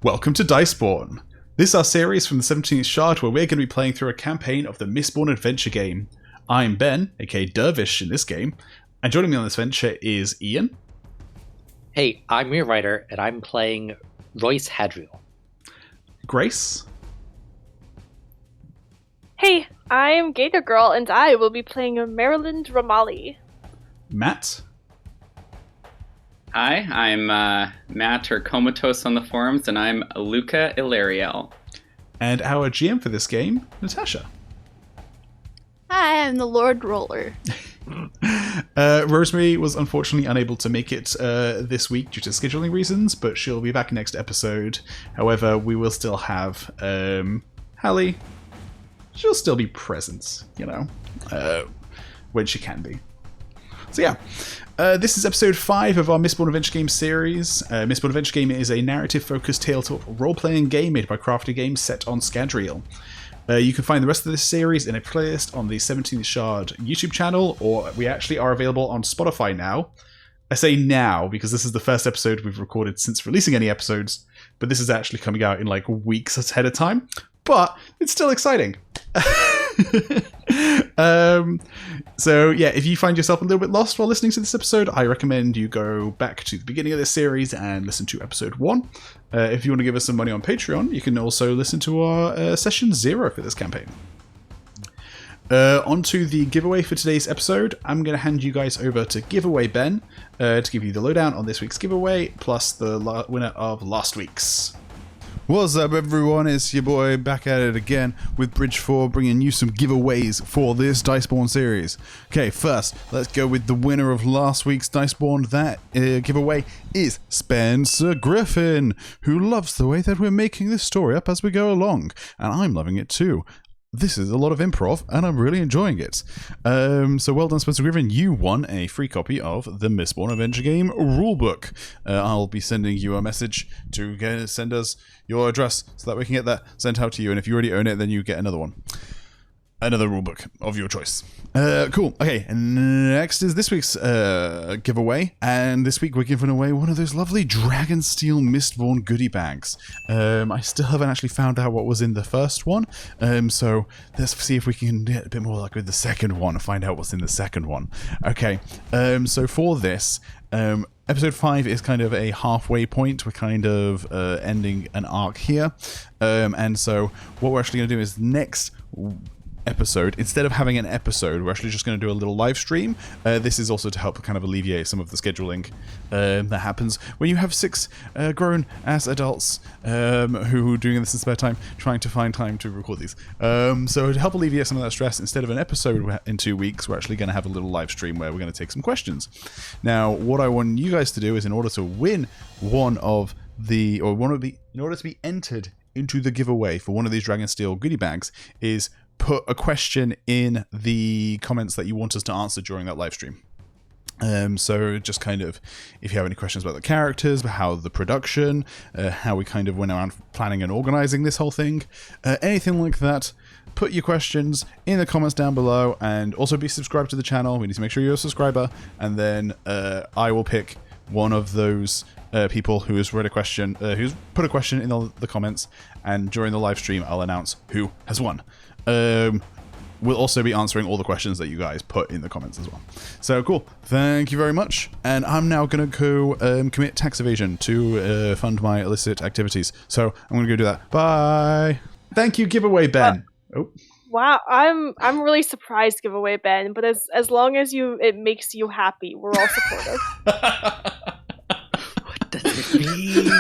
Welcome to Diceborn. This is our series from the 17th Shard where we're going to be playing through a campaign of the Mistborn Adventure Game. I'm Ben, aka Dervish in this game, and joining me on this venture is Ian. Hey, I'm WeiryWriter, and I'm playing Royce Hadriel. Grace. Hey, I'm Gator Girl, and I will be playing Marelyn Ramali. Matt. Hi, I'm Matt, or Comatose on the forums, and I'm Luka Ilariel. And our GM for this game, Natasha. Hi, I'm the Lord Roller. Rosemary was unfortunately unable to make it this week due to scheduling reasons, but she'll be back next episode. However, we will still have Hallie. She'll still be present, when she can be. So yeah, this is episode 5 of our Mistborn Adventure Game series. Mistborn Adventure Game is a narrative-focused tabletop role-playing game made by Crafty Games set on Scadrial. You can find the rest of this series in a playlist on the 17th Shard YouTube channel, or we actually are available on Spotify now. I say now because this is the first episode we've recorded since releasing any episodes, but this is actually coming out in like weeks ahead of time. But it's still exciting. So yeah, if you find yourself a little bit lost while listening to this episode, I recommend you go back to the beginning of this series and listen to episode 1. If you want to give us some money on Patreon, you can also listen to our session 0 for this campaign. On to the giveaway for today's episode. I'm going to hand you guys over to Giveaway Ben to give you the lowdown on this week's giveaway, plus the winner of last week's. What's up, everyone? It's your boy back at it again with Bridge 4, bringing you some giveaways for this Diceborn series. Okay, first, let's go with the winner of last week's Diceborn. That giveaway is Spencer Griffin, who loves the way that we're making this story up as we go along, and I'm loving it too. This is a lot of improv, and I'm really enjoying it. So well done, Spencer Griffin. You won a free copy of the Mistborn Adventure Game rulebook. I'll be sending you a message to send us your address so that we can get that sent out to you. And if you already own it, then you get another one. Another rulebook of your choice. Cool. Okay, and next is this week's giveaway. And this week we're giving away one of those lovely Dragonsteel Mistborn goodie bags. I still haven't actually found out what was in the first one. So let's see if we can get a bit more luck with the second one and find out what's in the second one. Okay, so for this, episode 5 is kind of a halfway point. We're kind of ending an arc here. And so what we're actually going to do is next episode, instead of having an episode, we're actually just going to do a little live stream. This is also to help kind of alleviate some of the scheduling that happens when you have 6 grown ass adults who are doing this in spare time, trying to find time to record these. So to help alleviate some of that stress, instead of an episode in 2 weeks, we're actually going to have a little live stream where we're going to take some questions. Now, what I want you guys to do is, in order to win in order to be entered into the giveaway for one of these Dragonsteel goodie bags, is put a question in the comments that you want us to answer during that live stream. So just kind of, if you have any questions about the characters, about how the production, how we kind of went around planning and organizing this whole thing, anything like that, put your questions in the comments down below, and also be subscribed to the channel. We need to make sure you're a subscriber, and then I will pick one of those people who has read a question, who's put a question in the comments, and during the live stream I'll announce who has won. We'll also be answering all the questions that you guys put in the comments as well. So cool. Thank you very much. And I'm now going to go commit tax evasion to fund my illicit activities. So I'm going to go do that. Bye. Thank you, Giveaway Ben. Wow, I'm really surprised, Giveaway Ben. But as long as it makes you happy, we're all supportive. What does it mean?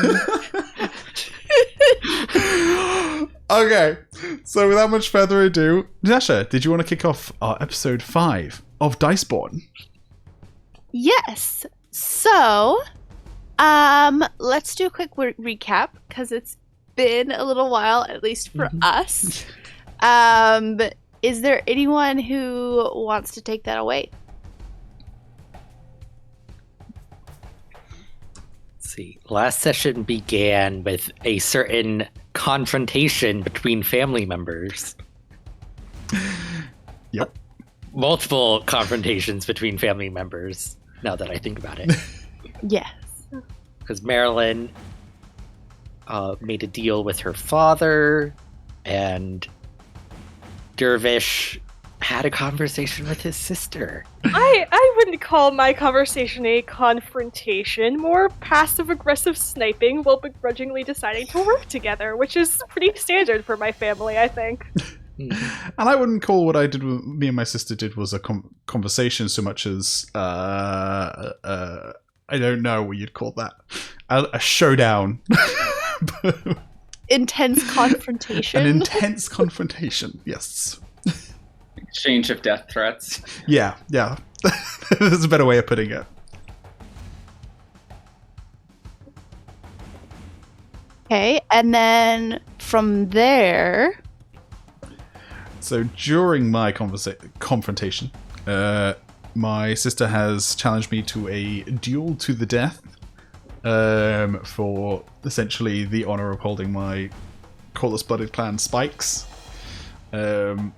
Okay, so without much further ado, Natasha, did you want to kick off our episode 5 of Diceborn? Yes. So, let's do a quick recap because it's been a little while, at least for us. Is there anyone who wants to take that away? See, last session began with a certain confrontation between family members. Yep. Multiple confrontations between family members, now that I think about it. Yes. Because Marelyn made a deal with her father, and Dervish had a conversation with his sister. I wouldn't call my conversation a confrontation, more passive-aggressive sniping while begrudgingly deciding to work together, which is pretty standard for my family, I think. And I wouldn't call what I did with me and my sister did was a conversation so much as I don't know what you'd call that, a showdown. Intense confrontation. An intense confrontation, yes. Exchange of death threats. Yeah. There's a better way of putting it. Okay, and then from there... So during my confrontation, my sister has challenged me to a duel to the death for essentially the honor of holding my coldest-blooded clan Spikes. And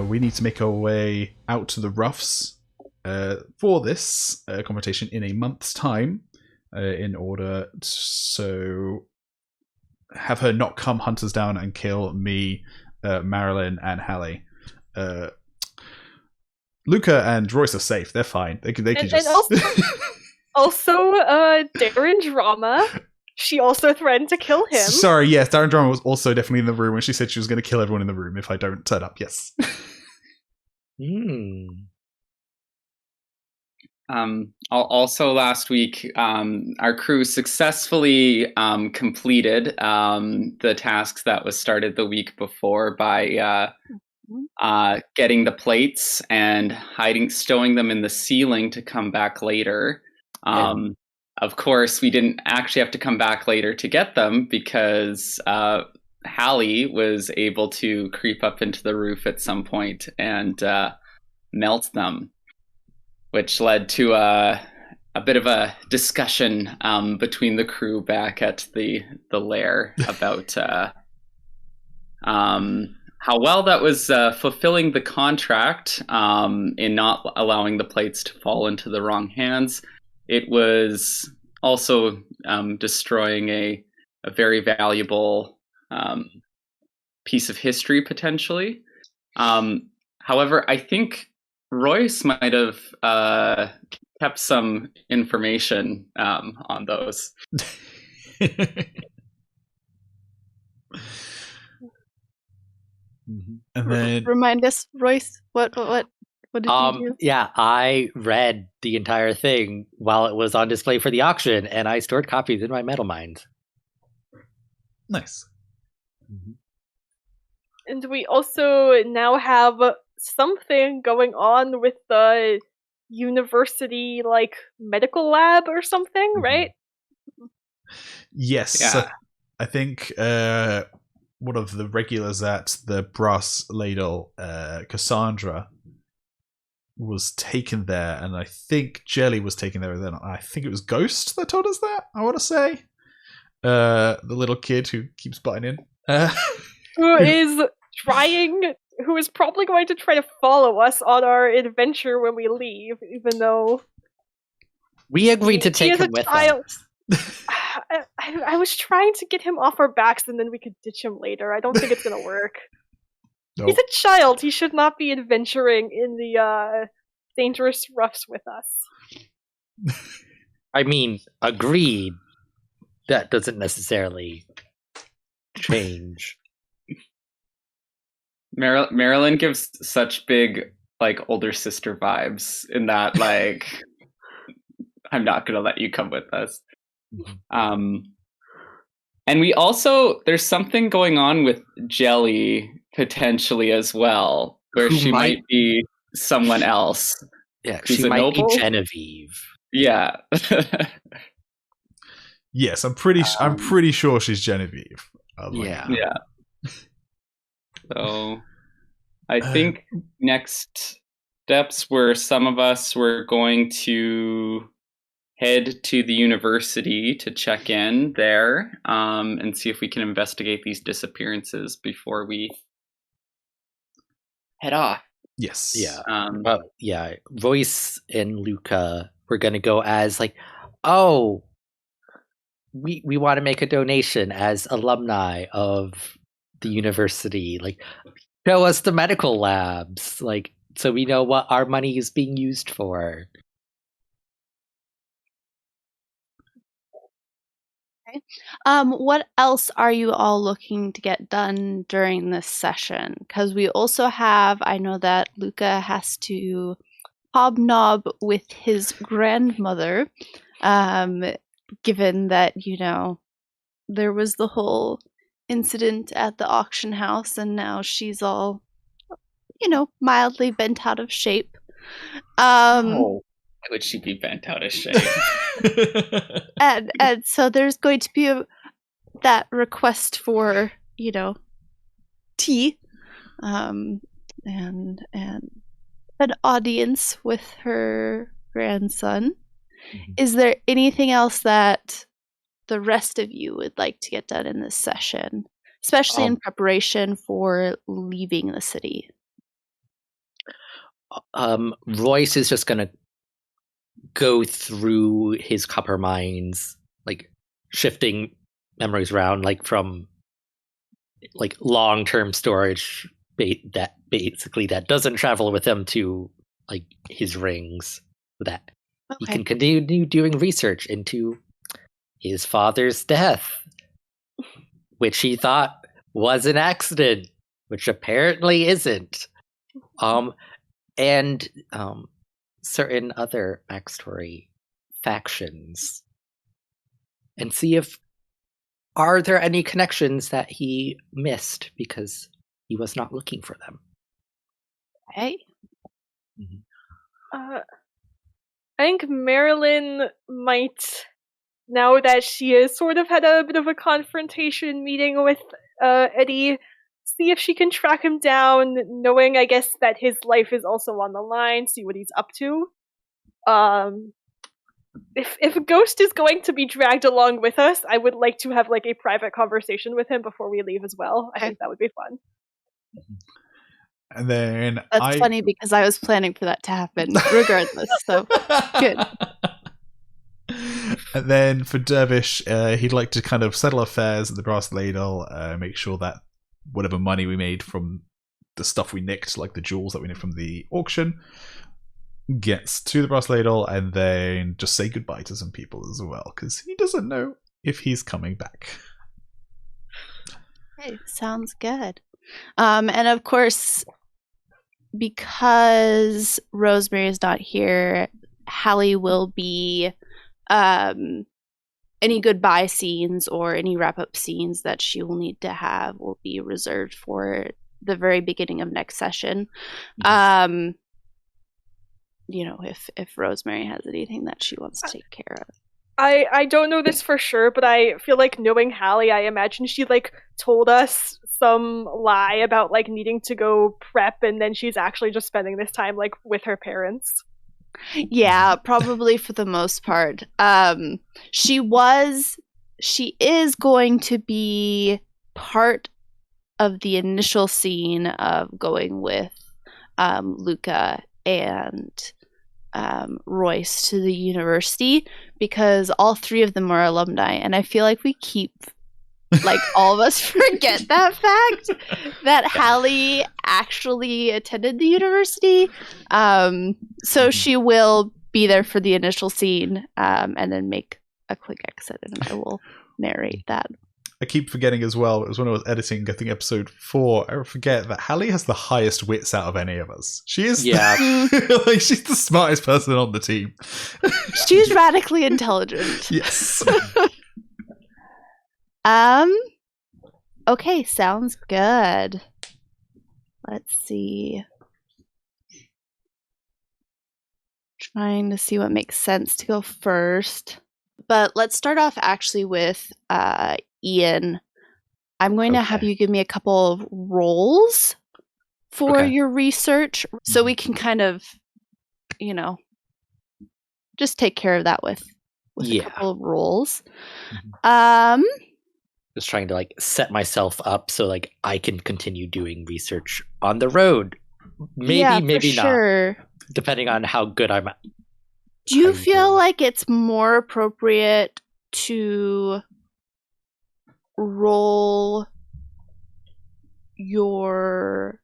we need to make our way out to the Roughs for this confrontation in a month's time in order to have her not come hunt us down and kill me, Marelyn, and Hallie. Luka and Royce are safe. They're fine. They can just... Also, Darren Drama. She also threatened to kill him. Sorry, yes, Darren Drama was also definitely in the room when she said she was going to kill everyone in the room if I don't turn up, yes. Also last week, our crew successfully completed the tasks that was started the week before by getting the plates and stowing them in the ceiling to come back later. Of course, we didn't actually have to come back later to get them because Hallie was able to creep up into the roof at some point and melt them, which led to a bit of a discussion between the crew back at the lair about how well that was fulfilling the contract in not allowing the plates to fall into the wrong hands. It was also destroying a very valuable piece of history, potentially. However, I think Royce might have kept some information on those. And then... Remind us, Royce, what did you do? Yeah, I read the entire thing while it was on display for the auction, and I stored copies in my metal mines. Nice. And we also now have something going on with the university, like, medical lab or something, right? Yes. Yeah. So I think one of the regulars at the Brass Ladle, Cassandra, was taken there, and I think Jelly was taken there. And then I think it was Ghost that told us that. I want to say the little kid who keeps butting in, who is probably going to try to follow us on our adventure when we leave, even though we agreed to take him with us. I was trying to get him off our backs, and then we could ditch him later. I don't think it's gonna work. Nope. He's a child. He should not be adventuring in the dangerous roughs with us. I mean, agreed. That doesn't necessarily change. Marelyn gives such big, like, older sister vibes in that, like, I'm not going to let you come with us. And we also, there's something going on with Jelly potentially as well, where she might be someone else. Yeah, She's she a might noble? be Genevieve. Yeah. Yes, I'm pretty sure she's Genevieve. Yeah. Yeah. So I think next steps were some of us were going to head to the university to check in there and see if we can investigate these disappearances before we head off. Yes. Yeah. Yeah. Royce and Luka were going to go as like, oh, we want to make a donation as alumni of the university. Like, show us the medical labs, like, so we know what our money is being used for. What else are you all looking to get done during this session? Because we also have, I know that Luka has to hobnob with his grandmother, given that, there was the whole incident at the auction house, and now she's all, mildly bent out of shape. Why would she be bent out of shape? and so there's going to be that request for, tea, and an audience with her grandson. Mm-hmm. Is there anything else that the rest of you would like to get done in this session, especially in preparation for leaving the city? Royce is just gonna go through his copper mines, like shifting memories around, like from like long-term storage that basically that doesn't travel with him to like his rings, so that he can continue doing research into his father's death, which he thought was an accident, which apparently isn't. And certain other backstory factions, and see if are there any connections that he missed because he was not looking for them. Okay. I think Marelyn might, now that she has sort of had a bit of a confrontation meeting with Eddie, see if she can track him down, knowing, I guess, that his life is also on the line, see what he's up to. If a ghost is going to be dragged along with us, I would like to have like a private conversation with him before we leave as well. I think that would be fun. And then That's funny because I was planning for that to happen regardless, so good. And then for Dervish, he'd like to kind of settle affairs at the Brass Ladle, make sure that whatever money we made from the stuff we nicked, like the jewels that we nicked from the auction, gets to the Brass Ladle, and then just say goodbye to some people as well, because he doesn't know if he's coming back. Okay, sounds good. And of course, because Rosemary is not here, Hallie will be any goodbye scenes or any wrap-up scenes that she will need to have will be reserved for the very beginning of next session. If Rosemary has anything that she wants to take care of. I don't know this for sure, but I feel like knowing Hallie, I imagine she like told us some lie about like needing to go prep, and then she's actually just spending this time like with her parents. Yeah, probably for the most part. She is going to be part of the initial scene of going with Luka and Royce to the university, because all three of them are alumni, and I feel like we keep all of us forget that fact that Hallie actually attended the university. So she will be there for the initial scene, and then make a quick exit, and I will narrate that. I keep forgetting as well, it was when I was editing, I think episode 4, I forget that Hallie has the highest wits out of any of us. She is, she's the smartest person on the team. She's radically intelligent. Yes. Okay, sounds good. Let's see. Trying to see what makes sense to go first. But let's start off actually with Ian. I'm going to have you give me a couple of roles for your research, so we can kind of, just take care of that with a couple of roles. Just trying to set myself up so I can continue doing research on the road. Maybe not. Depending on how good I'm at. Do you feel like it's more appropriate to roll your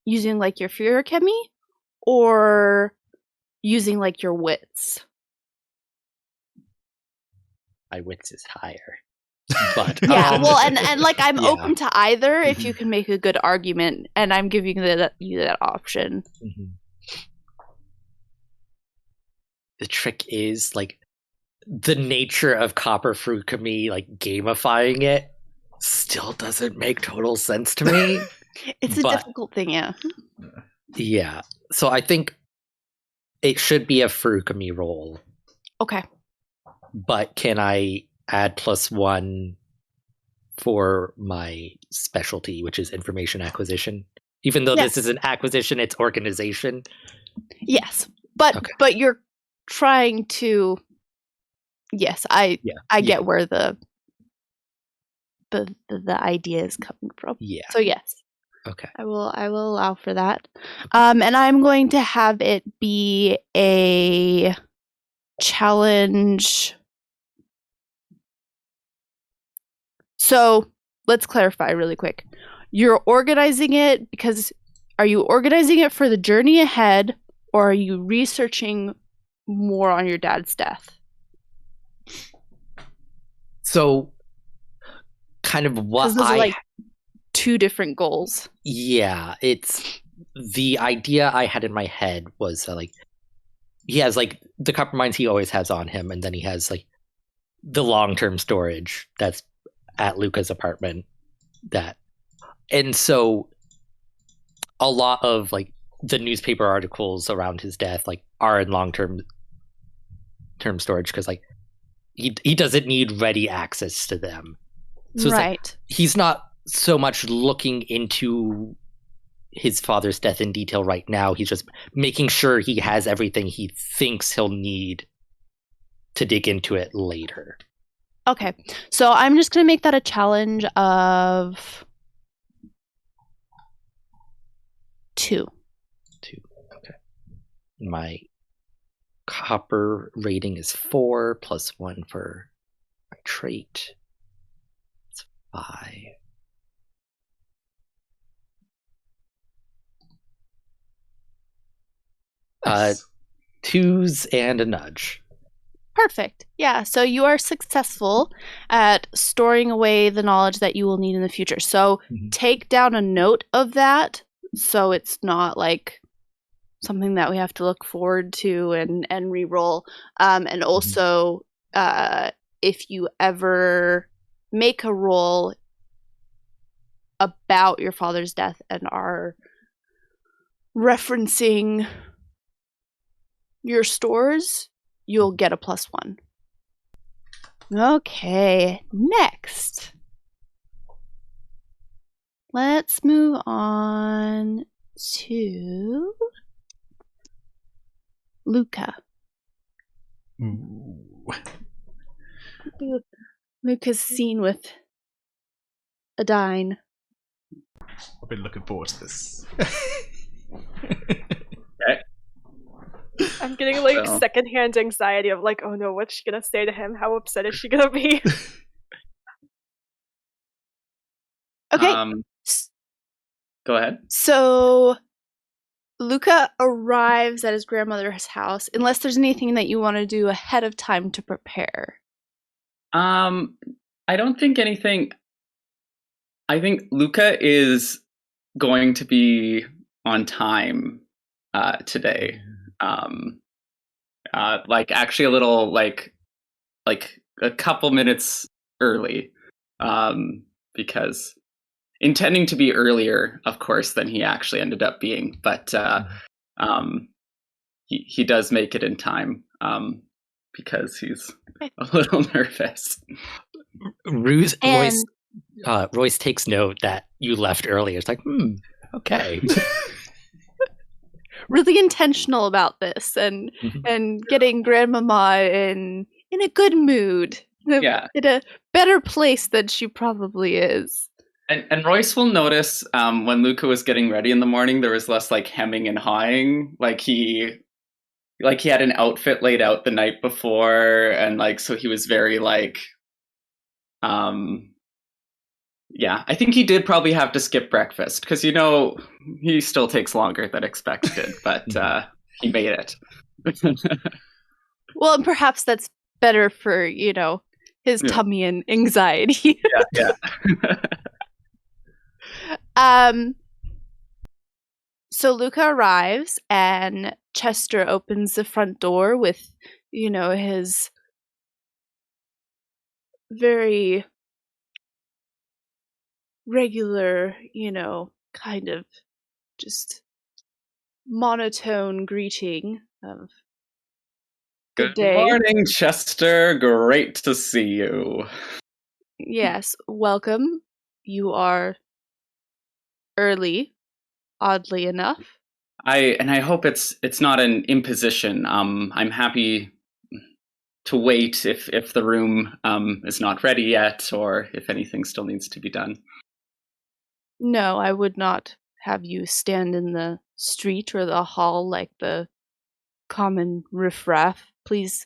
using like your fear chemi or using like your wits? My wits is higher. But Yeah, well, and like I'm yeah. open to either if you can make a good argument, and I'm giving you that option. Mm-hmm. The trick is like the nature of Copper Fruit-Kami, like gamifying it, still doesn't make total sense to me. It's a difficult thing, yeah. Yeah, so I think it should be a Fruit-Kami roll. Okay. But can I add +1 for my specialty, which is information acquisition? Even though this is an acquisition, it's organization. Yes, but you're trying to. Yes, I get where the idea is coming from. Yeah. So yes. Okay. I will allow for that. And I'm going to have it be a challenge. So let's clarify really quick. You're organizing it because are you organizing it for the journey ahead, or are you researching more on your dad's death? So kind of what those are like two different goals. Yeah, it's the idea I had in my head was like he has like the copper mines he always has on him, and then he has like the long-term storage that's at Luka's apartment. And so a lot of like the newspaper articles around his death like are in long-term storage because like he doesn't need ready access to them. So it's like, he's not so much looking into his father's death in detail right now. He's just making sure he has everything he thinks he'll need to dig into it later. Okay, so I'm just going to make that a challenge of 2. 2, okay. My copper rating is 4 + 1 for my trait. It's 5. Nice. 2s and a nudge. Perfect. Yeah, so you are successful at storing away the knowledge that you will need in the future. So take down a note of that so it's not like something that we have to look forward to and re-roll. And also, if you ever make a roll about your father's death and are referencing your stores, you'll get a +1. Okay, next. Let's move on to Luka. Ooh. Luka's scene with Adine. I've been looking forward to this. I'm getting like secondhand anxiety of like, oh no, what's she gonna say to him? How upset is she gonna be? Okay. Go ahead. So Luka arrives at his grandmother's house, unless there's anything that you want to do ahead of time to prepare. I don't think anything. I think Luka is going to be on time today. Like actually a little like a couple minutes early, because intending to be earlier, of course, than he actually ended up being, but he does make it in time, because he's a little nervous. Royce takes note that you left earlier. It's like, okay. Really intentional about this and getting grandmama in a good mood. In a better place than she probably is. And Royce will notice when Luka was getting ready in the morning, there was less like hemming and hawing. Like he like he had an outfit laid out the night before, and like so he was very like yeah, I think he did probably have to skip breakfast because he still takes longer than expected, but he made it. Well, and perhaps that's better for, his tummy and anxiety. Yeah. So Luka arrives and Chester opens the front door with, his very regular, kind of just monotone greeting of good day. Morning, Chester. Great to see you. Yes, welcome. You are early, oddly enough. I hope it's not an imposition. I'm happy to wait if the room is not ready yet, or if anything still needs to be done. No, I would not have you stand in the street or the hall like the common riffraff. Please.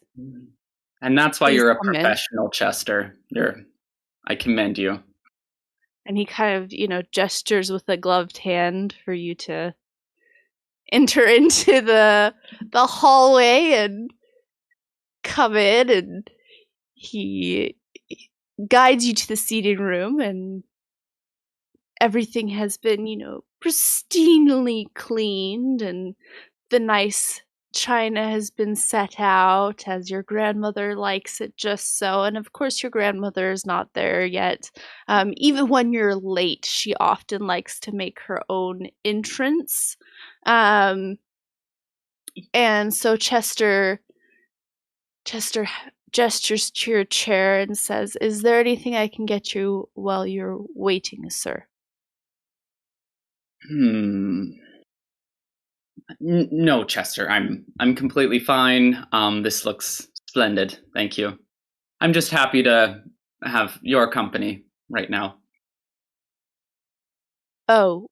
And that's why Please you're a come in. professional, Chester. I commend you. And he kind of, gestures with a gloved hand for you to enter into the hallway and come in, and he guides you to the seating room, and everything has been, pristinely cleaned, and the nice china has been set out as your grandmother likes it just so. And of course your grandmother is not there yet. Even when you're late, she often likes to make her own entrance. And so Chester gestures to your chair and says, "Is there anything I can get you while you're waiting, sir?" No, Chester. I'm completely fine. This looks splendid. Thank you. I'm just happy to have your company right now. Oh,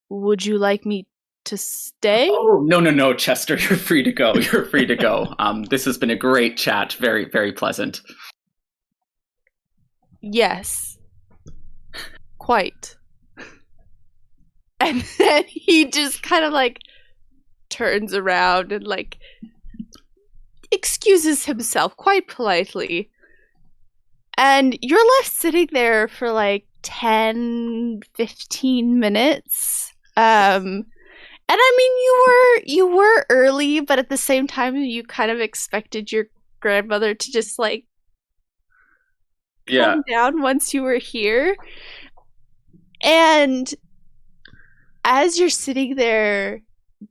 would you like me to stay? Oh, no, Chester. You're free to go. You're free to go. This has been a great chat. Very, very pleasant. Yes. Quite. And then he just kind of like turns around and like excuses himself quite politely. And you're left sitting there for like 10, 15 minutes. And I mean, you were early, but at the same time, you kind of expected your grandmother to just like calm down once you were here. And as you're sitting there,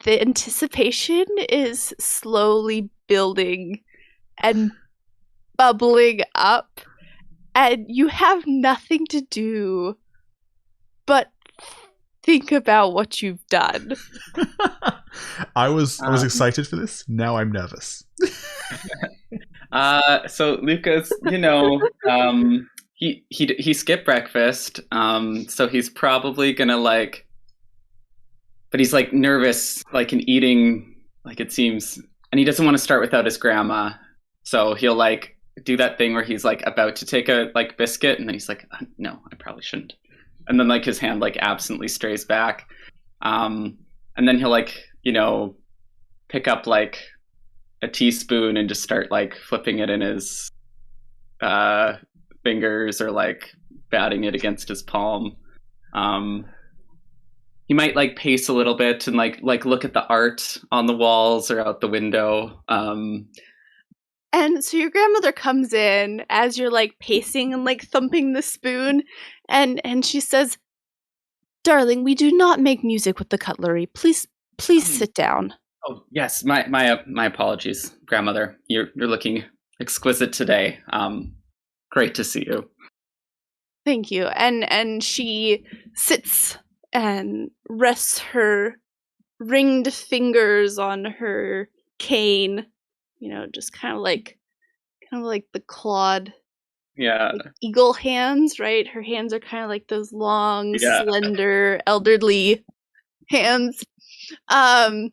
the anticipation is slowly building and bubbling up, and you have nothing to do but think about what you've done. I was excited for this. Now I'm nervous. So Luka's, he skipped breakfast. So he's probably gonna but he's like nervous, like in eating, like it seems, and he doesn't want to start without his grandma. So he'll like do that thing where he's like about to take a like biscuit, and then he's like, no, I probably shouldn't. And then like his hand like absently strays back. And then he'll like, pick up like a teaspoon and just start like flipping it in his fingers, or like batting it against his palm. He might like pace a little bit and like look at the art on the walls or out the window. And so your grandmother comes in as you're like pacing and like thumping the spoon, and she says, "Darling, we do not make music with the cutlery. Please sit down." Oh yes, my apologies, grandmother. You're looking exquisite today. Great to see you. Thank you. And she sits and rests her ringed fingers on her cane, just kind of like the clawed, like eagle hands, right? Her hands are kind of like those long, slender, elderly hands. And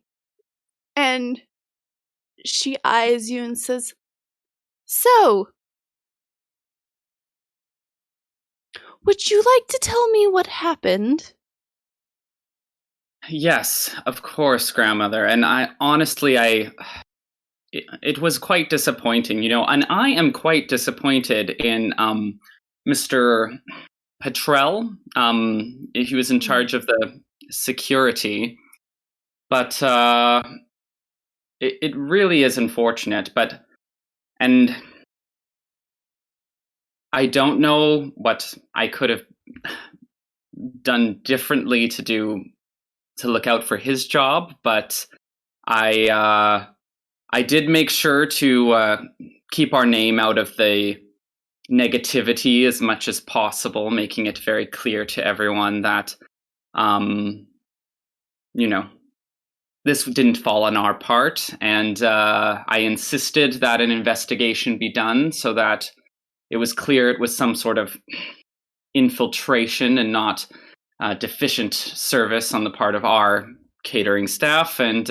she eyes you and says, "So, would you like to tell me what happened?" Yes, of course, grandmother. And it was quite disappointing, and I am quite disappointed in Mr. Petrel. He was in charge of the security, but it really is unfortunate. And I don't know what I could have done differently to look out for his job, but I did make sure to keep our name out of the negativity as much as possible, making it very clear to everyone that, this didn't fall on our part. And I insisted that an investigation be done so that it was clear it was some sort of infiltration and not deficient service on the part of our catering staff. And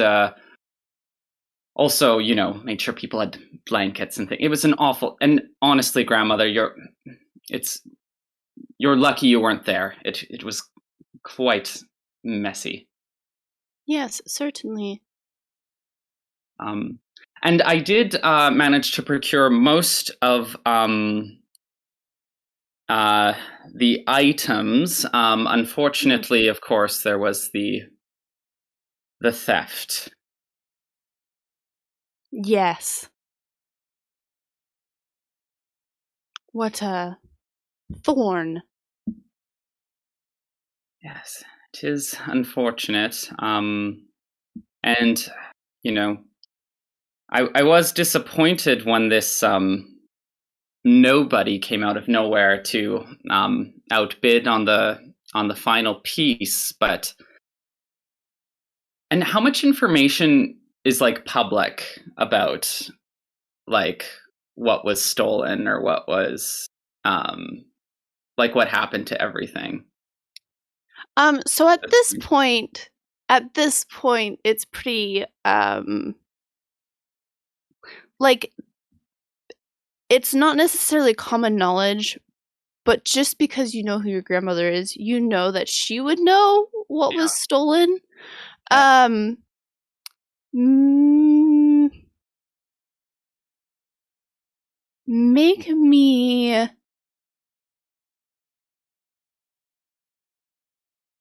also, made sure people had blankets and things. It was an awful, and honestly, grandmother, you're lucky you weren't there. It was quite messy. Yes, certainly. And I did manage to procure most of the items. Unfortunately, of course, there was the theft. Yes. What a thorn. Yes, it is unfortunate. And, I was disappointed when this nobody came out of nowhere to outbid on the final piece. And how much information is public about what was stolen or what was what happened to everything? So at this point it's pretty it's not necessarily common knowledge, but just because you know who your grandmother is, you know that she would know what was stolen. Make me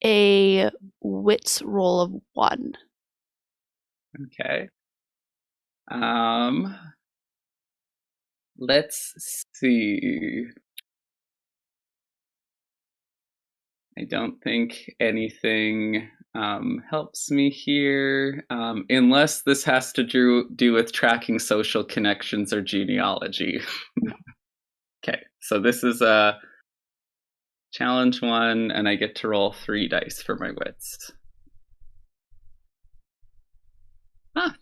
a wits roll of 1. Okay. Let's see. I don't think anything helps me here, unless this has to do with tracking social connections or genealogy. Okay, so this is a challenge 1, and I get to roll 3 dice for my wits.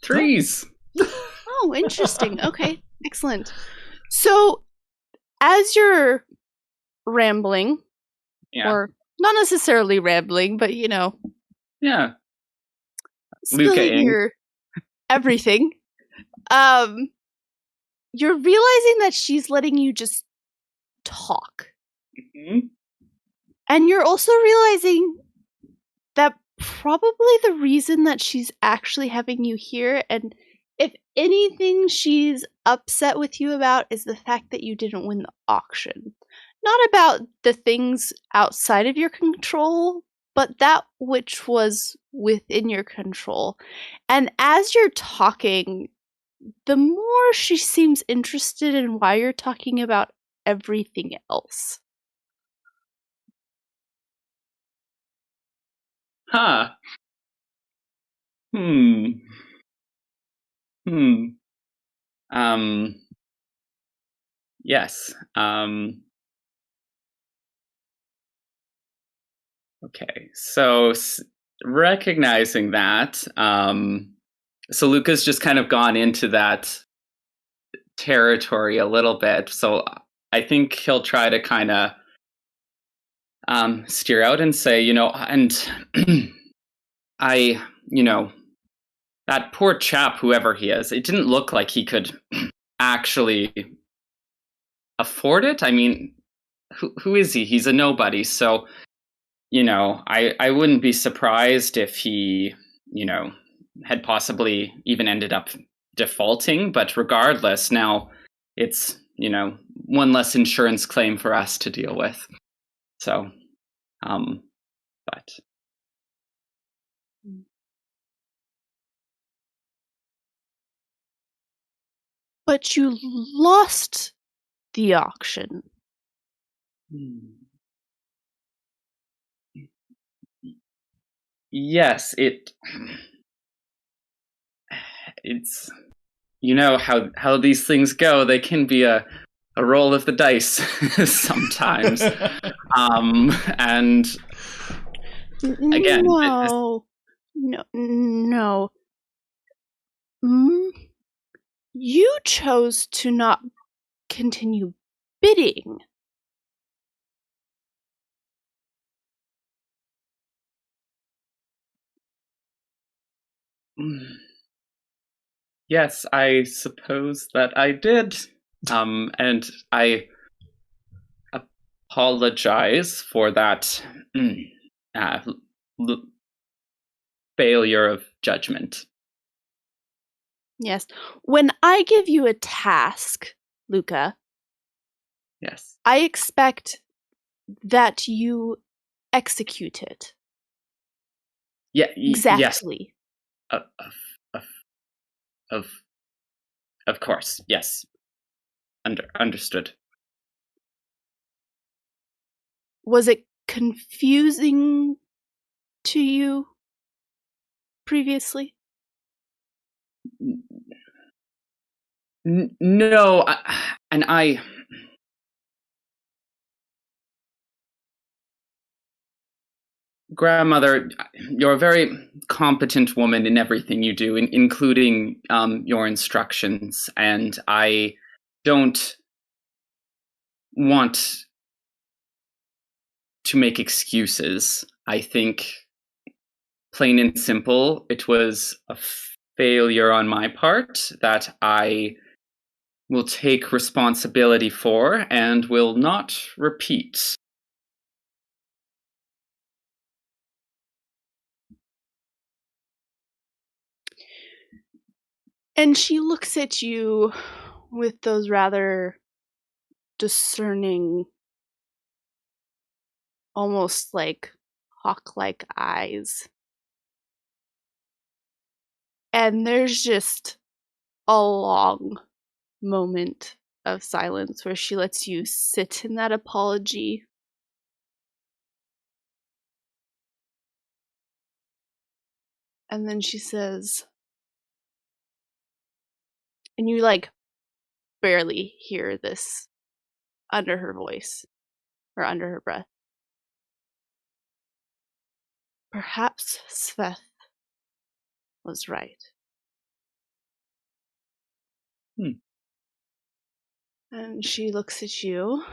3s! Oh, interesting. Okay, excellent. So, as you're rambling, or not necessarily rambling, but yeah, spilling your everything, you're realizing that she's letting you just talk. Mm-hmm. And you're also realizing that probably the reason that she's actually having you here, and if anything she's upset with you about, is the fact that you didn't win the auction. Not about the things outside of your control, but that which was within your control. And as you're talking, the more she seems interested in why you're talking about everything else. Huh. Yes. Okay. So recognizing that, so Luka's just kind of gone into that territory a little bit. So I think he'll try to kind of steer out and say, and I, that poor chap, whoever he is, it didn't look like he could actually afford it. I mean, who is he? He's a nobody. So, I wouldn't be surprised if he, had possibly even ended up defaulting. But regardless, now it's, one less insurance claim for us to deal with. So, but. But you lost the auction. Yes, it's how these things go. They can be a roll of the dice sometimes. And again, no. You chose to not continue bidding. Yes, I suppose that I did. And I apologize for that failure of judgment. Yes. When I give you a task, Luka, yes, I expect that you execute it. Yeah, exactly. Yes. Of course, yes. Understood. Was it confusing to you previously? No, Grandmother, you're a very competent woman in everything you do, including your instructions, and I don't want to make excuses. I think, plain and simple, it was a failure on my part that I will take responsibility for and will not repeat. And she looks at you with those rather discerning, almost like hawk-like eyes. And there's just a long moment of silence where she lets you sit in that apology. And then she says, and you barely hear this under her voice or under her breath. Perhaps Shuravf was right. And she looks at you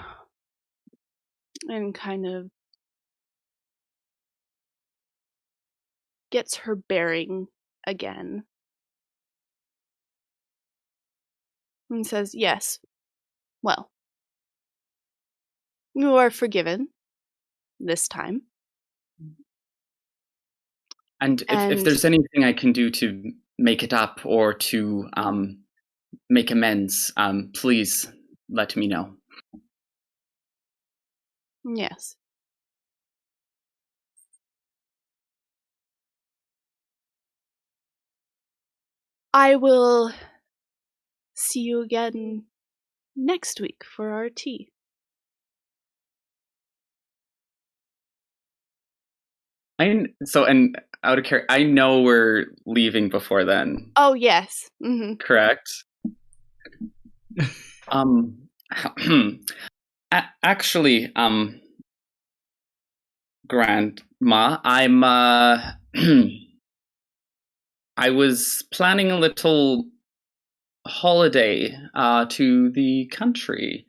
and kind of gets her bearing again and says, yes, well, you are forgiven this time. And if there's anything I can do to make it up or to make amends, please let me know. Yes. I will see you again next week for our tea. And out of care, I know we're leaving before then. Oh, yes. Mm-hmm. Correct. Actually, Grandma, I was planning a little holiday to the country,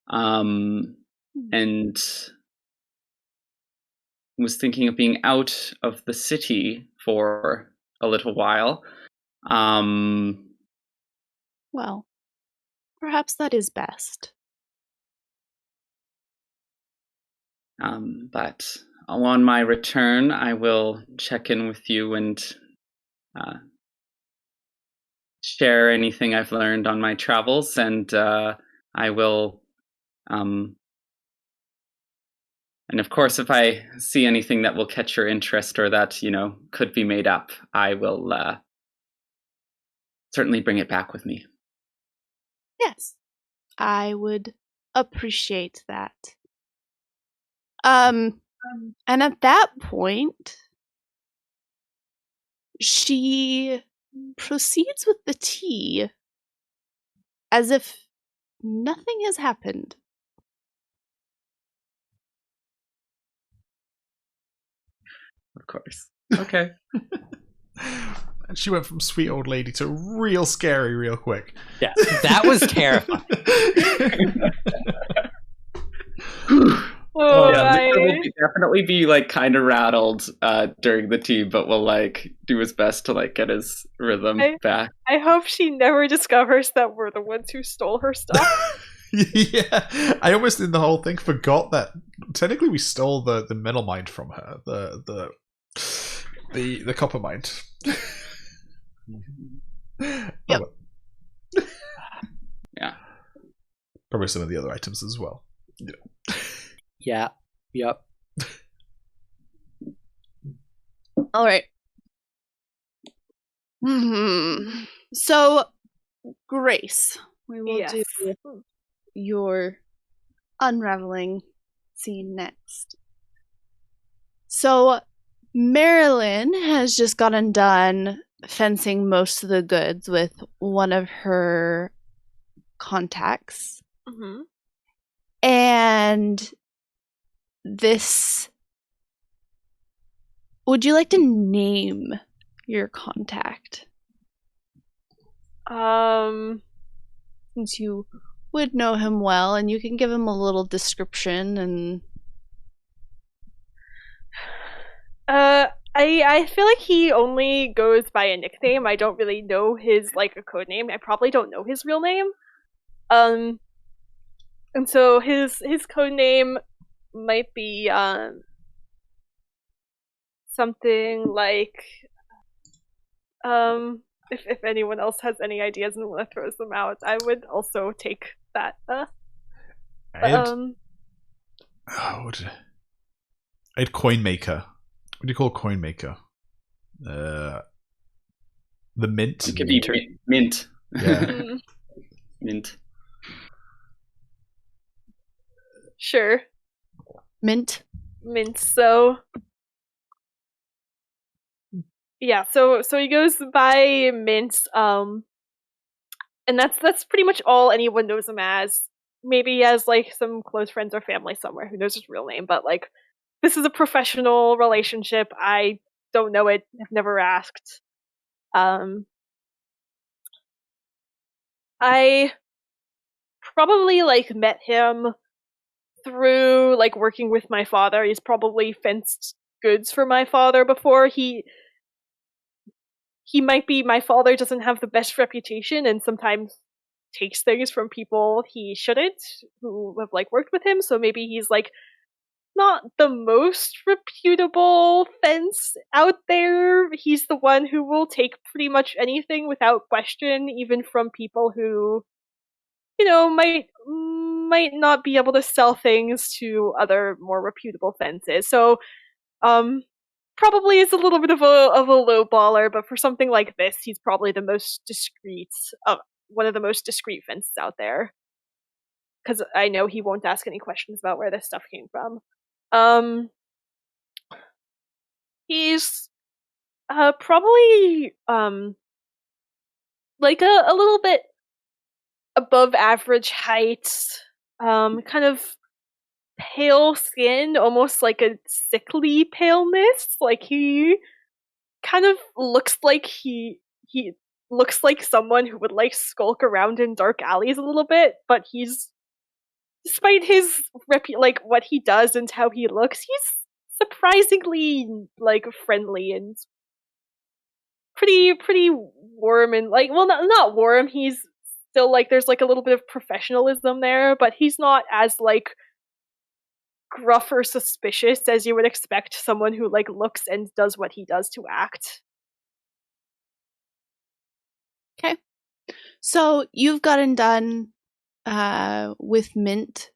and was thinking of being out of the city for a little while. Well, perhaps that is best. But on my return, I will check in with you and share anything I've learned on my travels, and I will, and of course, if I see anything that will catch your interest or that, could be made up, I will certainly bring it back with me. Yes, I would appreciate that. And at that point, she proceeds with the tea as if nothing has happened. Of course. Okay. And she went from sweet old lady to real scary real quick. Yeah, that was terrifying. Luka will definitely be kind of rattled during the tea, but will do his best to get his rhythm back. I hope she never discovers that we're the ones who stole her stuff. Yeah, I almost in the whole thing forgot that technically we stole the metal mind from her, the copper mind. Yep. Yeah. Probably some of the other items as well. Yeah. Yeah. Yep. All right. So, Grace, we will do your unraveling scene next. So, Marelyn has just gotten done fencing most of the goods with one of her contacts. Mm-hmm. And this... Would you like to name your contact? Since you would know him well, and you can give him a little description and... I feel like he only goes by a nickname. I don't really know his a code name. I probably don't know his real name. And so his code name might be something like if anyone else has any ideas and want to throw them out, I would also take that. I'd coin maker. What do you call coin maker? The mint. It could be mint. Yeah. Mint. Sure. Mint. So yeah, so he goes by Mint, and that's pretty much all anyone knows him as. Maybe he has some close friends or family somewhere who knows his real name, but this is a professional relationship. I don't know it. I've never asked. I probably met him through working with my father. He's probably fenced goods for my father before. He might be, my father doesn't have the best reputation and sometimes takes things from people he shouldn't who have worked with him, so maybe he's not the most reputable fence out there. He's the one who will take pretty much anything without question, even from people who might not be able to sell things to other more reputable fences. So probably is a little bit of a low baller, but for something like this, he's probably the most discreet, one of the most discreet fences out there. Because I know he won't ask any questions about where this stuff came from. He's probably a little bit above average height, kind of pale skin, almost like a sickly paleness. He kind of looks like he looks like someone who would skulk around in dark alleys a little bit, but he's, despite his what he does and how he looks, he's surprisingly friendly and pretty warm and like, well, not warm. He's still like, there's like a little bit of professionalism there, but he's not as like gruff or suspicious as you would expect someone who like looks and does what he does to act. Okay. So you've gotten done with Mint,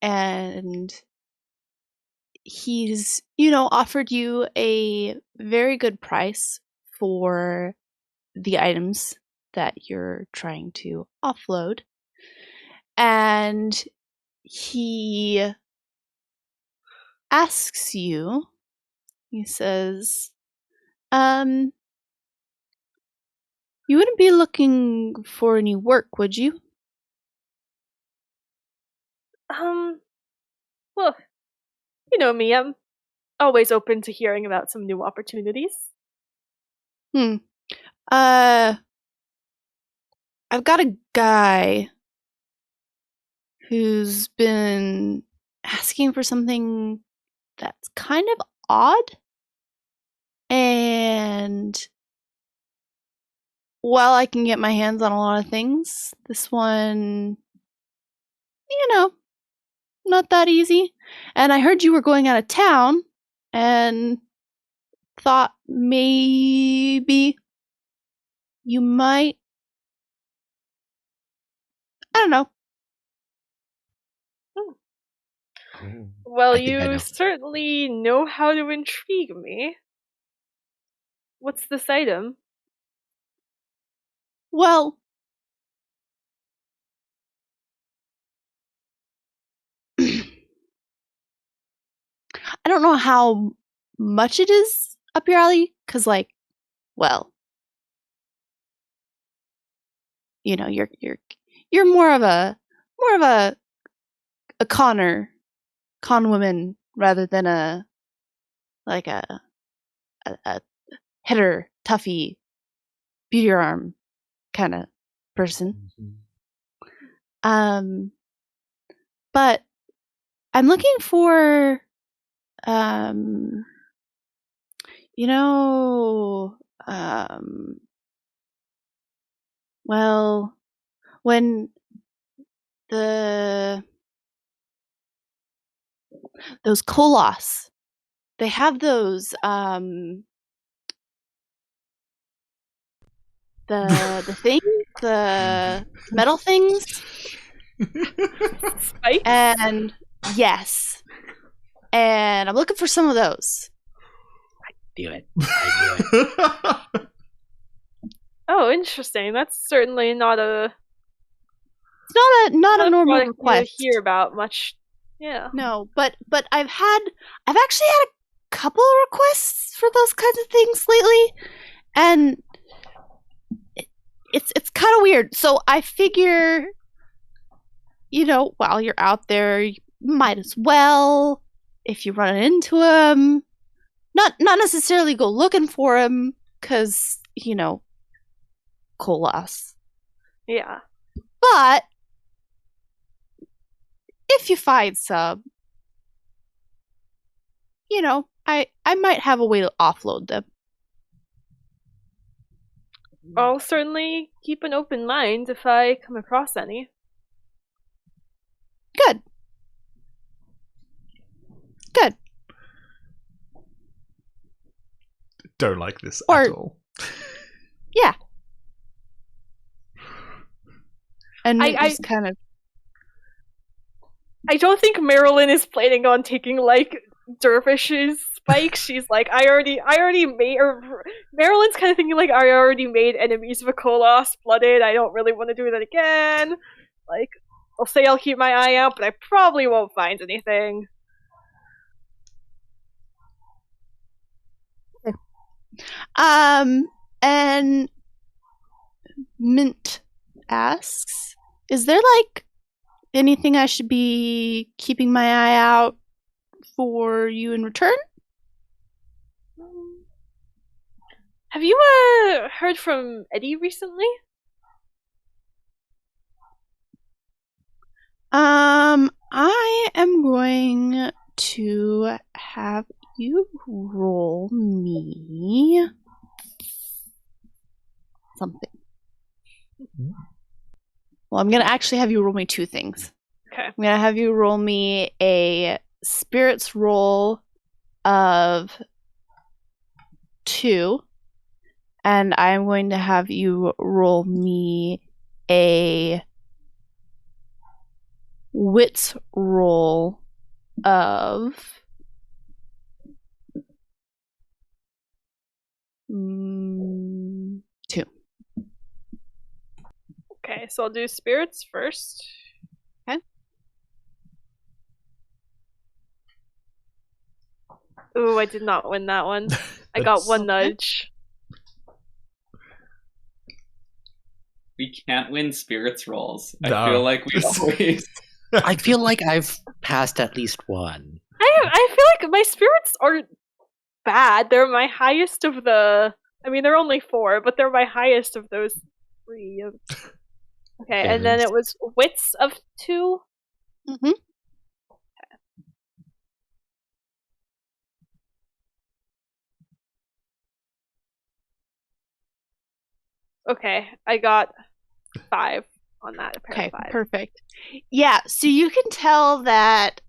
and he's, offered you a very good price for the items that you're trying to offload. And he asks you, he says, you wouldn't be looking for any work, would you? Well, you know me, I'm always open to hearing about some new opportunities. I've got a guy who's been asking for something that's kind of odd. And while I can get my hands on a lot of things, this one, not that easy. And I heard you were going out of town and thought maybe you might, I don't know. Well, I think I you know. certainly know how to intrigue me. What's this item? Well, I don't know how much it is up your alley, because, like, well, you're more of a con woman rather than a hitter, toughy, beauty arm kind of person. But I'm looking for, well, when those Kolos, they have those, the things, the metal things. Spikes? And yes. And I'm looking for some of those. Do it. I do it. Oh, interesting. That's certainly not a It's not a normal product request. you hear about much. Yeah. No, but I've actually had a couple of requests for those kinds of things lately, and it's kind of weird. So I figure, while you're out there, you might as well, if you run into him, not necessarily go looking for him, because Kolos. Yeah. But if you find some, I might have a way to offload them. I'll certainly keep an open mind if I come across any. Good. Don't like this Or- at all. Yeah. And I just kind of. I don't think Marelyn is planning on taking like Dervish's spikes. She's like, I already made, or Marelyn's kind of thinking like, I already made enemies of a Kolos blooded. I don't really want to do that again. Like, I'll say I'll keep my eye out, but I probably won't find anything. And Mint asks, is there like anything I should be keeping my eye out for you in return? Have you heard from Eddie recently? I am going to have you roll me something. Well, I'm going to actually have you roll me 2 things. Okay. I'm going to have you roll me a spirits roll of 2, and I'm going to have you roll me a wits roll of 2. Okay, so I'll do spirits first. Okay. Ooh, I did not win that one. I got 1 nudge. We can't win spirits rolls. No. I feel like we always. I feel like I've passed at least one. I feel like my spirits aren't bad. They're my highest of the. I mean, they're only 4, but they're my highest of those 3. Okay, and then it was wits of 2. Mm-hmm. Okay, I got 5 on that. Okay, 5. perfect. Yeah, so you can tell that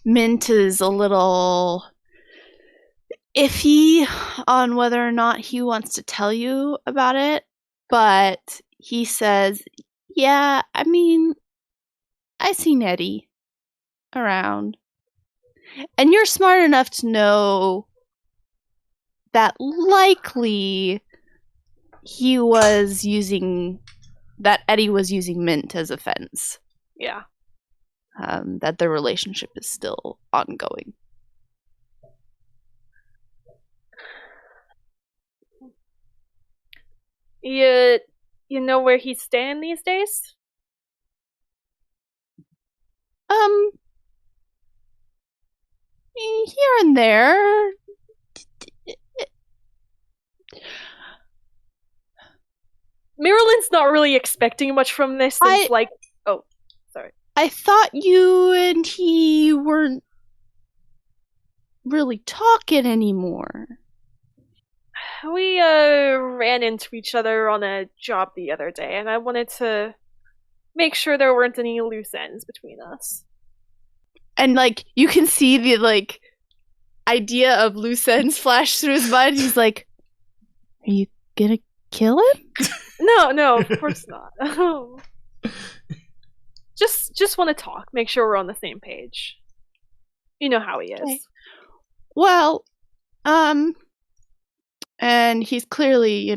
Mint is a little iffy on whether or not he wants to tell you about it, but he says, yeah, I mean, I seen Eddie around. And you're smart enough to know that likely Eddie was using Mint as a fence. Yeah. That their relationship is still ongoing. You know where he's staying these days? Here and there. Marelyn's not really expecting much from this since, I thought you and he weren't really talking anymore. We ran into each other on a job the other day, and I wanted to make sure there weren't any loose ends between us. And you can see the idea of loose ends flash through his mind. He's like, "Are you gonna kill him?" No, of course not. Just want to talk, make sure we're on the same page. You know how he is. Okay. Well, and he's clearly,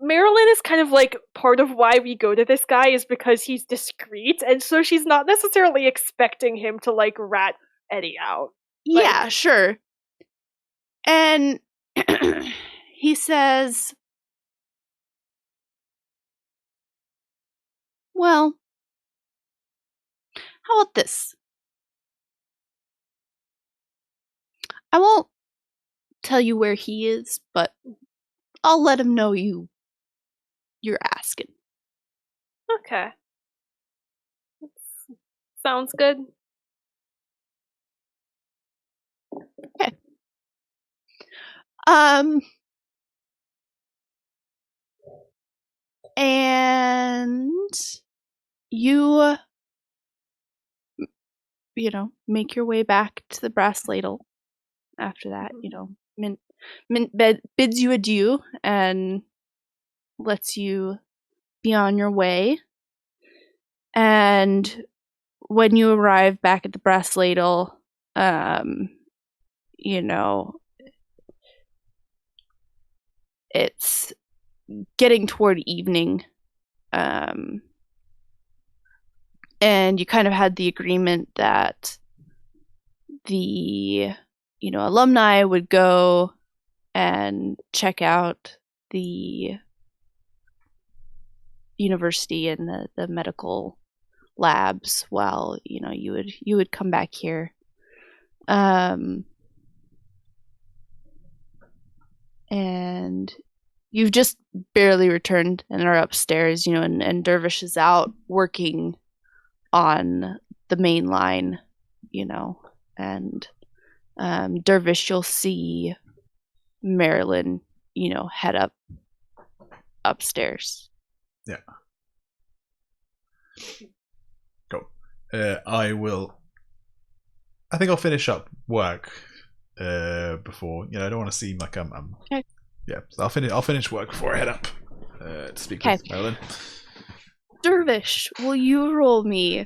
Marelyn is kind of part of why we go to this guy is because he's discreet, and so she's not necessarily expecting him to rat Eddie out. Yeah, sure. And he says, well, how about this? I won't tell you where he is, but I'll let him know you're asking. Okay. Sounds good. Okay. And you make your way back to the brass ladle. After that, Mint bids you adieu and lets you be on your way. And when you arrive back at the brass ladle, it's getting toward evening. And you kind of had the agreement that the alumni would go and check out the university and the medical labs while you would come back here. And you've just barely returned and are upstairs, and Dervish is out working on the main line, and Dervish, you'll see Marelyn, head upstairs. Yeah. Cool. I think I'll finish up work before. I don't want to seem like I'm Okay. Yeah, so I'll finish work before I head up to speak with Marelyn. Dervish, will you roll me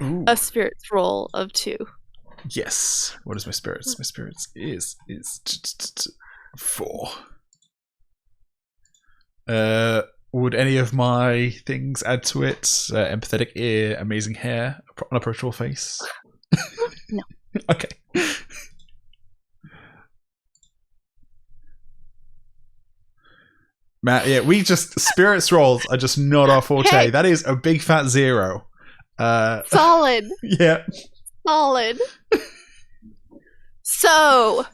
Ooh. a spirits roll of 2? Yes. What is my spirits? My spirits is 4. Would any of my things add to it? Empathetic ear, amazing hair, unapproachable face? No. Okay. Matt, yeah, spirits rolls are just not our forte. Hey. That is a big fat 0. Solid. Yeah. Solid. So,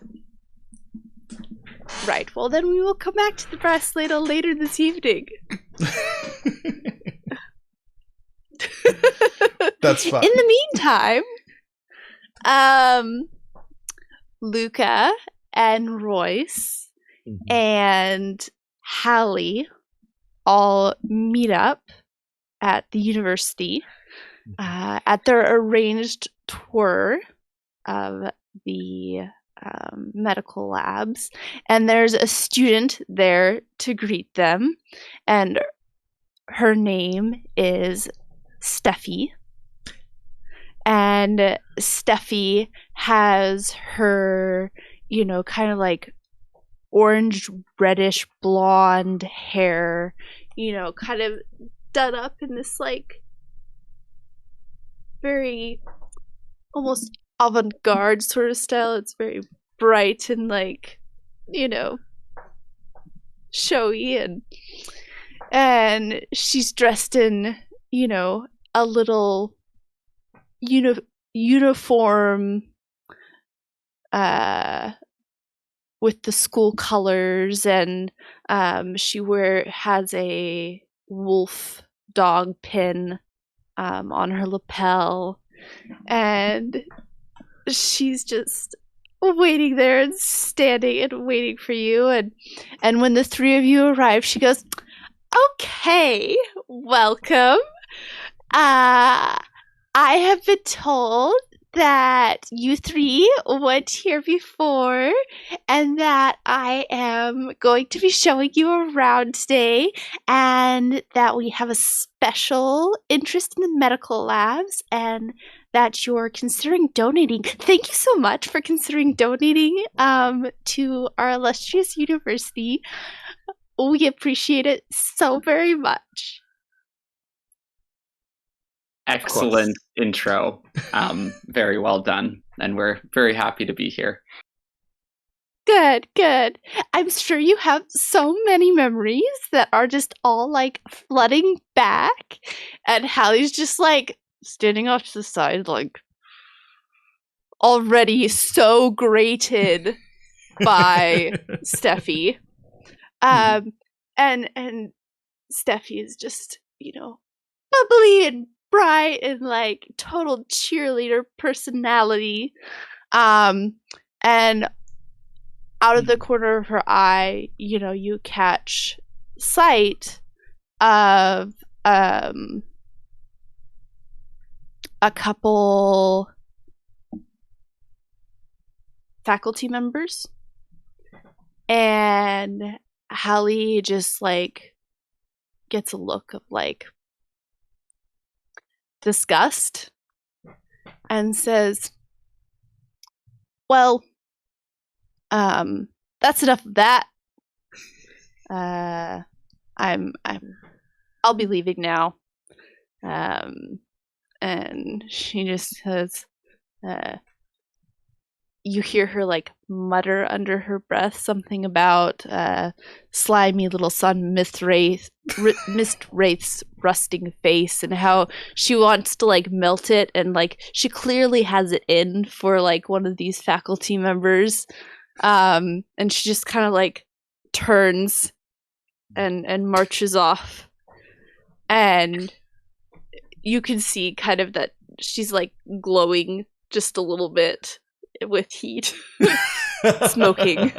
right. Well, then we will come back to the brass ladle later this evening. That's fine. In the meantime, Luka and Royce and Hallie all meet up at the university at their arranged tour of the medical labs, and there's a student there to greet them, and her name is Steffi, and Steffi has her kind of like orange reddish blonde hair, kind of done up in this like very almost avant-garde sort of style. It's very bright and like showy, and she's dressed in a little uniform with the school colors, and she has a wolf dog pin on her lapel, and she's just waiting there and standing and waiting for you, and when the 3 of you arrive, she goes, "Okay, welcome. I have been told that you 3 went here before, and that I am going to be showing you around today, and that we have a special interest in the medical labs, and that you're considering donating. Thank you so much for considering donating to our illustrious university. We appreciate it so very much." Excellent intro. Very well done. And we're very happy to be here. Good, good. I'm sure you have so many memories that are just all like flooding back. And Hallie's just like standing off to the side, like already so grated by Steffi. And Steffi is just, bubbly and bright and like total cheerleader personality. And out of the corner of her eye, you catch sight of a couple faculty members, and Hallie just like gets a look of like disgust and says, "Well, that's enough of that. I'll be leaving now." And she just says, you hear her like mutter under her breath something about slimy little son Mistwraith's rusting face, and how she wants to like melt it, and like she clearly has it in for like one of these faculty members. And she just kind of like turns and marches off, and you can see kind of that she's like glowing just a little bit with heat. Smoking.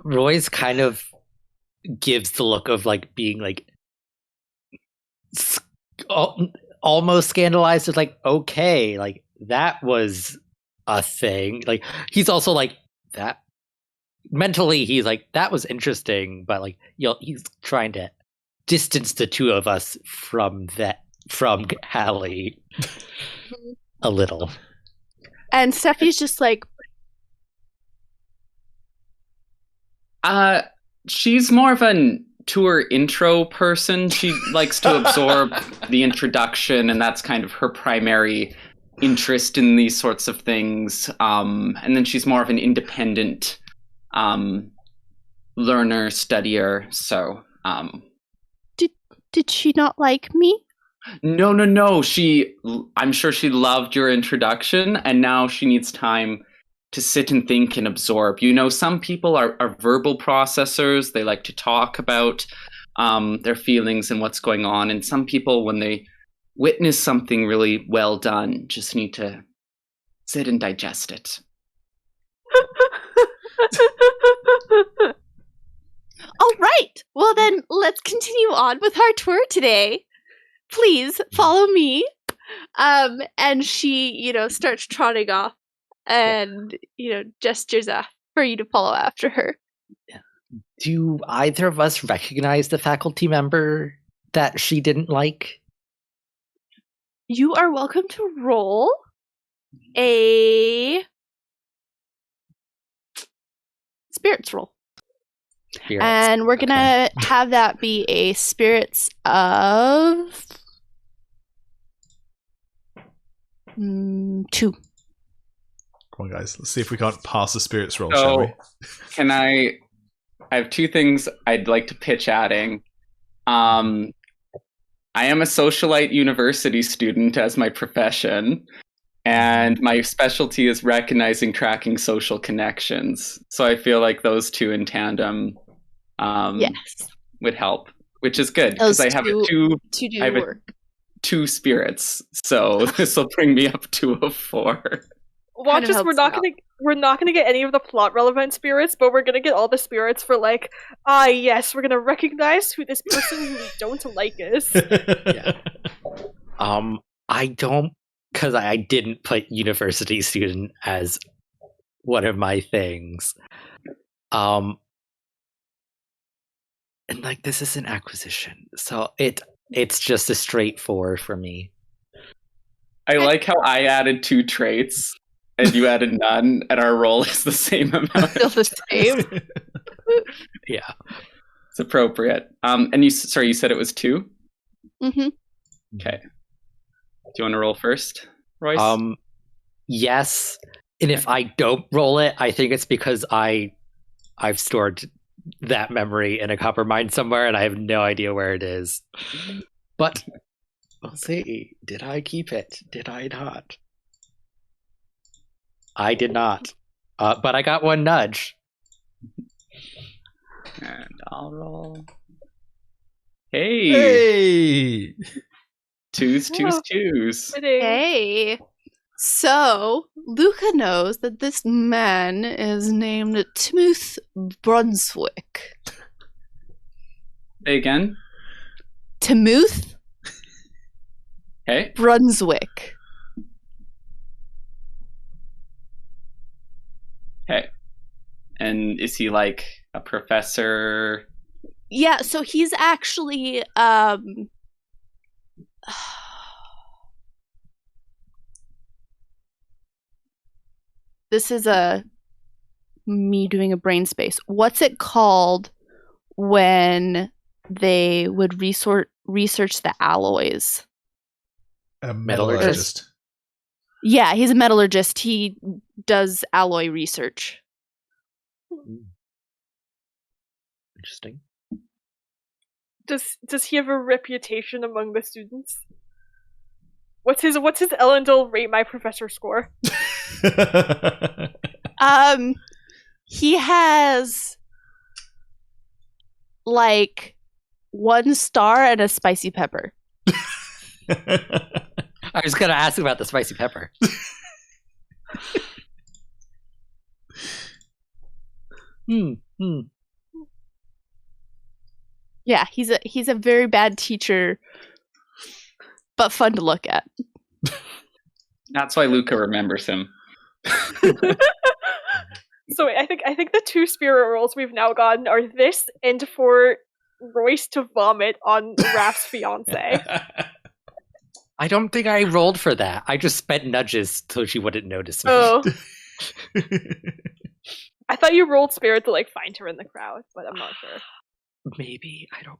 Royce kind of gives the look of like being like almost scandalized. It's like, okay, like that was a thing. Like he's also like that mentally. He's like that was interesting, but like he's trying to distance the two of us from Hallie a little. And Steffi's just like, she's more of a tour intro person. She likes to absorb the introduction, and that's kind of her primary interest in these sorts of things. And then she's more of an independent learner, studier. So, did she not like me? No. I'm sure she loved your introduction, and now she needs time to sit and think and absorb. You know, some people are verbal processors. They like to talk about their feelings and what's going on. And some people, when they witness something really well done, just need to sit and digest it. All right. Well, then let's continue on with our tour today. Please follow me. And she, starts trotting off and, gestures off for you to follow after her. Do either of us recognize the faculty member that she didn't like? You are welcome to roll a spirits roll. Spirits. And we're going to have that be a spirits of 2. Come on, guys. Let's see if we can't pass a spirits roll, shall we? Can I have 2 things I'd like to pitch adding. I am a socialite university student as my profession, and my specialty is recognizing, tracking social connections. So I feel like those 2 in tandem would help, which is good because I have two spirits. So this will bring me up to a 4. Watch us. We're not gonna get any of the plot relevant spirits, but we're gonna get all the spirits for like, yes, we're gonna recognize who this person who we don't like is. Yeah. I don't, because I didn't put university student as one of my things. And like this is an acquisition, so it's just a straight 4 for me. I like how I added 2 traits. And you added none, and our roll is the same amount. Still the same. Yeah, it's appropriate. And you said it was 2. Mm-hmm. Okay. Do you want to roll first, Royce? Yes. And if I don't roll it, I think it's because I've stored that memory in a copper mine somewhere, and I have no idea where it is. But we'll see. Did I keep it? Did I not? I did not. But I got 1 nudge. And I'll roll. Hey! 2s. Hey. So, Luka knows that this man is named Timoth Brunswick. Say again? Timoth Okay. Brunswick. Okay. And is he like a professor? Yeah, so he's actually this is me doing a brain space. What's it called when they would research the alloys? A metallurgist. Yeah, he's a metallurgist. He does alloy research. Interesting. Does he have a reputation among the students? What's his Elendel rate my professor score? He has like 1 star and a spicy pepper. I was gonna ask about the spicy pepper. Yeah, he's a very bad teacher, but fun to look at. That's why Luka remembers him. So I think the 2 spirit rolls we've now gotten are this and for Royce to vomit on Raph's fiance. I don't think I rolled for that. I just spent nudges so she wouldn't notice me. Oh. I thought you rolled spirit to find her in the crowd, but I'm not sure. Maybe. I don't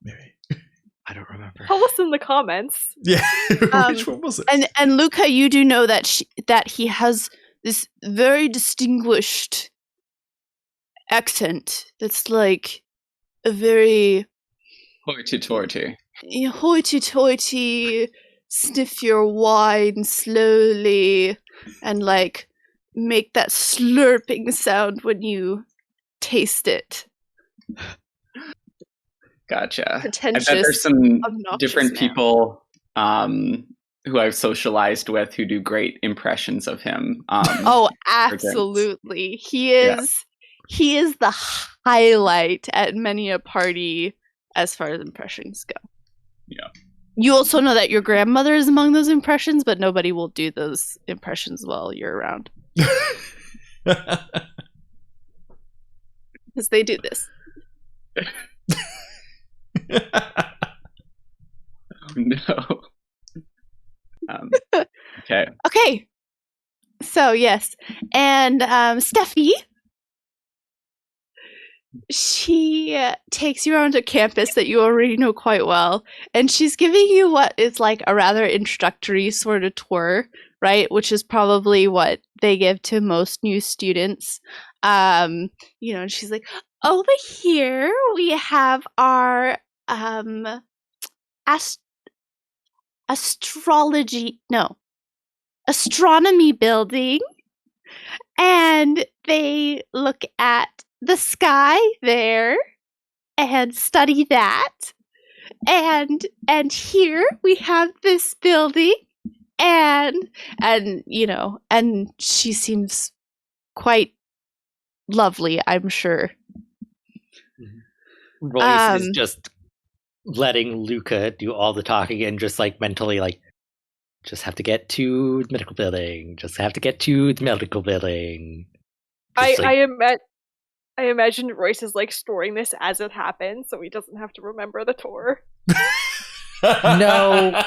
remember. Tell us in the comments. Yeah, which one was it? And Luka, you do know that that he has this very distinguished accent that's like a very Hoity-toity. Hoity-toity, sniff your wine slowly, and make that slurping sound when you taste it. Gotcha. Pretentious, I bet there's some obnoxious different man. people who I've socialized with who do great impressions of him. Oh, absolutely. He is the highlight at many a party as far as impressions go. Yeah. You also know that your grandmother is among those impressions, but nobody will do those impressions while you're around. Because they do this. Oh, no. Okay. Okay. So, yes. And Steffi, she takes you around a campus that you already know quite well, and she's giving you what is a rather introductory sort of tour, right? Which is probably what they give to most new students. And she's like, over here we have our astronomy building, and they look at the sky there and study that, and here we have this building, and she seems quite lovely, I'm sure. Royce is just letting Luka do all the talking and just mentally just have to get to the medical building. Just have to get to the medical building. I imagine Royce is storing this as it happens, so he doesn't have to remember the tour. No,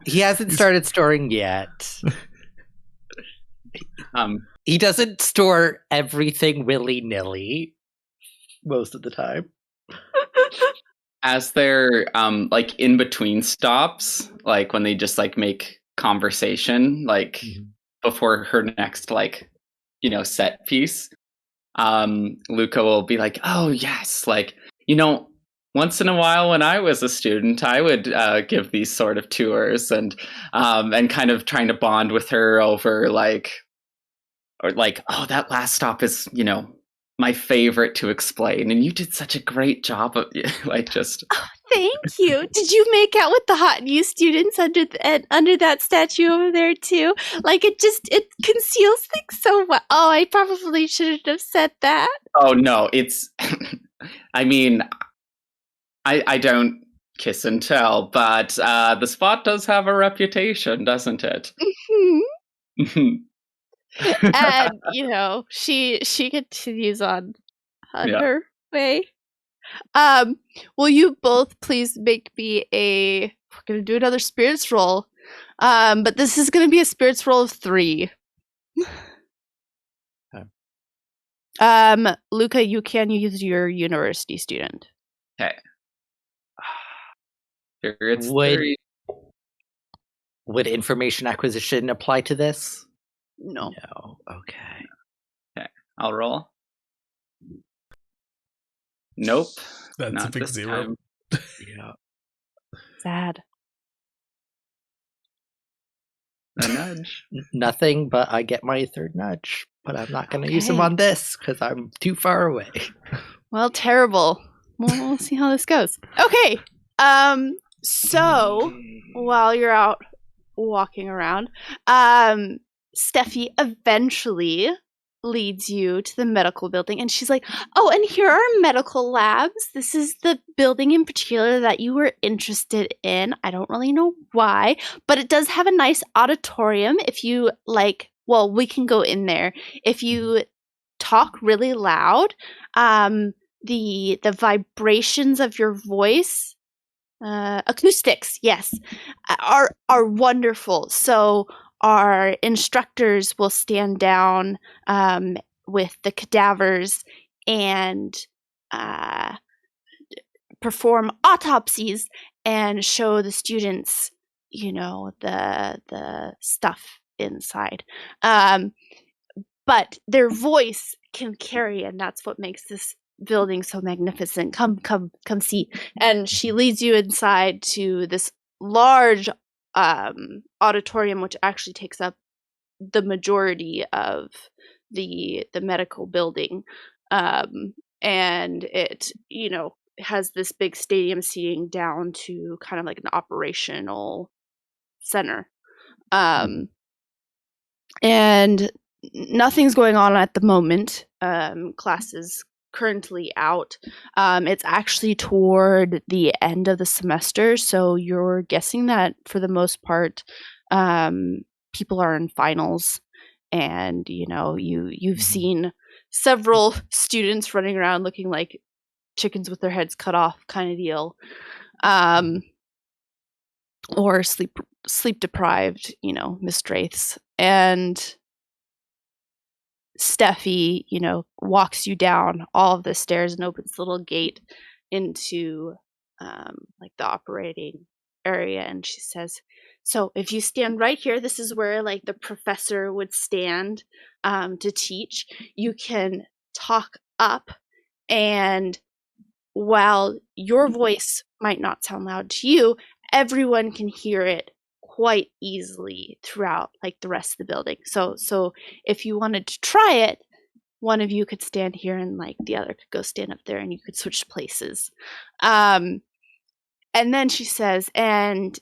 he hasn't started storing yet. He doesn't store everything willy-nilly most of the time. As they're in between stops, when they just make conversation, before her next set piece, Luka will be like, oh yes, once in a while when I was a student, I would give these sort of tours, and kind of trying to bond with her over oh, that last stop is my favorite to explain, and you did such a great job of just. Oh, thank you. Did you make out with the hot new students under that statue over there too? It conceals things so well. Oh, I probably shouldn't have said that. Oh no, it's. I mean, I don't kiss and tell, but the spot does have a reputation, doesn't it? Mm-hmm. And she continues on her way. Will you both please make me we're gonna do another spirits roll, but this is gonna be a spirits roll of 3. Luka, you can use your university student. Okay. It's would information acquisition apply to this? No. Okay. I'll roll. Nope. That's not a big this 0. time. Yeah. Sad. A nudge. Nothing, but I get my 3rd nudge. But I'm not going to use them Okay. on this because I'm too far away. Well, terrible. Well, we'll see how this goes. Okay. So while you're out walking around, Steffi eventually leads you to the medical building, and she's like, oh, and here are medical labs. This is the building in particular that you were interested in. I don't really know why, but it does have a nice auditorium. If you like, well, we can go in there. If you talk really loud, the vibrations of your voice, acoustics, yes, are wonderful. So our instructors will stand down with the cadavers and perform autopsies and show the students, the stuff inside. But their voice can carry, and that's what makes this building so magnificent. Come see. And she leads you inside to this large auditorium, which actually takes up the majority of the medical building, and it has this big stadium seating down to kind of like an operational center, and nothing's going on at the moment. Class is currently out. It's actually toward the end of the semester, so you're guessing that for the most part people are in finals, and you've seen several students running around looking like chickens with their heads cut off kind of deal, or sleep deprived mistwraiths. And Steffi, walks you down all of the stairs and opens the little gate into like the operating area, and she says, so if you stand right here, this is where like the professor would stand to teach. You can talk up, and while your voice might not sound loud to you, everyone can hear it quite easily throughout like the rest of the building. So if you wanted to try it, one of you could stand here and like the other could go stand up there, and you could switch places. And then she says, and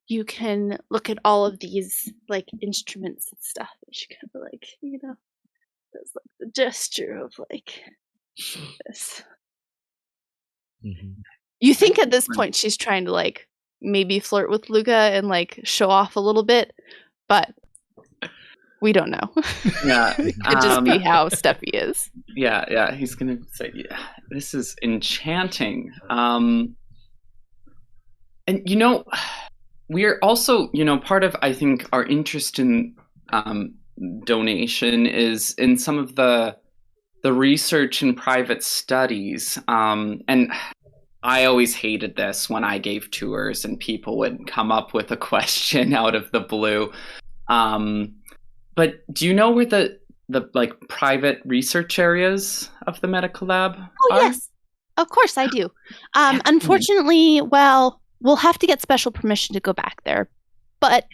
you can look at all of these like instruments and stuff. And she kind of like does like the gesture of like this. Mm-hmm. You think at this point she's trying to like maybe flirt with Luka and like show off a little bit, but we don't know. Yeah, It could just be how Steffi is. Yeah. He's gonna say, "Yeah, this is enchanting." And we're also, part of I think our interest in donation is in some of the research and private studies, and I always hated this when I gave tours and people would come up with a question out of the blue. But do you know where the like private research areas of the medical lab are? Yes, of course I do. Unfortunately, well, we'll have to get special permission to go back there, but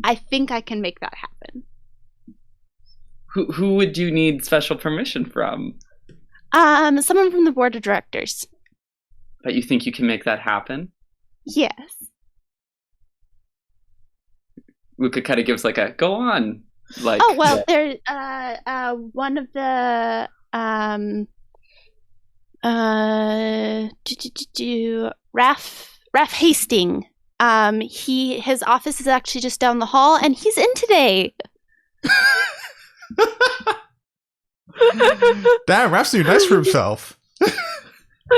I think I can make that happen. Who would you need special permission from? Someone from the board of directors. But you think you can make that happen? Yes. Luka kind of gives like a go on. Like, oh well, there. One of the Raf Hastings. His office is actually just down the hall, and he's in today. Damn, Raf's too nice for himself.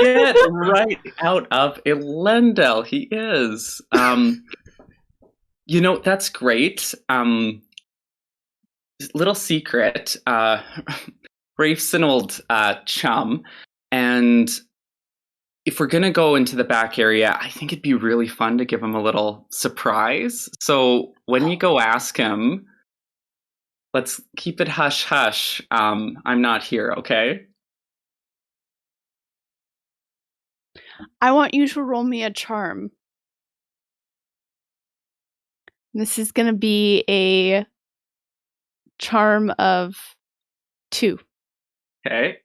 Get right out of Elendel. He is. That's great. Little secret. Rafe's an old chum, and if we're gonna go into the back area, I think it'd be really fun to give him a little surprise. So when you go ask him, let's keep it hush hush. I'm not here, okay? I want you to roll me a charm. This is going to be a charm of 2. Okay.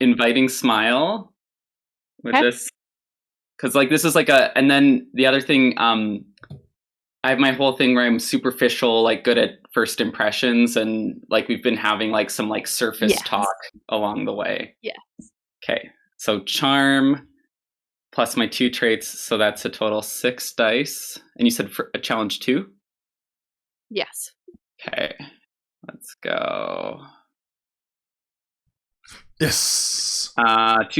Inviting smile with this, because like this is like and then the other thing, I have my whole thing where I'm superficial, like good at first impressions, and like we've been having like some like surface talk along the way. Yes. Okay, so charm plus my 2 traits, so that's a total 6 dice. And you said for a challenge 2? Yes. Okay, let's go. Yes. 2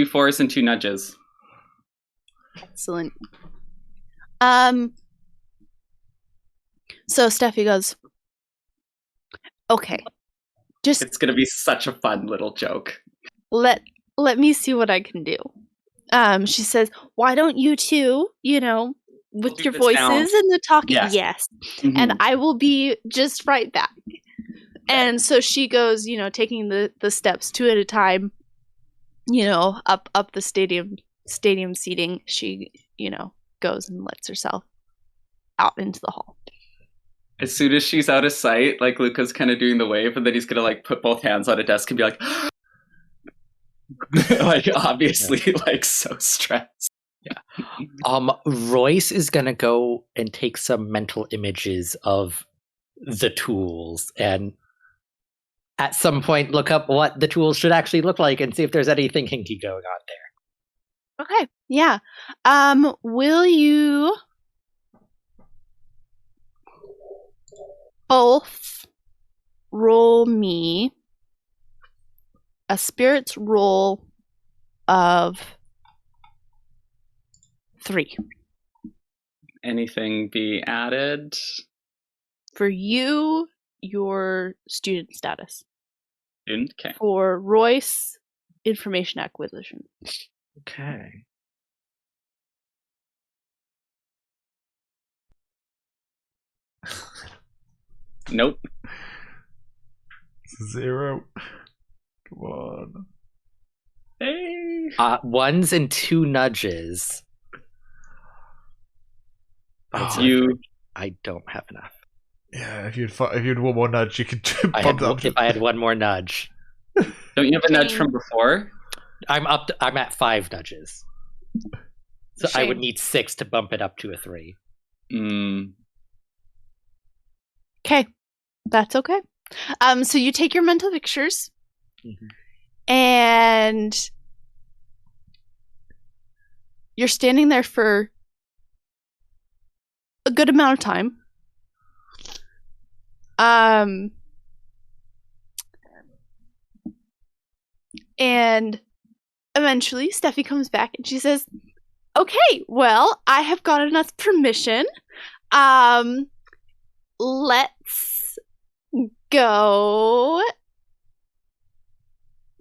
4s and 2 nudges. Excellent. So Steffi goes, okay, just It's gonna be such a fun little joke. let me see what I can do. She says, why don't you two, with do your this voices now. and the talking, Yes. and I will be just right back. And so she goes, taking the steps 2 at a time, up the stadium seating. She, goes and lets herself out into the hall. As soon as she's out of sight, like Luka's kind of doing the wave, and then he's gonna like put both hands on a desk and be like, like obviously like so stressed. Royce is gonna go and take some mental images of the tools and at some point look up what the tools should actually look like and see if there's anything hinky going on there. Okay, yeah. Will you both roll me a spirits roll of 3? Anything be added? For you, your student status. Student? Okay. For Royce, information acquisition. Okay. Nope. 0. Come on. Hey. 1s and 2 nudges. But I don't have enough. Yeah, if you'd one more nudge, you could bump up. If I had one more nudge. Don't you have a nudge from before? I'm at 5 nudges. So I would Shame. need 6 to bump it up to a 3. Okay, that's okay. So you take your mental pictures, and you're standing there for a good amount of time. And eventually Steffi comes back and she says, okay, well, I have gotten us permission. Let's go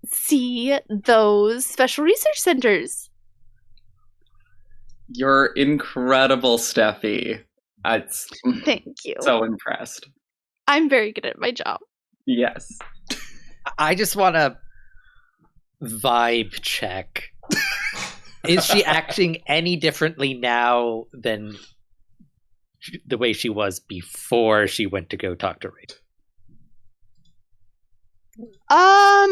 see those special research centers. You're incredible, Steffi. Thank you. So impressed. I'm very good at my job. Yes. I just want to vibe check. Is she acting any differently now than the way she was before she went to go talk to Ray? How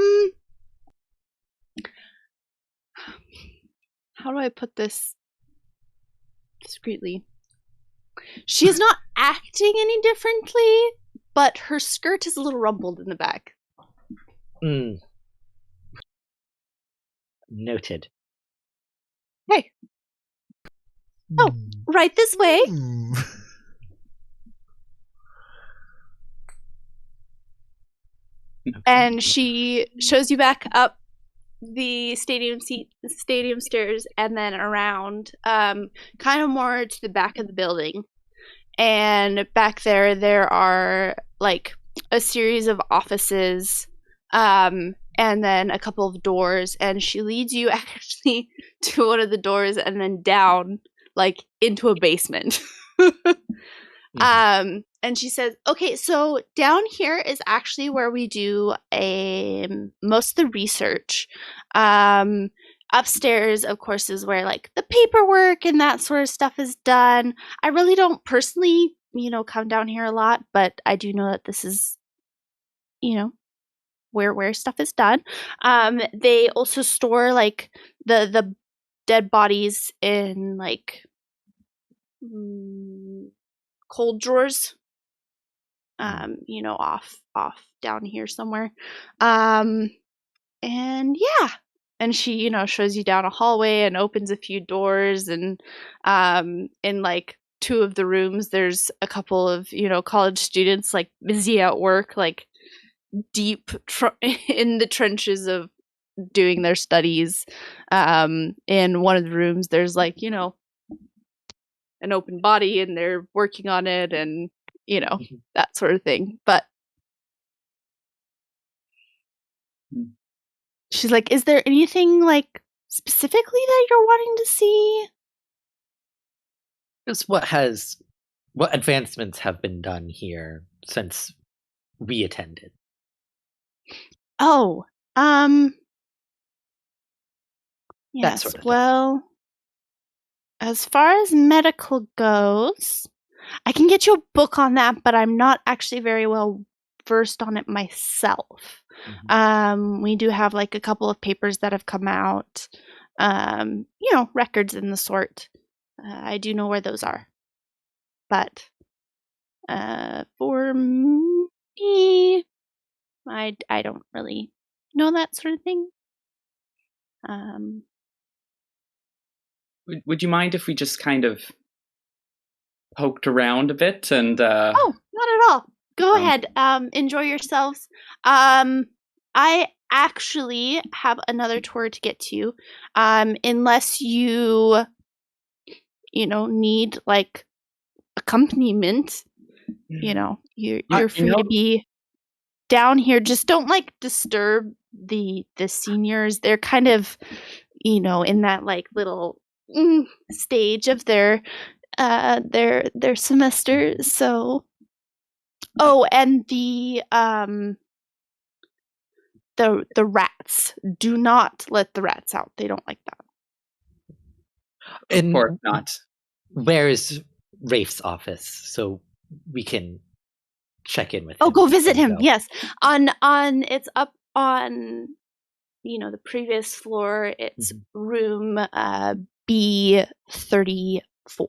do I put this discreetly? She is not acting any differently, but her skirt is a little rumpled in the back. Noted. Hey. Oh, right this way. And she shows you back up the stadium stairs and then around, kind of more to the back of the building. And back there are like a series of offices, and then a couple of doors. And she leads you actually to one of the doors and then down, like into a basement. And she says, okay, so down here is actually where we do most of the research. Upstairs, of course, is where like the paperwork and that sort of stuff is done. I really don't personally, come down here a lot, but I do know that this is, where stuff is done. They also store like the dead bodies in like cold drawers. Off down here somewhere. And yeah. And she, shows you down a hallway and opens a few doors, and in like two of the rooms there's a couple of, college students like busy at work, like deep in the trenches of doing their studies. In one of the rooms there's like, an open body and they're working on it, and that sort of thing. But she's like, is there anything like specifically that you're wanting to see? Just what advancements have been done here since we attended? Oh, That yes, sort of thing. well, as far as medical goes, I can get you a book on that, but I'm not actually very well versed on it myself. We do have like a couple of papers that have come out, records in the sort. I do know where those are. But for me, I don't really know that sort of thing. Would you mind if we just kind of poked around a bit and Oh, not at all. Go ahead. Enjoy yourselves. I actually have another tour to get to. Unless you need like accompaniment, you're free to be down here. Just don't like disturb the seniors. They're kind of, in that like little stage of their semester. So, oh, and the rats. Do not let the rats out. They don't like that. of course not. Where is Rafe's office so we can check in with him? Oh, go visit him. Yes. On it's up on the previous floor. It's room B34.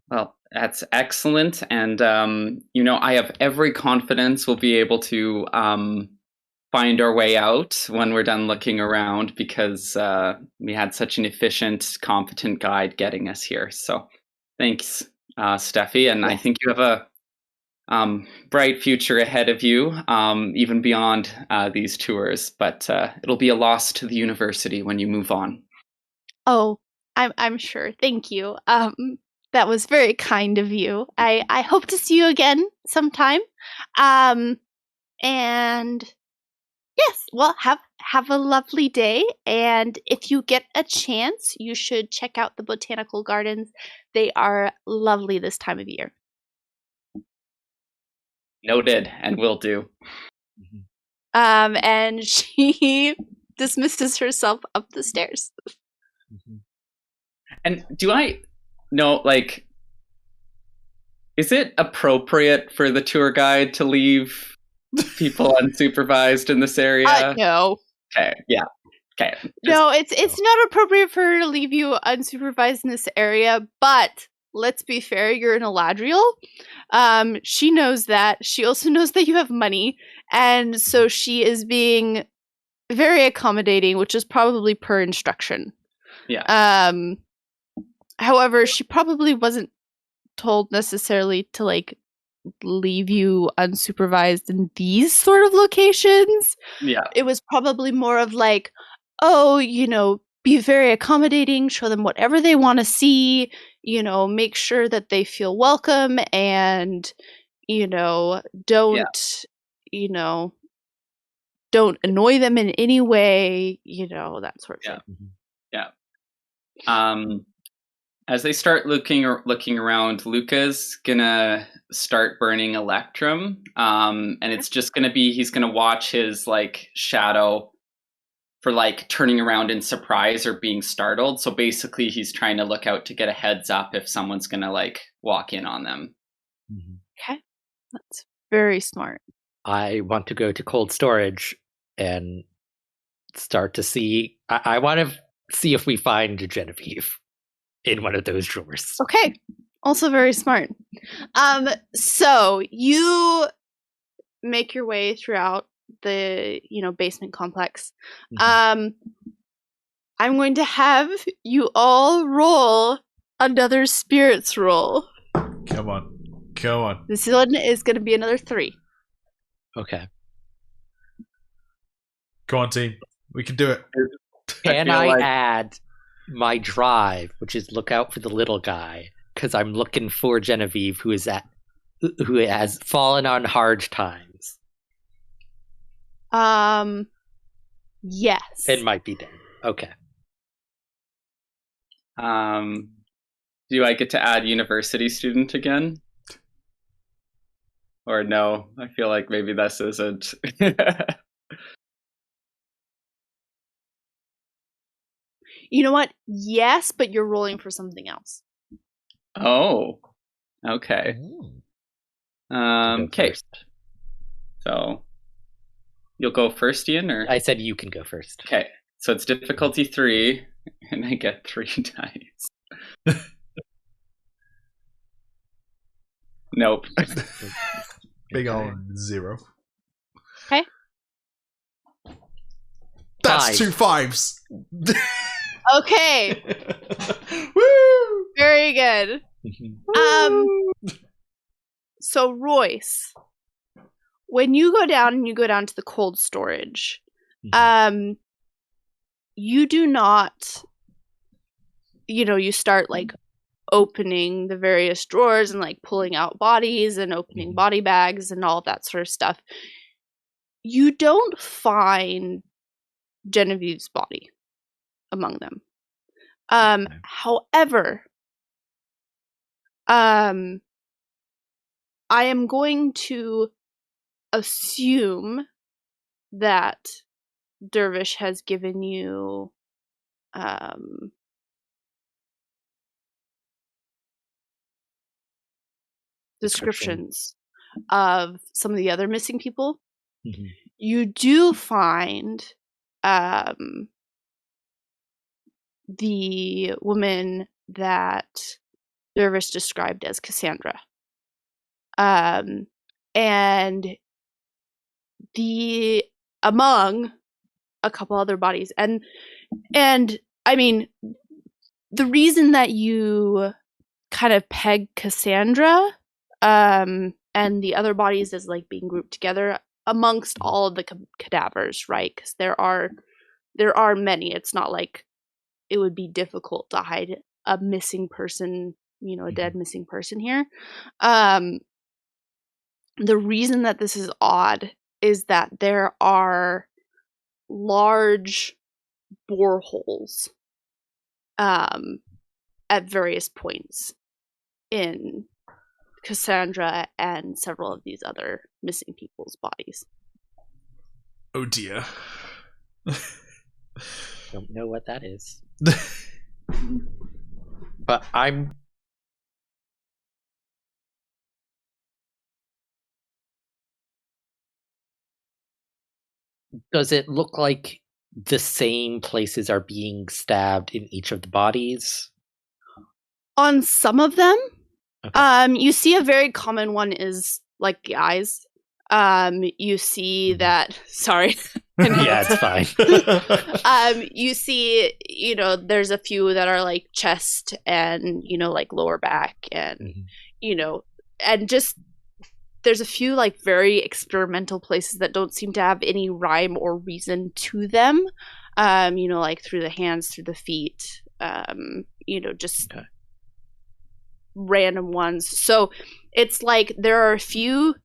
Well, that's excellent, and I have every confidence we'll be able to find our way out when we're done looking around, because we had such an efficient, competent guide getting us here. So, thanks, Steffi, and I think you have a bright future ahead of you, even beyond these tours. But it'll be a loss to the university when you move on. Oh, I'm sure. Thank you. That was very kind of you. I hope to see you again sometime. And yes, well, have a lovely day. And if you get a chance, you should check out the botanical gardens. They are lovely this time of year. Noted, and will do. And she dismisses herself up the stairs. And do I know, like, is it appropriate for the tour guide to leave people unsupervised in this area? No. Okay, yeah. Okay. No, it's not appropriate for her to leave you unsupervised in this area, but let's be fair, you're an Eladriel. She knows that. She also knows that you have money, and so she is being very accommodating, which is probably per instruction. Yeah. However, she probably wasn't told necessarily to like leave you unsupervised in these sort of locations. Yeah. It was probably more of like, oh, be very accommodating, show them whatever they want to see, make sure that they feel welcome, and don't annoy them in any way, that sort of thing. Yeah. As they start looking around, Luka's gonna start burning Electrum, and it's just gonna be, he's gonna watch his like shadow for like turning around in surprise or being startled. So basically, he's trying to look out to get a heads up if someone's gonna like walk in on them. Okay, that's very smart. I want to go to cold storage and start to see. I want to see if we find Genevieve. in one of those drawers. Okay. Also very smart. So you make your way throughout the, basement complex. I'm going to have you all roll another spirits roll. Come on. This one is going to be another 3. Okay. Go on, team. We can do it. Can I add my drive, which is look out for the little guy, because I'm looking for Genevieve, who has fallen on hard times. Yes. It might be dead. Okay. Do I get to add university student again? Or no? I feel like maybe this isn't. You know what? Yes, but you're rolling for something else. Oh. Okay. Okay. So you'll go first, Ian, or I said you can go first. Okay. So it's difficulty 3, and I get 3 dice. Nope. Big old 0. Okay. That's 5. 2 5s. Okay. Woo! Very good. So Royce, when you go down to the cold storage, you do not, you start like opening the various drawers and like pulling out bodies and opening body bags and all of that sort of stuff. You don't find Genevieve's body among them. However, I am going to assume that Dervish has given you descriptions of some of the other missing people. You do find the woman that Dervish described as Cassandra. And among a couple other bodies. And I mean, the reason that you kind of peg Cassandra and the other bodies as like being grouped together amongst all of the cadavers, right? Because there are many. It's not like it would be difficult to hide a missing person, a dead missing person here. The reason that this is odd is that there are large boreholes at various points in Cassandra and several of these other missing people's bodies. Oh dear. Don't know what that is. But I'm... Does it look like the same places are being stabbed in each of the bodies? On some of them, Okay. you see a very common one is like the eyes. You see that. Sorry. Yeah, it's fine. You see, there's a few that are like chest and like lower back and and just there's a few like very experimental places that don't seem to have any rhyme or reason to them. Like through the hands, through the feet. Just random ones. So it's like there are a few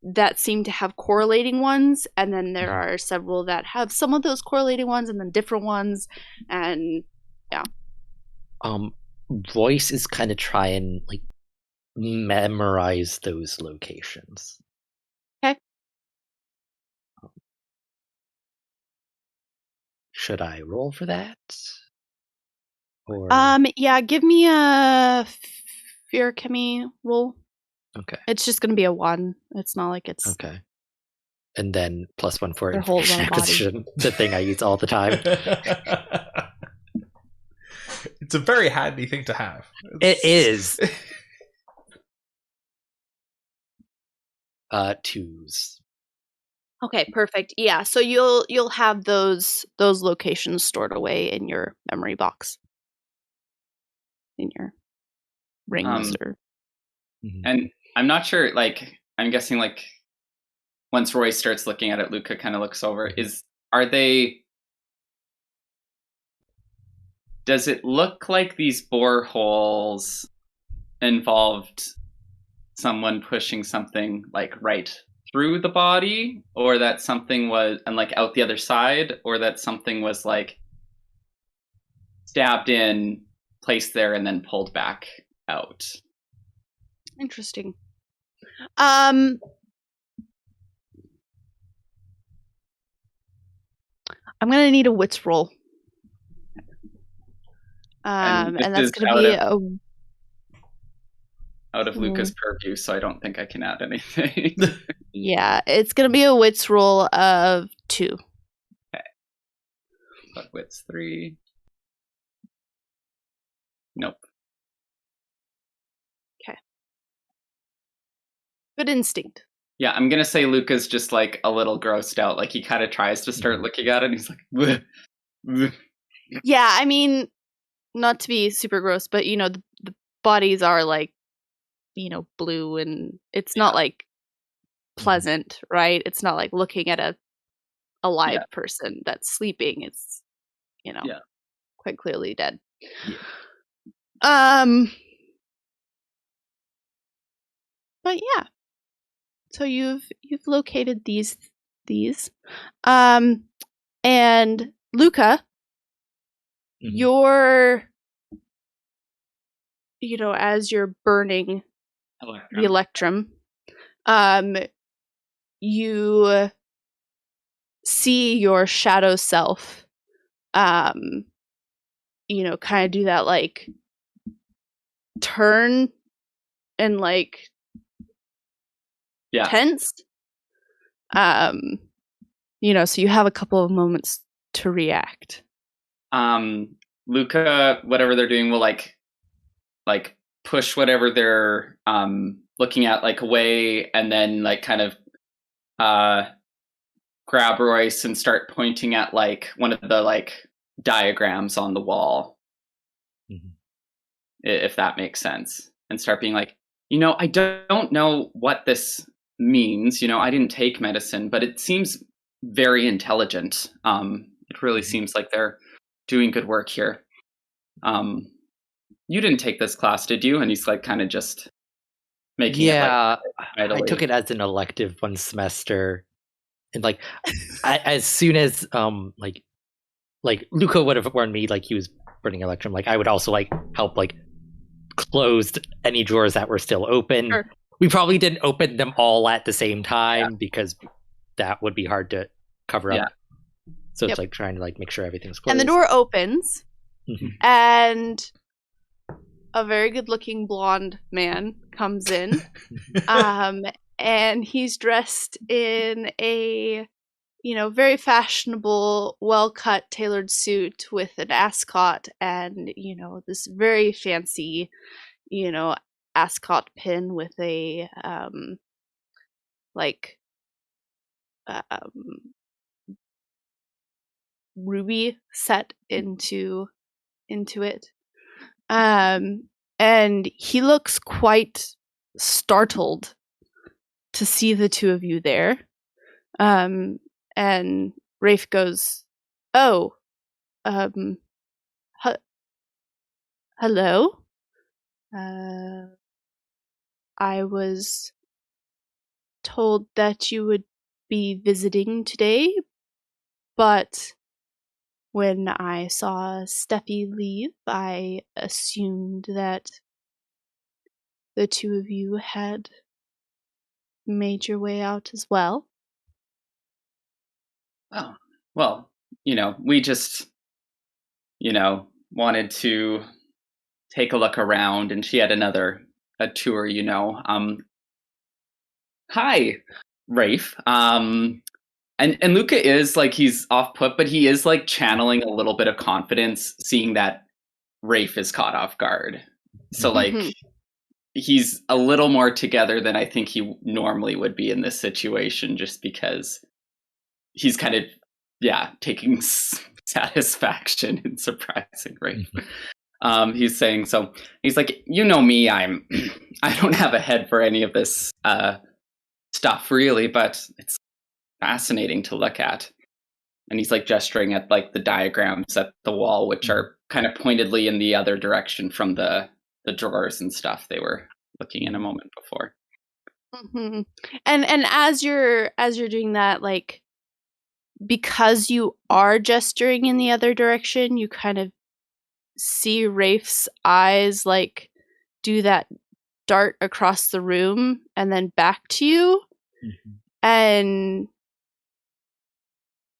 that seem to have correlating ones, and then there are several that have some of those correlating ones and then different ones, and yeah. Royce is kind of trying like memorize those locations. Okay. Should I roll for that? Or yeah, give me a fear chemi roll. okay. It's just gonna be a 1. It's not like it's Okay. And then +1 for Their whole information lower body. acquisition, the thing I use all the time. It's a very handy thing to have. It is. 2s. Okay, perfect. Yeah, so you'll have those locations stored away in your memory box, in your rings, or. And I'm not sure. Like, I'm guessing like once Roy starts looking at it, Luka kind of looks over. Are they? Does it look like these boreholes involved someone pushing something like right through the body, or that something was and like out the other side, or that something was like stabbed in, placed there, and then pulled back out? Interesting. I'm gonna need a wits roll. And that's gonna be out of Luka's purview, so I don't think I can add anything. Yeah, it's gonna be a wits roll of 2. Okay. But wits 3. Nope. Okay. Good instinct. Yeah, I'm gonna say Luka's just like a little grossed out. Like he kind of tries to start looking at it, and he's like, bleh, bleh. Yeah, I mean, not to be super gross, but the bodies are like, blue, and it's not like pleasant, right? It's not like looking at a live person that's sleeping. It's quite clearly dead. But yeah, so you've located these, and Luka, you're as you're burning the electrum, you see your shadow self, kind of do that like turn and like tense. So you have a couple of moments to react. Luka, whatever they're doing, will like push whatever they're looking at like away, and then like kind of grab Royce and start pointing at like one of the like diagrams on the wall, if that makes sense, and start being like, I don't know what this means. I didn't take medicine, but it seems very intelligent. It really seems like they're doing good work here. You didn't take this class, did you? And he's like kind of just making it like I took it as an elective one semester, and like as soon as like Luka would have warned me like he was burning electrum, like I would also like help like close any drawers that were still open. Sure. We probably didn't open them all at the same time because that would be hard to cover up. So it's like trying to like make sure everything's closed. And the door opens, and a very good-looking blonde man comes in, and he's dressed in a, very fashionable, well-cut, tailored suit with an ascot and, this very fancy, ascot pin with a, ruby set into it. And he looks quite startled to see the two of you there. And Rafe goes, "Oh, hello. I was told that you would be visiting today, but when I saw Steffi leave, I assumed that the two of you had made your way out as well." Oh, well, we just, wanted to take a look around, and she had a tour, Hi, Rafe. And Luka is like, he's off put, but he is like channeling a little bit of confidence, seeing that Rafe is caught off guard. So like Mhm. he's a little more together than I think he normally would be in this situation, just because he's kind of taking satisfaction in surprising Rafe. He's saying, so he's like, you know me, I don't have a head for any of this stuff really, but it's fascinating to look at. And he's like gesturing at like the diagrams at the wall, which are kind of pointedly in the other direction from the drawers and stuff they were looking in a moment before. Mhm. And as you're doing that, like, because you are gesturing in the other direction, you kind of see Rafe's eyes like do that dart across the room and then back to you, and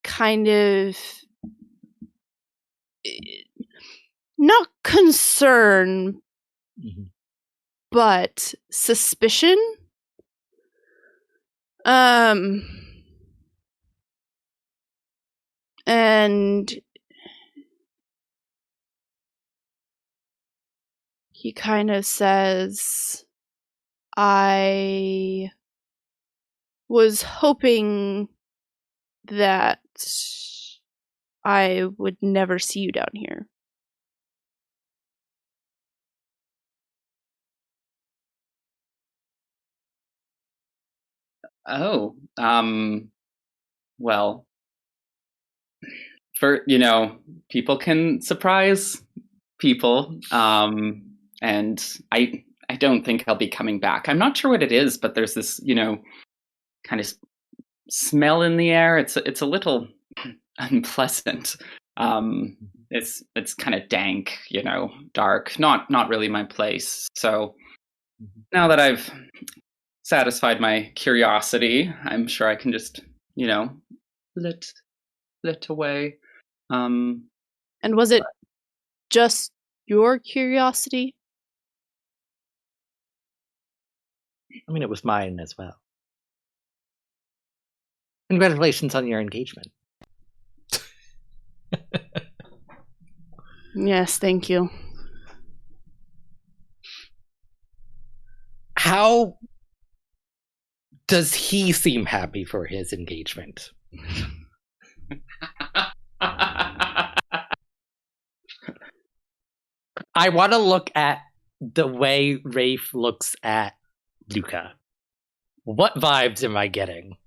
kind of not concern, but suspicion. And he kind of says, I was hoping that I would never see you down here. Oh, well, for, people can surprise people. And I don't think I'll be coming back. I'm not sure what it is, but there's this, kind of smell in the air. It's a little unpleasant. It's kind of dank, dark. Not really my place. So now that I've satisfied my curiosity, I'm sure I can just, lit away. And was it just your curiosity? I mean, it was mine as well. Congratulations on your engagement. Yes, thank you. How does he seem happy for his engagement? I want to look at the way Rafe looks at Luka. What vibes am I getting?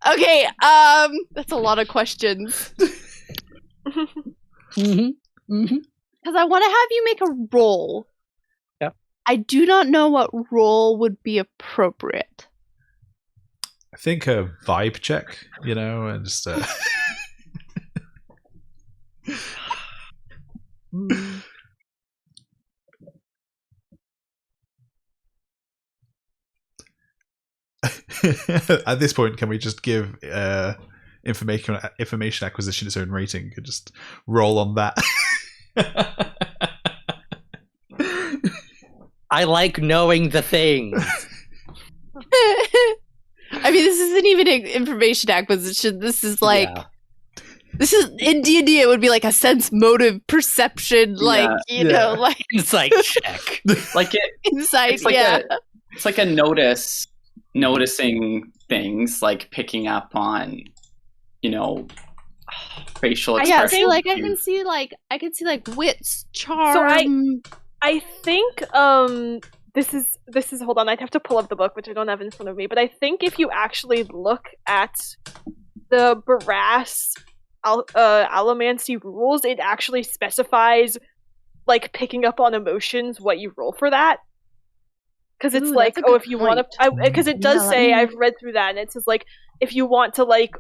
Okay, that's a lot of questions. Because I want to have you make a roll. Yep. I do not know what roll would be appropriate. I think a vibe check, and just At this point, can we just give information acquisition its own rating and just roll on that? I like knowing the things. I mean, this isn't even information acquisition. This is like, this is in D&D. It would be like a sense, motive, perception, like like insight check, like it. Insight, it's like it's like a noticing things, like picking up on, facial expressions. Yeah, so like I can see like wits, charm. So I think this is hold on, I'd have to pull up the book, which I don't have in front of me, but I think if you actually look at the Barras Allomancy rules, it actually specifies like picking up on emotions, what you roll for that. Because it's like, if you want to, because it does say, I've read through that, and it says like, if you want to like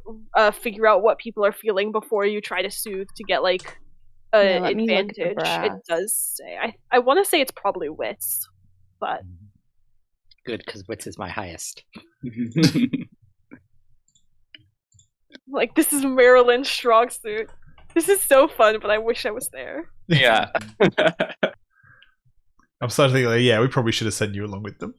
figure out what people are feeling before you try to soothe to get like an advantage, it does say. I want to say it's probably wits, but good, because wits is my highest. Like, this is Marelyn's strong suit. This is so fun, but I wish I was there. Yeah. I'm starting to think, like, we probably should have sent you along with them.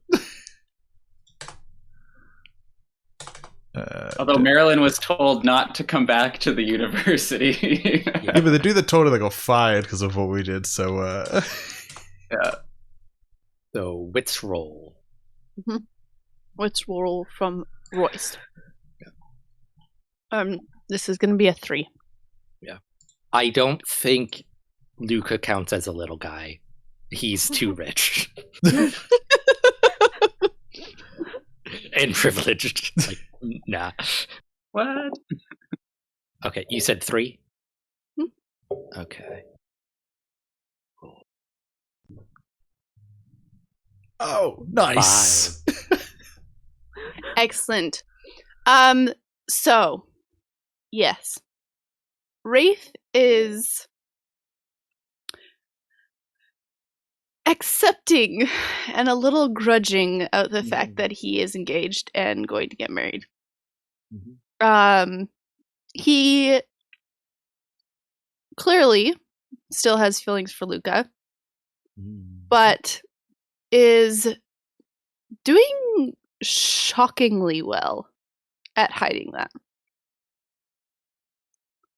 Although Marelyn was told not to come back to the university. Yeah, but they do the total, they got fired because of what we did, so Yeah. So wits roll. Wits roll from Royce. This is going to be a 3. I don't think Luka counts as a little guy. He's too rich. And privileged. Like, nah. What? Okay, you said 3? Okay. oh, nice. 5. Excellent. So, yes. Wraith is accepting and a little grudging of the fact that he is engaged and going to get married. He clearly still has feelings for Luka, but is doing shockingly well at hiding that.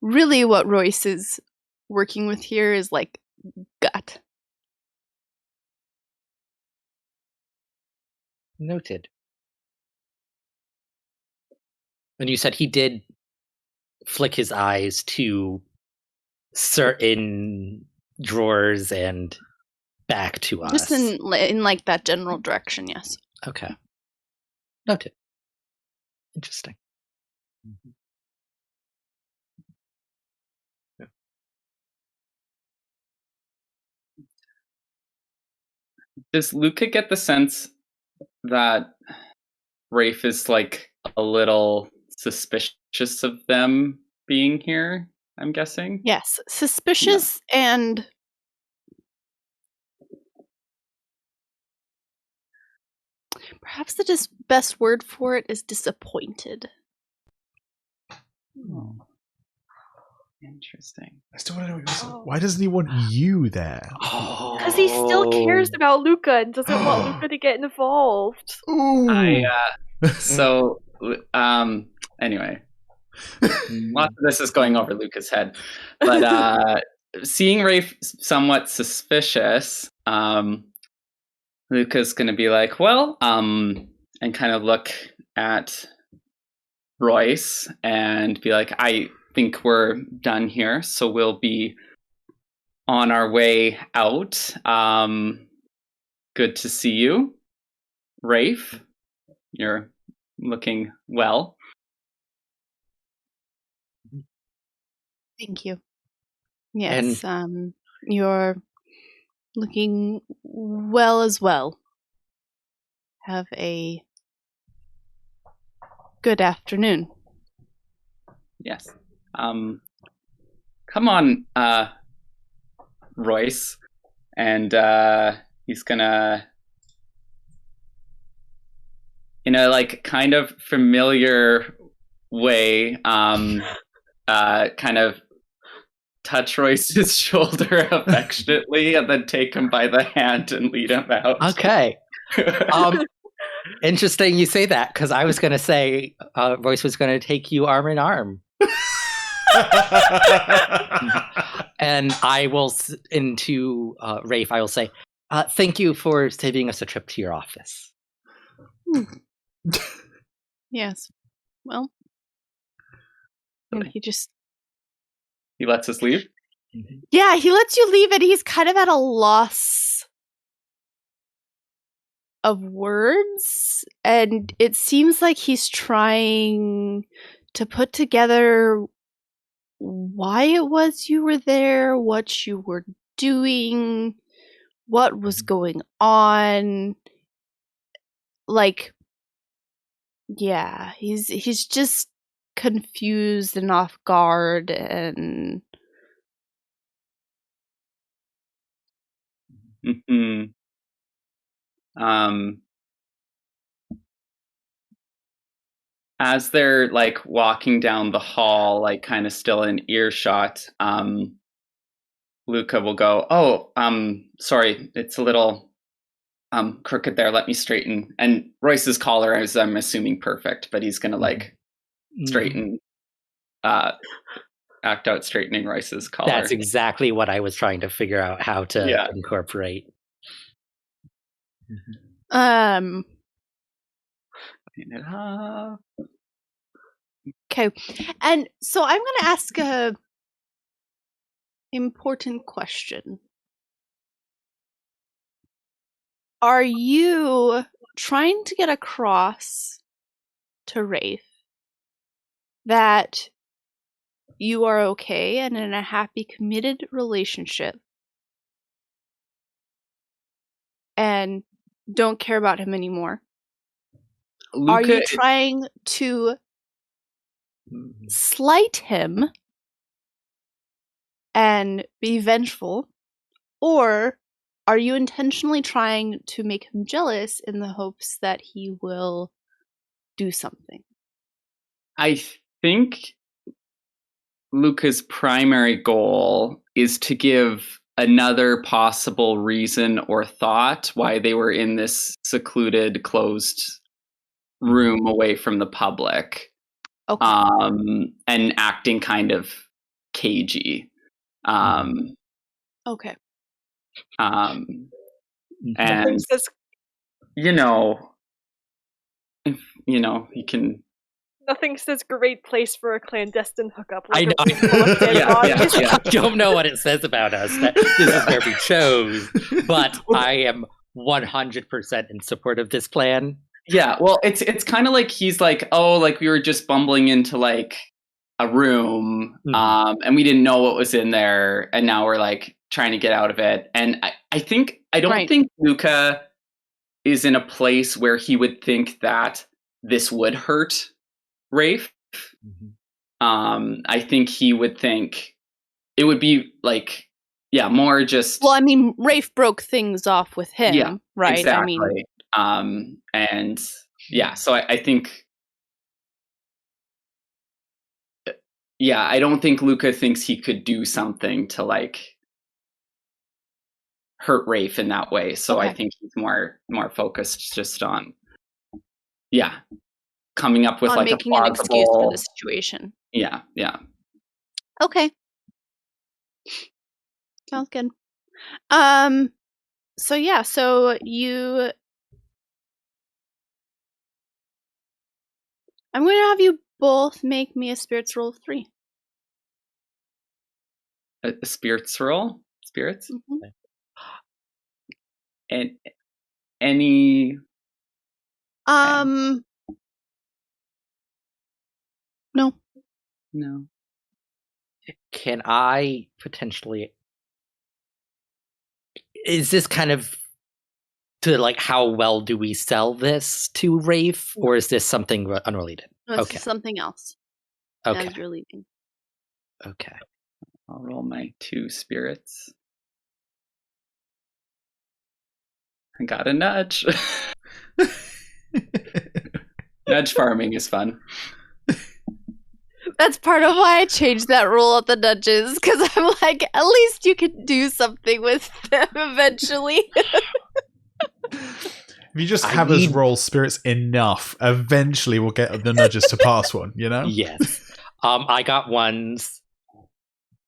Really, what Royce is working with here is like gut. Noted. And you said he did flick his eyes to certain drawers and back to us. Just in like that general direction, yes. Okay. Noted. Interesting. Does Luka get the sense that Rafe is like a little suspicious of them being here? I'm guessing. Yes, suspicious and perhaps the best word for it is disappointed. Oh. Interesting. I still want to know why doesn't he want you there? Because he still cares about Luka and doesn't want Luka to get involved. Ooh. Anyway, lots of this is going over Luka's head, but seeing Rafe somewhat suspicious, Luka's gonna be like, well, and kind of look at Royce and be like, I think we're done here, so we'll be on our way out. Good to see you, Rafe. You're looking well. Thank you. Yes, you're looking well as well. Have a good afternoon. Yes. Come on, Royce. And he's gonna, in a like kind of familiar way, kind of touch Royce's shoulder affectionately and then take him by the hand and lead him out. Okay. Interesting you say that, because I was going to say Royce was going to take you arm in arm. And I will, into Rafe, I will say, thank you for saving us a trip to your office. Yes. Well, and He lets us leave? Yeah, he lets you leave and he's kind of at a loss of words. And it seems like he's trying to put together why it was you were there, what you were doing, what was going on. Like, yeah, he's just confused and off guard and as they're like walking down the hall, like kind of still in earshot, Luka will go, oh, sorry, it's a little crooked there, let me straighten. And Royce's collar is, I'm assuming, perfect, but he's gonna like straighten, act out straightening Royce's collar. That's exactly what I was trying to figure out how to incorporate. Clean it up. Okay. And so I'm going to ask a important question. Are you trying to get across to Rafe that you are okay and in a happy, committed relationship and don't care about him anymore? Luka, Are you trying to slight him and be vengeful? Or are you intentionally trying to make him jealous in the hopes that he will do something? I think Luka's primary goal is to give another possible reason or thought why they were in this secluded, closed room away from the public. Okay. And acting kind of cagey. Okay. And Says, you know, if, you know, you can. nothing says great place for a clandestine hookup. I know. Yeah. I don't know what it says about us that this is where we chose, but I am 100% in support of this plan. Yeah, well, it's kind of like he's like, oh, like we were just bumbling into like a room, and we didn't know what was in there, and now we're like trying to get out of it. And I don't think Luka is in a place where he would think that this would hurt Rafe. I think he would think it would be like, more just. Well, I mean, Rafe broke things off with him, right? Exactly. I mean, and so I think, I don't think Luka thinks he could do something to like hurt Rafe in that way. So I think he's more focused just on, coming up with on like making a plausible an excuse for the situation. Yeah. Okay. Sounds good. So you. I'm going to have you both make me a spirits roll of 3. A spirits roll? Spirits? Mm-hmm. And any. No. Can I potentially... Is this kind of to like how well do we sell this to Rafe, or is this something unrelated? No, it's something else. Okay. As you're leaving. Okay. I'll roll my 2 spirits. I got a nudge. Nudge farming is fun. That's part of why I changed that rule at the nudges, because I'm like, at least you can do something with them eventually. If you just have us roll spirits enough, eventually we'll get the nudges to pass one, you know? Yes. I got ones.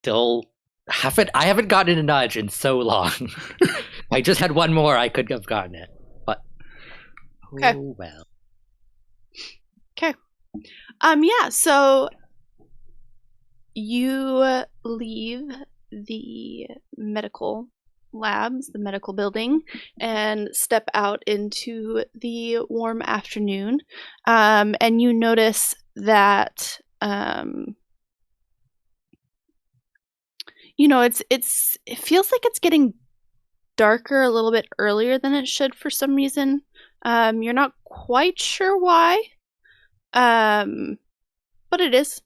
Still I haven't gotten a nudge in so long. I just had one more, I could have gotten it. But oh well. Okay. So you leave the medical labs, the medical building, and step out into the warm afternoon. And you notice that it feels like it's getting darker a little bit earlier than it should for some reason. You're not quite sure why. But it is.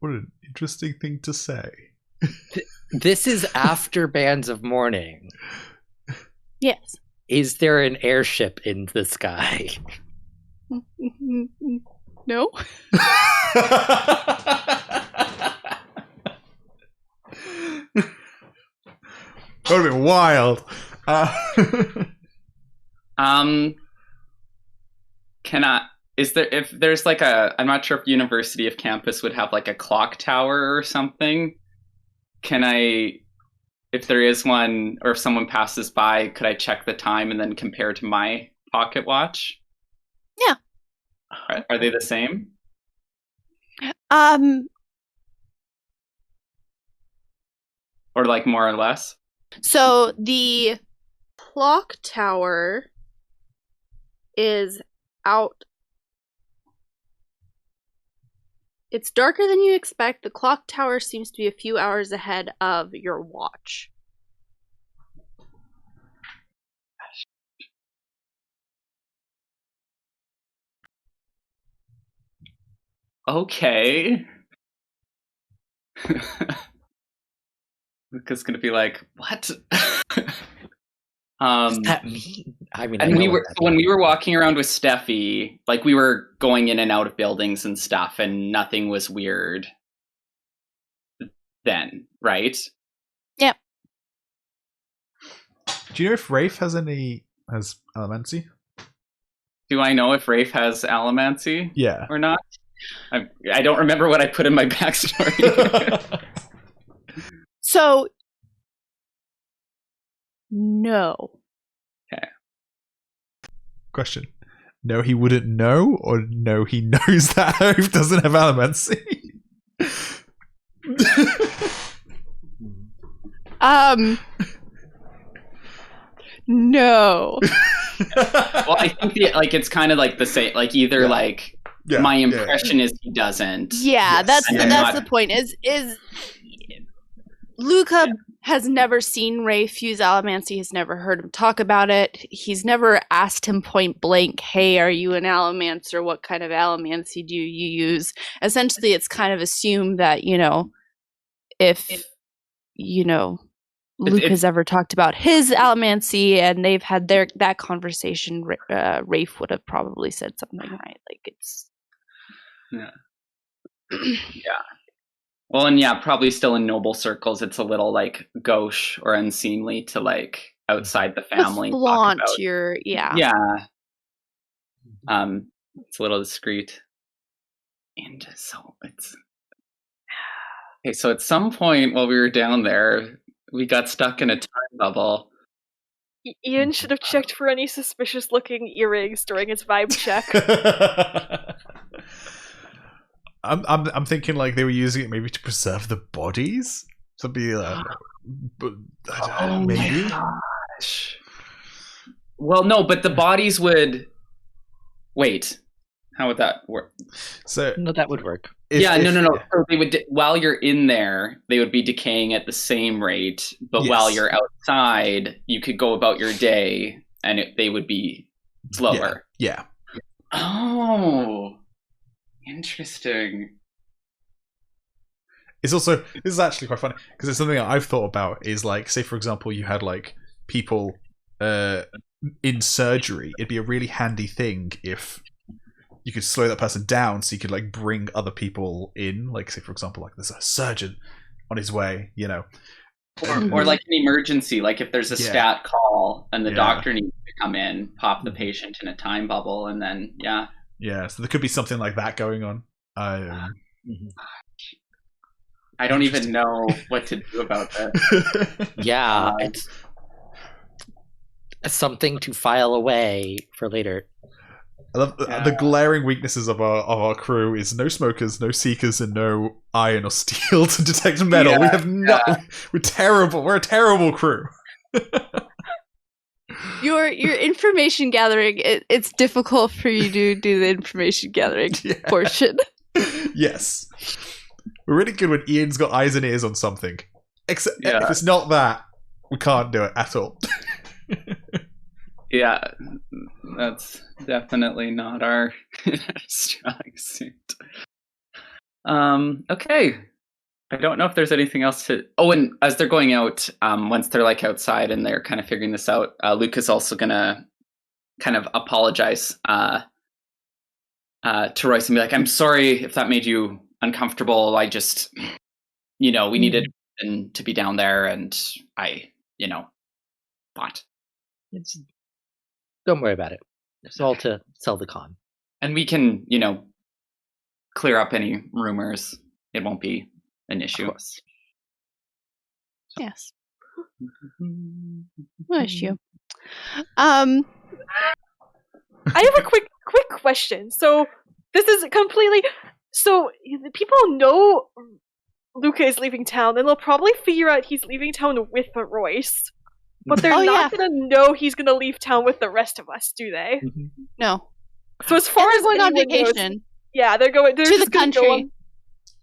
What an interesting thing to say. This is after Bands of Mourning. Yes. Is there an airship in the sky? No. That would have been wild. if there's like I'm not sure if University of Campus would have like a clock tower or something. If there is one, or if someone passes by, could I check the time and then compare to my pocket watch? Yeah. Are they the same? Or like more or less? So the clock tower is out. It's darker than you expect. The clock tower seems to be a few hours ahead of your watch. Okay. Luka's gonna be like, what? What does that mean? I mean, and when we were walking around with Steffi, like we were going in and out of buildings and stuff, and nothing was weird then, right? Yep. Do you know if Rafe has Allomancy? Do I know if Rafe has Allomancy? Yeah. Or not? I don't remember what I put in my backstory. So, no. Okay. Question. No, he wouldn't know, or no, he knows that Rafe doesn't have Allomancy? No. Well, I think it's kind of like the same. Like either my impression is he doesn't. Yeah, Yes. that's the point. Is Luka has never seen Rafe use Allomancy. He's never heard him talk about it. He's never asked him point blank, "Hey, are you an Allomancer? What kind of Allomancy do you use?" Essentially, it's kind of assumed that if Luka's ever talked about his Allomancy and they've had that conversation, Rafe would have probably said something, right? Like it's yeah. Well, and probably still in noble circles, it's a little like gauche or unseemly to like outside the family flaunt your it's a little discreet, and so it's okay. So at some point while we were down there, we got stuck in a time bubble. Ian should have checked for any suspicious-looking earrings during his vibe check. I'm thinking like they were using it maybe to preserve the bodies. To be but I don't know, maybe. Gosh. Well, no, but the bodies would wait. How would that work? So no, that would work. No. So they would, while you're in there, they would be decaying at the same rate. But while you're outside, you could go about your day, and they would be slower. Yeah. Oh, interesting. This is actually quite funny because it's something that I've thought about. Is like, say for example, you had like people in surgery. It'd be a really handy thing if you could slow that person down so you could like bring other people in, like say for example like there's a surgeon on his way, or like an emergency, like if there's a stat call and the doctor needs to come in, pop the patient in a time bubble, and then so there could be something like that going on. I don't even know what to do about that. It's something to file away for later. I love the glaring weaknesses of our crew is no smokers, no seekers, and no iron or steel to detect metal. We have we're terrible. We're a terrible crew. Your information gathering, it's difficult for you to do the information gathering portion. Yes. We're really good when Ian's got eyes and ears on something. Except if it's not that, we can't do it at all. Yeah, that's definitely not our strong suit. Okay. I don't know if there's anything else to... Oh, and as they're going out, once they're like outside and they're kind of figuring this out, Luka's also going to kind of apologize to Royce and be like, I'm sorry if that made you uncomfortable. I just, we needed to be down there, and I, thought. Don't worry about it. It's all to sell the con. And we can, clear up any rumors. It won't be an issue. Yes. No issue. I have a quick question. So this is completely. So people know Luka is leaving town, and they'll probably figure out he's leaving town with Royce. But they're not gonna know he's gonna leave town with the rest of us, do they? No. So as far as going on anyone knows- vacation yeah, they're going to just the gonna go country. on-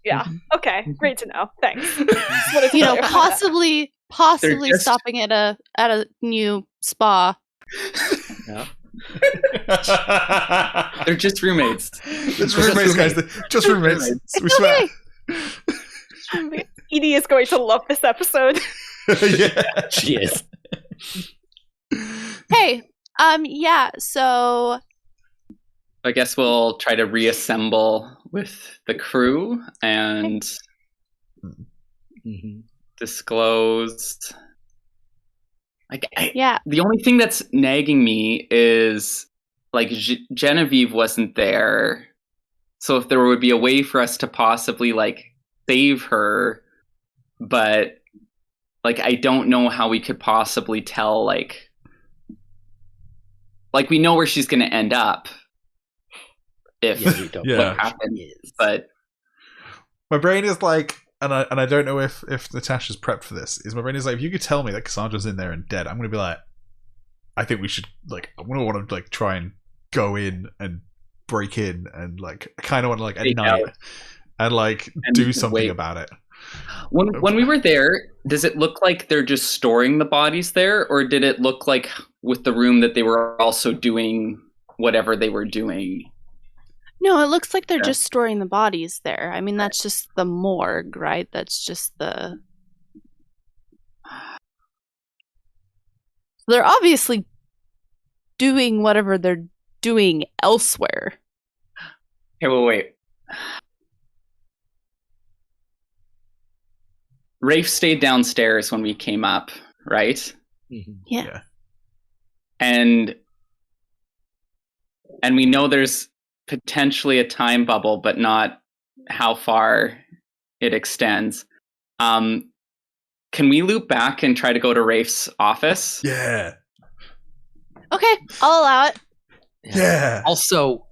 yeah. Okay. Great to know. Thanks. Just wanted to You know, clarify possibly just- stopping at a new spa. Yeah. They're just roommates. Just roommates, guys. Just roommates. We swear. that. Edie is going to love this episode. Yeah. She is. Hey, yeah, so I guess we'll try to reassemble with the crew and disclose. yeah. The only thing that's nagging me is like Genevieve wasn't there, so if there would be a way for us to possibly like save her, but like I don't know how we could possibly tell like we know where she's going to end up if You don't Yeah. know what where she happens, is. but My brain is like, and I don't know if Natasha's prepped for this. My brain is like, if you could tell me that Cassandra's in there and dead, I'm gonna be like, I think we should like, I'm gonna want to like try and go in and break in and like, I kind of want to like at Take night out. and like And do something wait. about it. when we were there, does it look like they're just storing the bodies there, or did it look like with the room that they were also doing whatever they were doing? No, it looks like they're Yeah. just storing the bodies there. I mean, that's just the morgue, right? That's just the. They're obviously doing whatever they're doing elsewhere. Okay, well, wait. Rafe stayed downstairs when we came up, right? Yeah. And we know there's potentially a time bubble, but not how far it extends. Can we loop back and try to go to Rafe's office? Yeah. Okay, I'll allow it. Yeah. Also,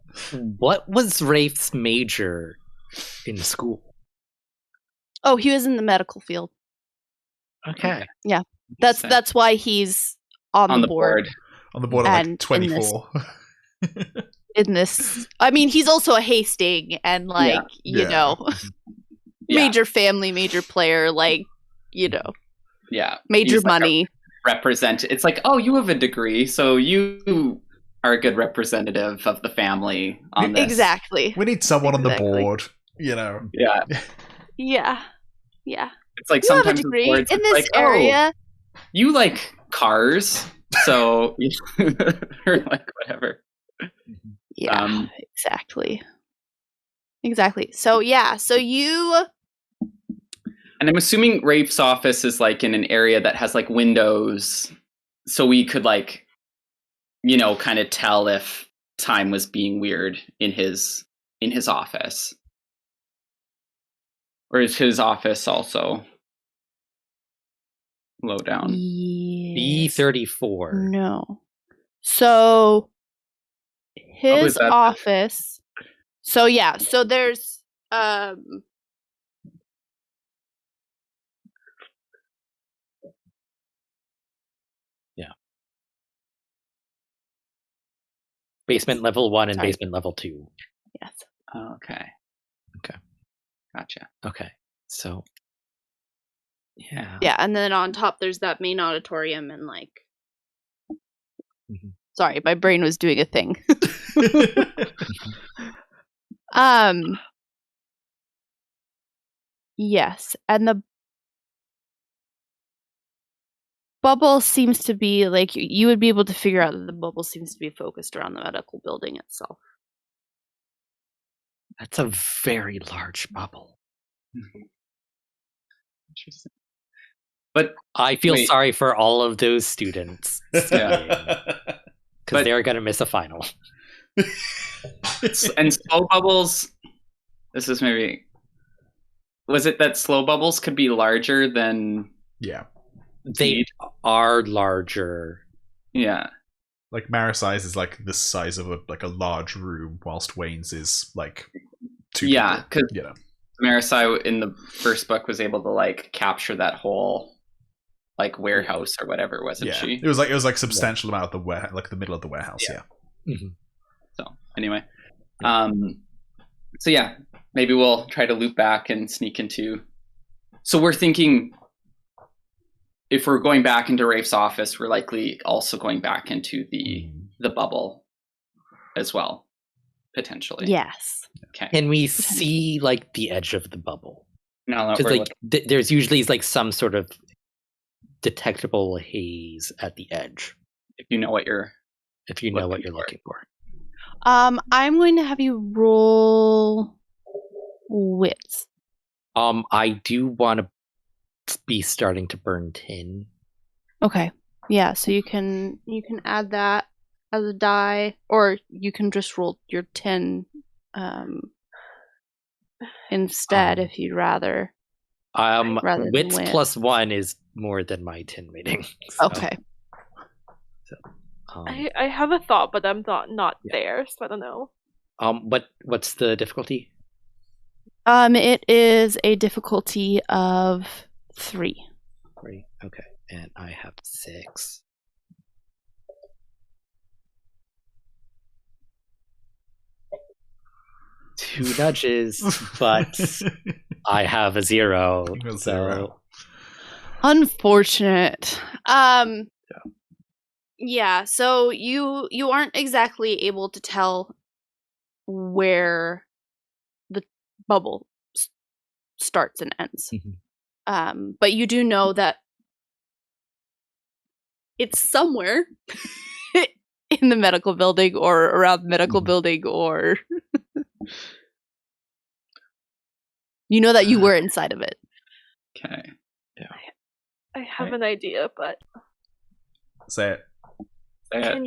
what was Rafe's major in school? Oh, he was in the medical field. Okay. That's why he's on the board On the board at And like 24. in this. I mean, he's also a Hasting and like, you Yeah. know, major family, major player, like, you know, Yeah. major He's like money. It's like, oh, you have a degree, so you are a good representative of the family on this. Exactly. We need someone on the Exactly. board, you know. Yeah. Yeah. Yeah. It's like You have a sometimes with degree boards, in it's this like, area. Oh, you like cars, so or like whatever. Yeah, exactly. Exactly. So yeah, so you And I'm assuming Rafe's office is like in an area that has like windows, so we could like, you know, kind of tell if time was being weird in his office. Or is his office also low down? B34. No. So How his is that? office. So yeah, so there's Basement level 1 and Sorry. basement level 2. yes. Oh, okay. Okay. Gotcha. Okay. So, yeah. Yeah, and then on top there's that main auditorium and like Mhm. Sorry, my brain was doing a thing. Yes, and the bubble seems to be like you would be able to figure out that the bubble seems to be focused around the medical building itself. That's a very large bubble. Interesting. But I feel Wait. sorry for all of those students Yeah. because But- they're going to miss a final. And slow bubbles. This is maybe. Was it that slow bubbles could be larger than? Yeah. They are larger. Yeah. Like Marisize is like the size of a large room, whilst Wayne's is like 2 Yeah, people. because Marisai in the first book was able to like capture that whole like warehouse or whatever, wasn't she? It was like substantial amount of the like the middle of the warehouse. Yeah. Mm-hmm. So anyway, so yeah, maybe we'll try to loop back and sneak into. So we're thinking, if we're going back into Rafe's office, we're likely also going back into the bubble as well, potentially. Yes. Okay. Can we see like the edge of the bubble? No, Because like there's usually like some sort of detectable haze at the edge. If you know what you're looking for. I'm going to have you roll wits. I do want to be starting to burn tin. Okay. Yeah, so you can add that as a die, or you can just roll your 10 instead if you'd rather. Wits plus 1 is more than my tin rating. So. Okay. I have a thought, but I'm not there, so I don't know. What's the difficulty? It is a difficulty of 3. 3. Okay, and I have 6. Two nudges, but I have a 0. So unfortunate. Yeah, so you aren't exactly able to tell where the bubble starts and ends. Mm-hmm. But you do know that it's somewhere in the medical building or around the medical building, or you know that you were inside of it. Okay. Yeah. I have an idea, but Say it. Can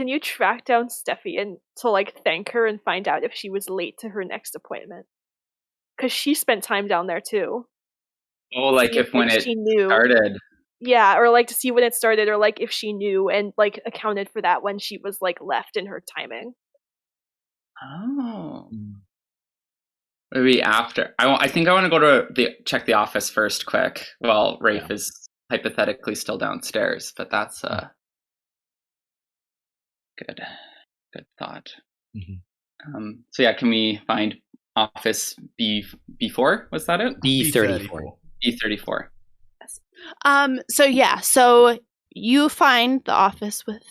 you track down Steffi and to like thank her and find out if she was late to her next appointment? Because she spent time down there too. Oh, like see if when it she knew. started. Yeah, or like to see when it started, or like if she knew and like accounted for that when she was like left in her timing. Oh. Maybe after. I think I want to go to check the office first, quick. Well, Rafe is hypothetically still downstairs, but that's good thought. Mm-hmm. So yeah, can we find office B4? Was that it? B34. B34. Yes. So you find the office with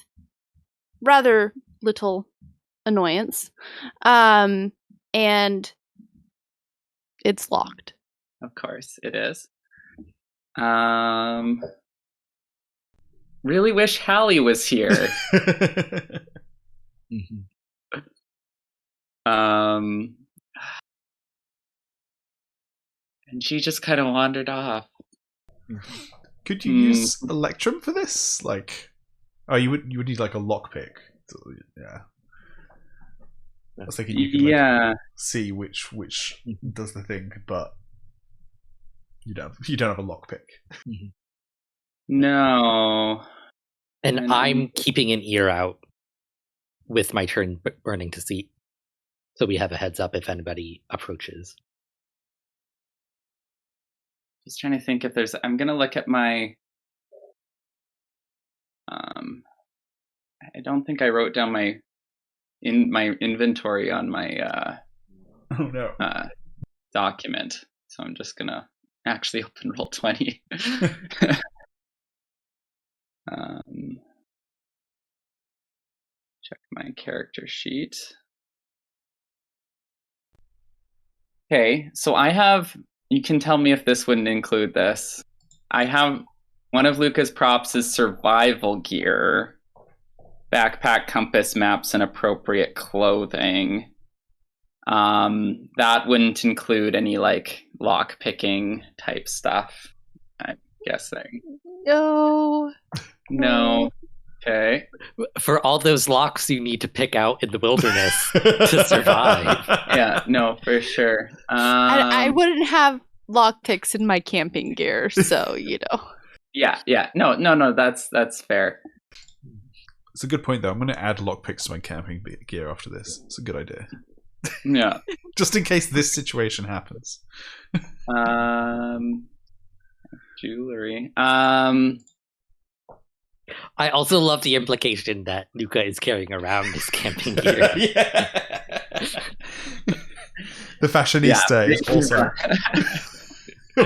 rather little annoyance, and it's locked. Of course, it is. Really wish Hallie was here. And she just kind of wandered off. Could you use Electrum for this? Like, you would need like a lockpick. Yeah. I was thinking you could see which does the thing, but you don't have a lockpick. No. And I'm keeping an ear out with my turn burning to see, so we have a heads up if anybody approaches. Just trying to think if there's. I'm gonna look at my. I don't think I wrote down my inventory on my document, so I'm just gonna actually open Roll20. Check my character sheet. Okay, so I have. You can tell me if this wouldn't include this. I have one of Luka's props is survival gear, backpack, compass, maps, and appropriate clothing. That wouldn't include any like lock picking type stuff, I'm guessing. No. No. Okay. For all those locks you need to pick out in the wilderness to survive. Yeah, no, for sure. I wouldn't have lockpicks in my camping gear, so Yeah. No, that's fair. It's a good point, though. I'm going to add lockpicks to my camping gear after this. It's a good idea. Yeah. Just in case this situation happens. Jewelry. I also love the implication that Luka is carrying around his camping gear. Yeah. The fashionista is also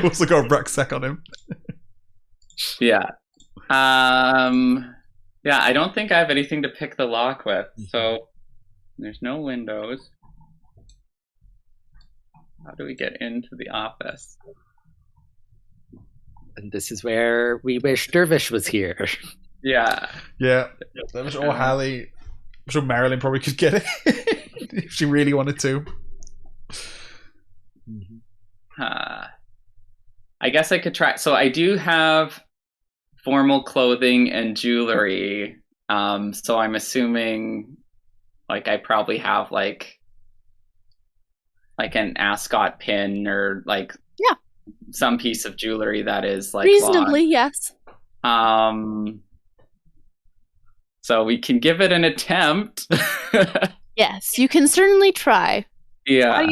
also got a rucksack on him. Yeah. Yeah, I don't think I have anything to pick the lock with. So there's no windows. How do we get into the office? And this is where we wish Dervish was here. Yeah. Yeah. I'm sure Hallie, I'm sure Marelyn probably could get it if she really wanted to. I guess I could try. So I do have formal clothing and jewelry. So I'm assuming, like, I probably have like an ascot pin or like some piece of jewelry that is like reasonably, yes. So we can give it an attempt. Yes, you can certainly try. Yeah.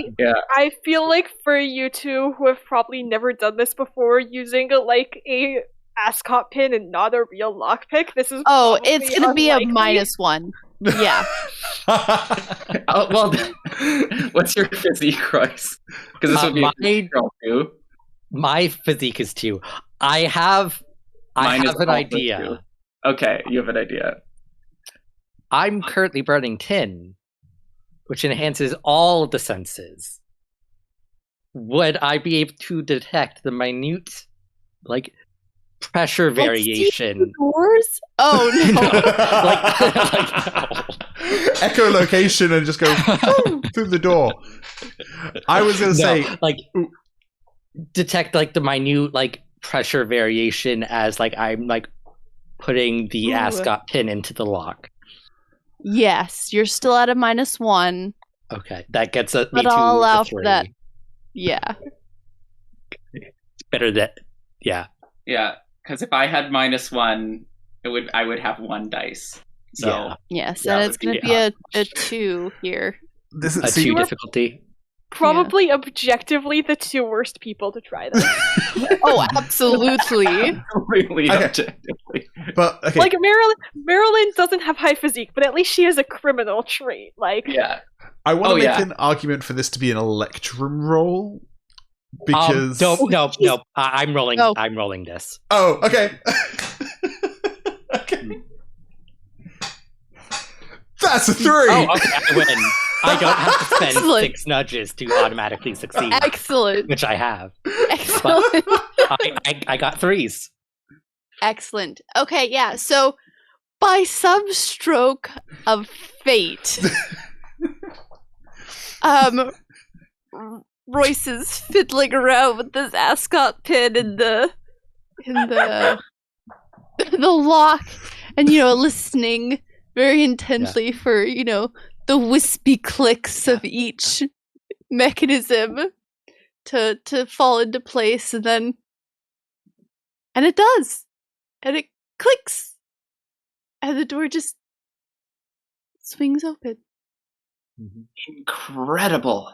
I feel like for you two who have probably never done this before, using like a ascot pin and not a real lockpick, this is it's gonna be a -1. Yeah. Oh, well, what's your physique, Royce? Because this would be a girl too. My physique is 2. I have an idea. 2. Okay, you have an idea. I'm currently burning tin, which enhances all of the senses. Would I be able to detect the minute, like, pressure variation? Doors? Oh no! Echolocation and just go through the door. I was going to say, like, detect like the minute like pressure variation as like I'm like putting the ascot pin into the lock. Yes, you're still at a -1. Okay, that gets me but to I'll allow 3. for that. Yeah. It's better that. Yeah. Yeah, because if I had -1, I would have 1 dice. So yeah. Yes, that and it's going to be a 2 here. this is A 2 difficulty. Probably objectively the 2 worst people to try this. Oh, absolutely. really Okay. objectively. But okay, Like Marelyn doesn't have high physique, but at least she has a criminal trait. Like Yeah. I want to make yeah. an argument for this to be an electrum roll because No. I'm rolling. No. I'm rolling this. Oh, okay. Okay. That's a 3. Oh, okay. I win. I don't have to spend Excellent. 6 nudges to automatically succeed, Excellent. which I have. Excellent. I got 3s. Excellent. Okay, yeah. So by some stroke of fate, Royce is fiddling around with this ascot pin in the lock, and listening very intently for the wispy clicks of each mechanism to fall into place, and it does, and it clicks, and the door just swings open. Incredible.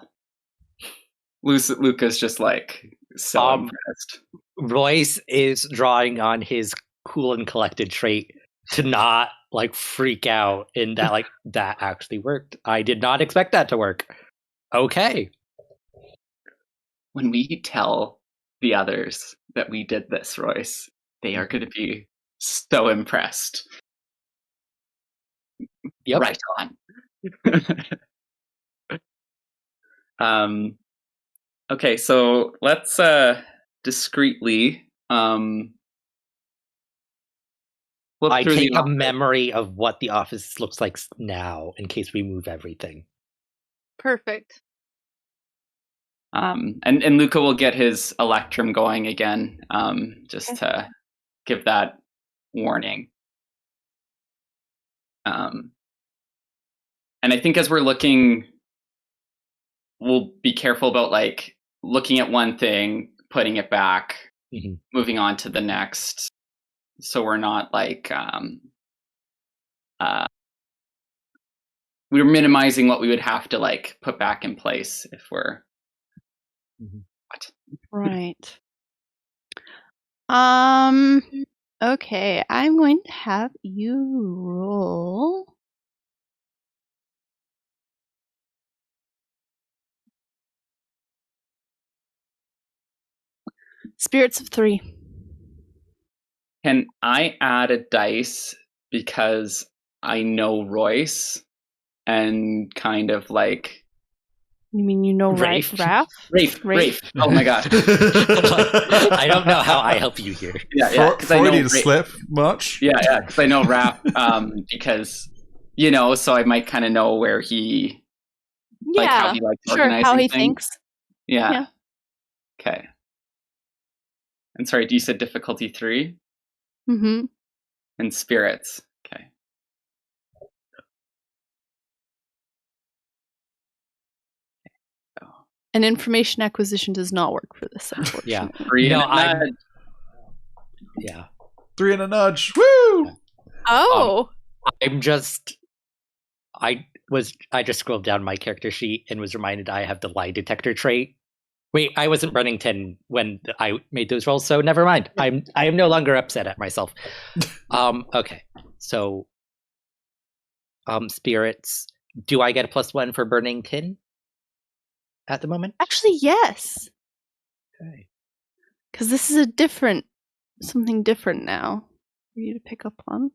Luca's just like so impressed. Royce is drawing on his cool and collected trait to not like freak out in that like that actually worked. I did not expect that to work. Okay. When we tell the others that we did this, Royce, they are going to be so impressed. Yep. Right on. Okay, so let's discreetly flip I through take the a office. memory of what the office looks like now in case we move everything. Perfect. And Luka will get his electrum going again, just to give that warning. And I think as we're looking, we'll be careful about like looking at one thing, putting it back, moving on to the next. So we're not like we're minimizing what we would have to like put back in place if we're Right. Okay, I'm going to have you roll. Spirits of 3. Can I add a dice because I know Royce and kind of like You mean you know Rafe? Rafe. Oh my gosh. I don't know how I help you here. Yeah, because I know Freudian slip much. Yeah, because I know Raph, because so I might kind of know where he, like how he likes organizing how he things. thinks. Yeah. Okay. And sorry, you said difficulty 3? Mm-hmm. And spirits. Okay. And information acquisition does not work for this, unfortunately. Yeah. 3 No, and a nudge. Yeah. 3 and a nudge. Woo! Oh. I'm just I just scrolled down my character sheet and was reminded I have the lie detector trait. Wait, I wasn't running 10 when I made those rolls, so never mind. I am no longer upset at myself. Okay. So spirits. Do I get a +1 for burning tin at the moment? Actually, yes. Okay. Because this is something different now for you to pick up on.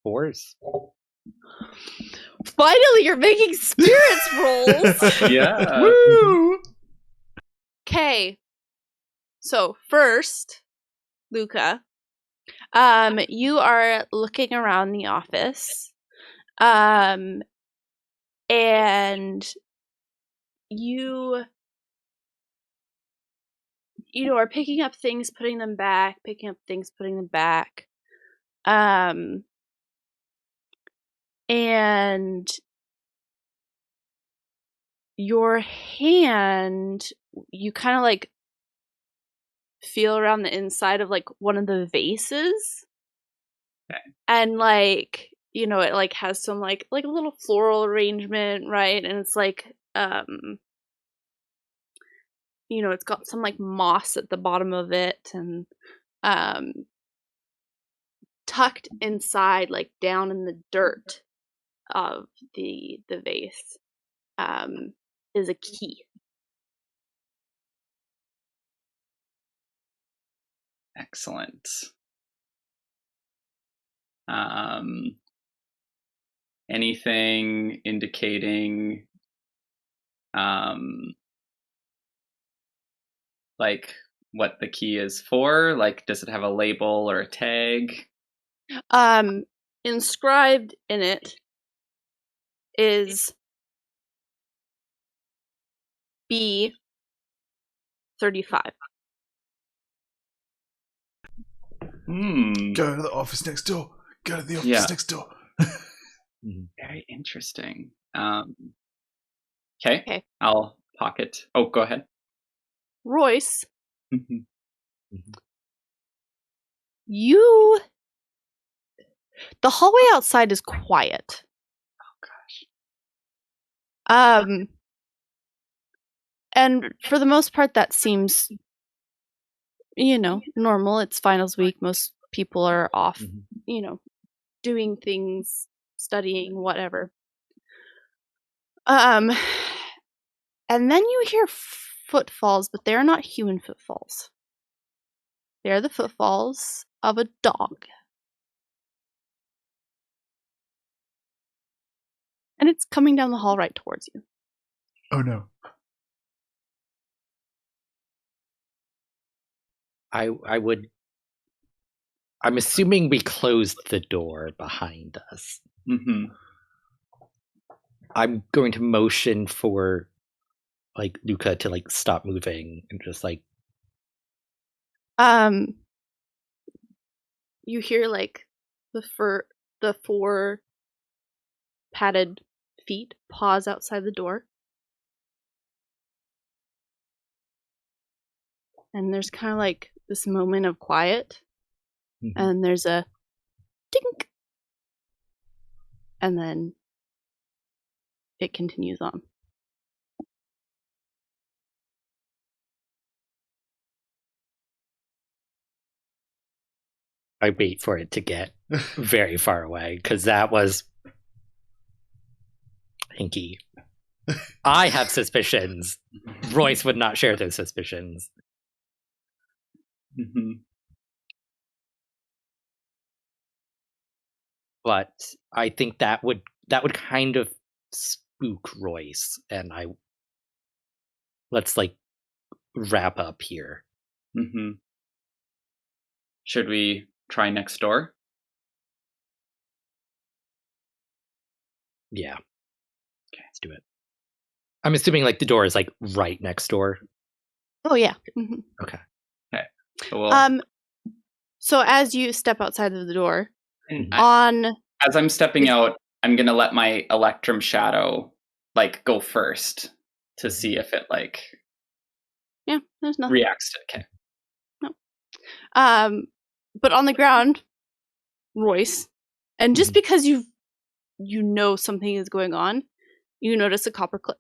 4s. Finally, you're making spirits rolls. Yeah. Woo! Okay. So first, Luka, you are looking around the office, and you are picking up things, putting them back, picking up things, putting them back. And your hand, you kind of like feel around the inside of like one of the vases. Okay. And like, it like has some like a little floral arrangement, right? And it's like it's got some like moss at the bottom of it, and tucked inside, like down in the dirt of the vase, is a key. Excellent. Anything indicating like what the key is for? Like, does it have a label or a tag? Inscribed in it is B35. Go to the office next door. Go to the office next door. Very interesting. Okay. Okay. I'll pocket. Oh, go ahead. Royce, Mhm. the hallway outside is quiet. Oh gosh. And for the most part, that seems, normal. It's finals week. Most people are off, doing things, studying, whatever. And then you hear footfalls, but they're not human footfalls. They're the footfalls of a dog. And it's coming down the hall right towards you. Oh no. I'm assuming we closed the door behind us. Mm-hmm. I'm going to motion for like Luka to like stop moving and just like you hear like the four padded feet pause outside the door. And there's kind of like this moment of quiet. Mhm. And there's a dink. And then it continues on. I wait for it to get very far away because that was hinky. I have suspicions. Royce would not share those suspicions. Mhm. But I think that would kind of spook Royce, and let's like wrap up here. Mhm. Should we try next door? Yeah. Okay, let's do it. I'm assuming like the door is like right next door. Oh yeah. Mm-hmm. Okay. So So as you step outside of the door, and as I'm stepping out, I'm gonna let my Electrum Shadow like go first to see if it like there's nothing. reacts to it. Okay. But on the ground, Royce, and just Mhm. because you know something is going on, you notice a copper clip.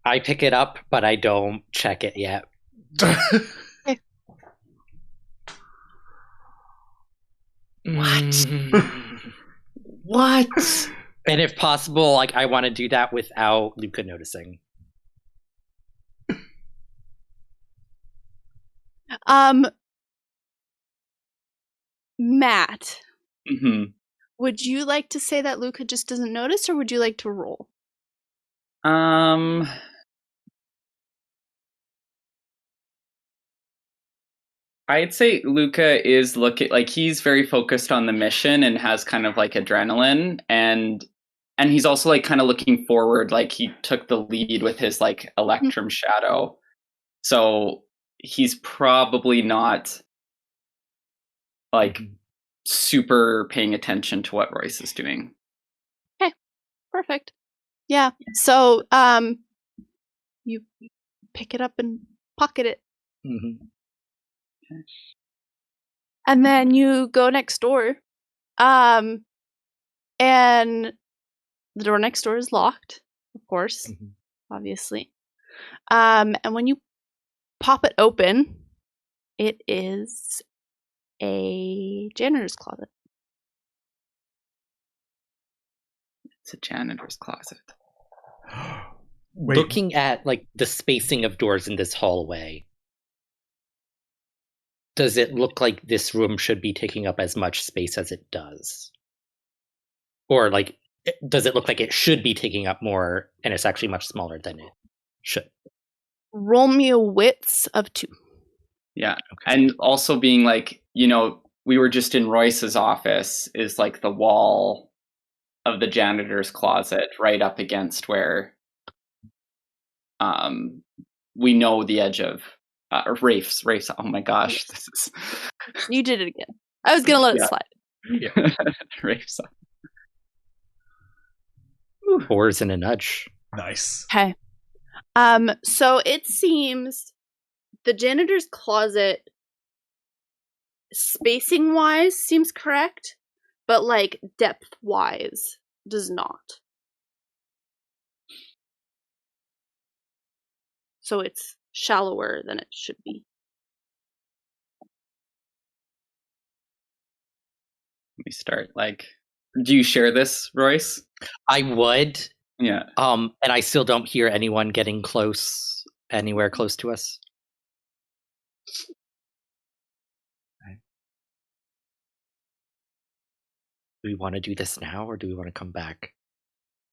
I pick it up, but I don't check it yet. What? What? And if possible, like I want to do that without Luka noticing. Matt, Mm-hmm. would you like to say that Luka just doesn't notice, or would you like to roll? I'd say Luka is looking like he's very focused on the mission and has kind of like adrenaline, and he's also like kind of looking forward, like he took the lead with his like Electrum Shadow. So he's probably not like super paying attention to what Royce is doing. Okay, perfect. Yeah. So you pick it up and pocket it. Mm-hmm. And then you go next door. And the door next door is locked, of course, obviously. And when you pop it open, it is a janitor's closet. It's a janitor's closet. Wait. Looking at like the spacing of doors in this hallway, does it look like this room should be taking up as much space as it does? Or like, does it look like it should be taking up more and it's actually much smaller than it should? Roll me a wits of 2. Yeah. Okay. And also being like, we were just in Royce's office is like the wall of the janitor's closet right up against where we know the edge of Rafe's. Oh my gosh. This is You did it again. I was going to let it slide. Yeah. Rafe's. 4s and a nudge. Nice. Okay. So it seems the janitor's closet, spacing wise, seems correct, but like depth wise does not. So it's shallower than it should be. Let me start. Like, do you share this, Royce? I would. Yeah. And I still don't hear anyone getting anywhere close to us. Do we want to do this now, or do we want to come back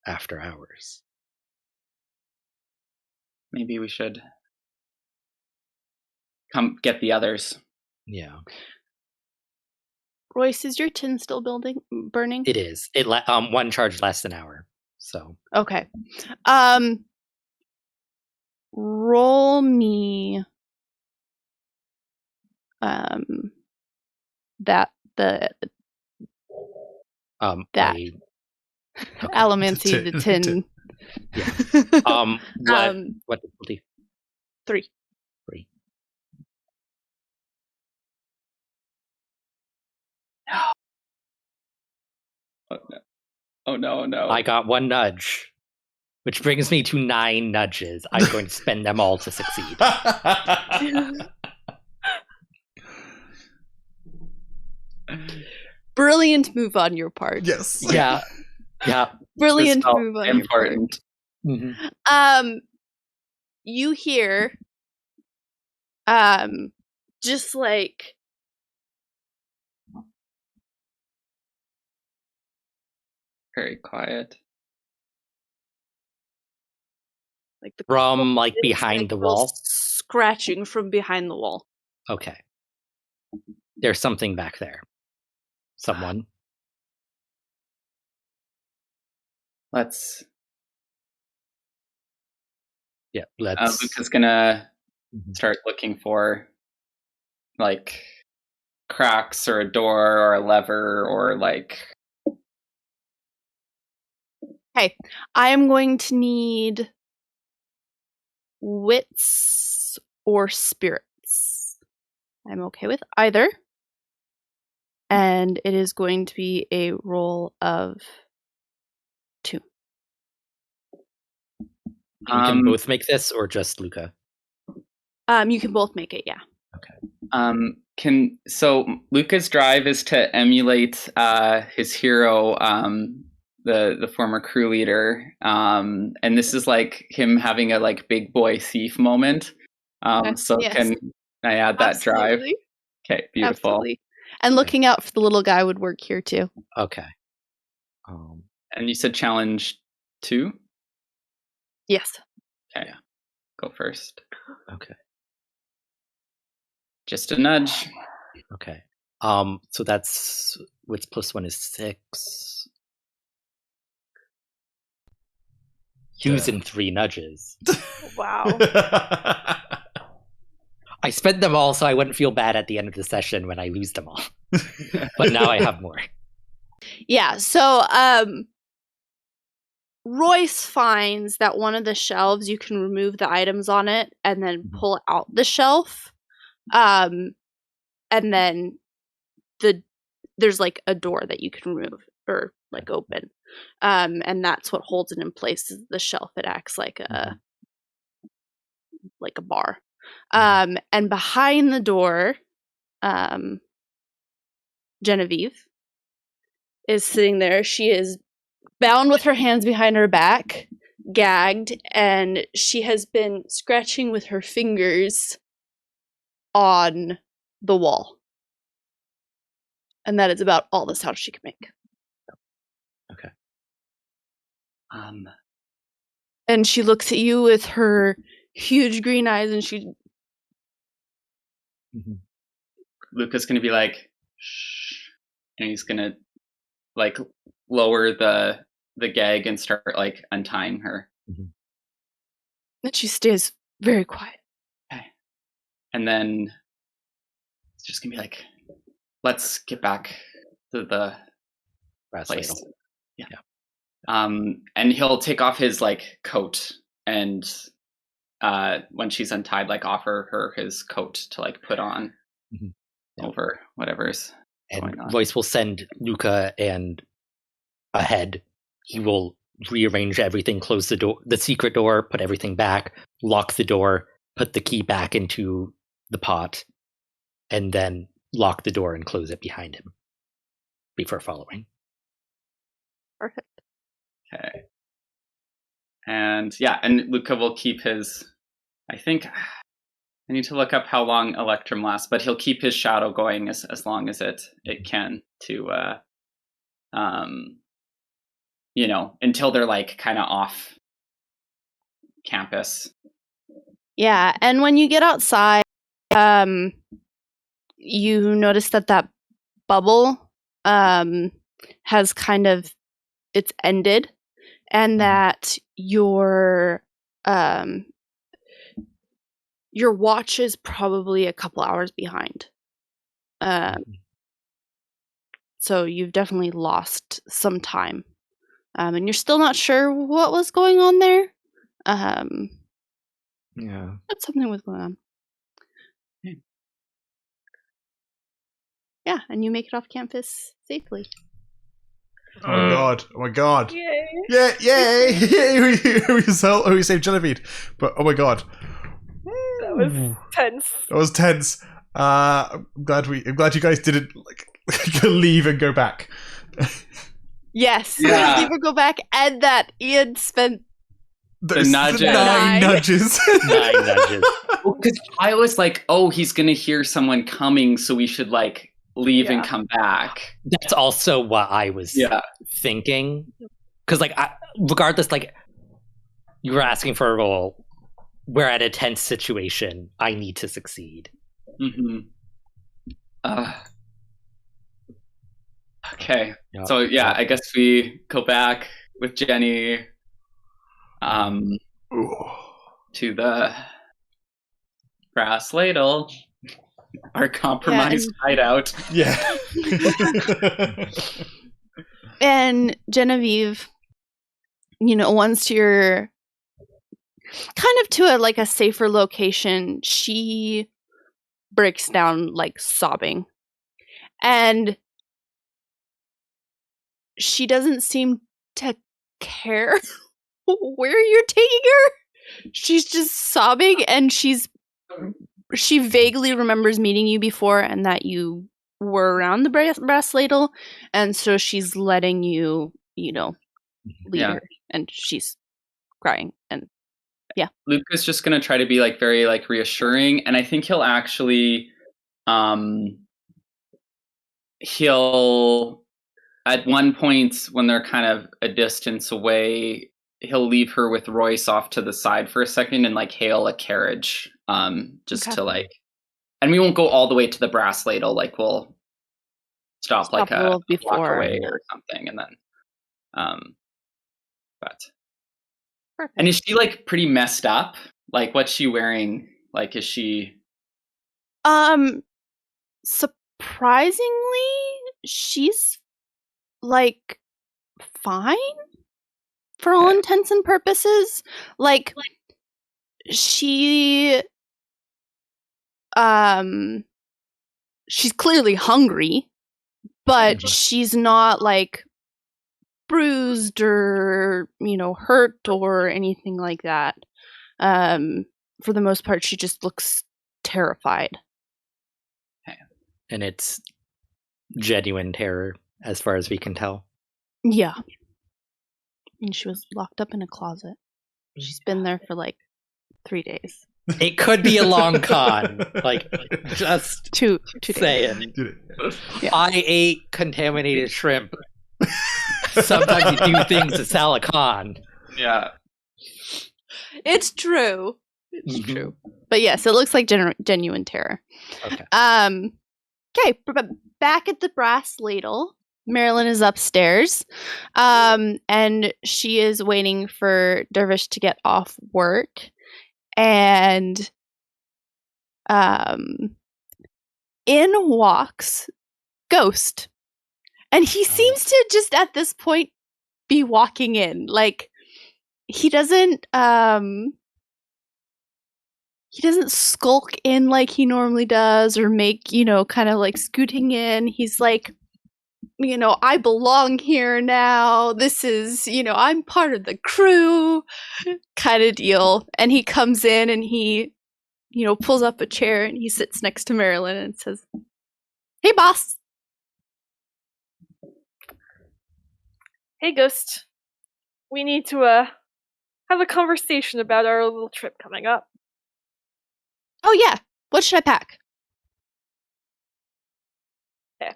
after hours? Maybe we should come get the others. Yeah. Royce, is your tin still burning? It is. It one charge lasts an hour. So Okay. Roll me that the that okay. Allomancy, the tin. Yeah. What difficulty? 3. 3. Oh no. I got 1 nudge, which brings me to 9 nudges. I'm going to spend them all to succeed. Brilliant move on your part. Yes. Yeah. Brilliant This felt move on important. your part. You hear just like Very quiet. like the From like it's behind like the little wall. scratching from behind the wall. Okay. There's something back there. Someone. Let's. Yeah, let's. Luka's gonna start looking for like cracks or a door or a lever or like. Okay, I am going to need wits or spirits. I'm okay with either. And it is going to be a roll of 2. We can both make this, or just Luka? You can both make it, yeah. Okay. So Luka's drive is to emulate his hero, the former crew leader, and this is like him having a like big boy thief moment. So yes. can I add that drive? Absolutely. Okay, beautiful. Absolutely. And looking out for the little guy would work here too. Okay. And you said challenge 2? Yes. Okay, go first. Okay. Just a nudge. Okay. So that's what's +1 is 6. Using 3 nudges. Wow. I spent them all so I wouldn't feel bad at the end of the session when I lose them all. But now I have more. Yeah, so Royce finds that one of the shelves you can remove the items on it and then pull out the shelf. And then there's like a door that you can remove or like open. And that's what holds it in place is the shelf. It acts like a bar. And behind the door, Genevieve is sitting there. She is bound with her hands behind her back, gagged, and she has been scratching with her fingers on the wall. And that is about all the sound she can make. Okay. And she looks at you with her huge green eyes, and she... Luka's gonna be like, shh, and he's gonna like lower the gag and start like untying her. And she stays very quiet. Okay. And then it's just gonna be like, let's get back to the place. Yeah. And he'll take off his like coat and when she's untied, like offer her his coat to like put on over whatever's going on. Royce will send Luka and ahead. He will rearrange everything, close the door, the secret door, put everything back, lock the door, put the key back into the pot, and then lock the door and close it behind him before following. Perfect. Okay. And yeah, and Luka will keep his, I think, I need to look up how long Electrum lasts, but he'll keep his shadow going as long as it can to, you know, until they're like kind of off campus. Yeah, and when you get outside, you notice that bubble has kind of, it's ended, and that your watch is probably a couple hours behind. So you've definitely lost some time. And you're still not sure what was going on there. Yeah. But something was going on. Yeah, and you make it off campus safely. Oh my god! Oh my god! Yay. Yeah! Yay! we saved Genevieve, but oh my god, That was tense. that was tense. I'm glad you guys didn't leave and go back. Yes, Yeah. leave or go back, and that Ian spent Those nudges. 9 nudges. 9 nudges. Because I was like, oh, he's gonna hear someone coming, so we should like leave and come back. That's also what I was thinking. Because regardless, you were asking for a role. We're at a tense situation. I need to succeed. Mm-hmm. Okay. Yep. So yeah, I guess we go back with Jenny to the brass ladle, our compromised hideout. Yeah. And Genevieve, once you're kind of to a safer location, she breaks down sobbing. And she doesn't seem to care where you're taking her. She's just sobbing, and she vaguely remembers meeting you before and that you were around the brass ladle, and so she's letting you, lead her, and she's crying. And Luka's just gonna try to be very reassuring, and I think he'll actually he'll at one point when they're kind of a distance away, he'll leave her with Royce off to the side for a second and hail a carriage just to and we won't go all the way to the brass ladle, we'll stop a block away or something, and then but perfect. And is she pretty messed up? What's she wearing? Is she surprisingly, she's fine for all intents and purposes. She she's clearly hungry, but she's not bruised or hurt or anything like that. For the most part, she just looks terrified. And it's genuine terror, as far as we can tell. Yeah. And she was locked up in a closet. She's been there for 3 days. It could be a long con. Just two saying. Yeah. I ate contaminated shrimp. Sometimes you do things to sell a con. Yeah. It's true. It's true. But yes, it looks like genuine terror. Okay. Okay, but back at the brass ladle, Marelyn is upstairs, and she is waiting for Dervish to get off work, and in walks Ghost, and he seems to just at this point be walking in. He doesn't skulk in like he normally does, or make, kind of scooting in. He's I belong here now. This is, I'm part of the crew kind of deal. And he comes in and he, pulls up a chair and he sits next to Marelyn and says, "Hey, boss." Hey, Ghost. We need to have a conversation about our little trip coming up. Oh, yeah. What should I pack? Okay.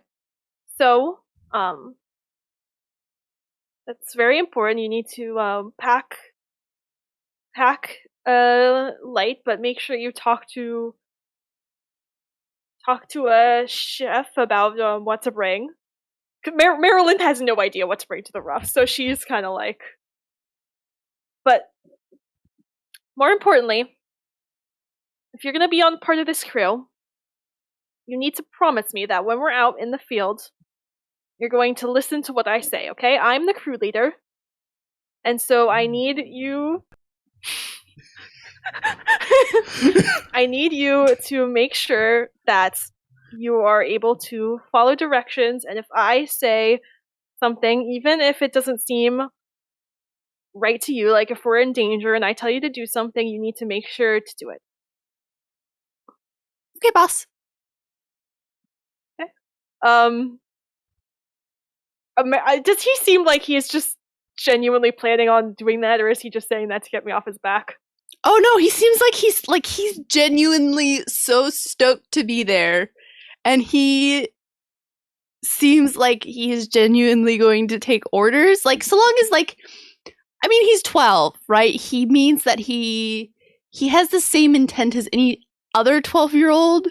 So, that's very important. You need to pack light, but make sure you talk to a chef about what to bring. Marelyn has no idea what to bring to the rough, so she's kind of But more importantly, if you're gonna be on part of this crew, you need to promise me that when we're out in the field, you're going to listen to what I say, okay? I'm the crew leader, and so I need you... I need you to make sure that you are able to follow directions, and if I say something, even if it doesn't seem right to you, like if we're in danger and I tell you to do something, you need to make sure to do it. Okay, boss. Okay. Does he seem like he is just genuinely planning on doing that, or is he just saying that to get me off his back? Oh no, he seems like he's genuinely so stoked to be there, and he seems like he is genuinely going to take orders. Like, so long as, like, I mean, he's 12, right? He means that he has the same intent as any other 12-year-old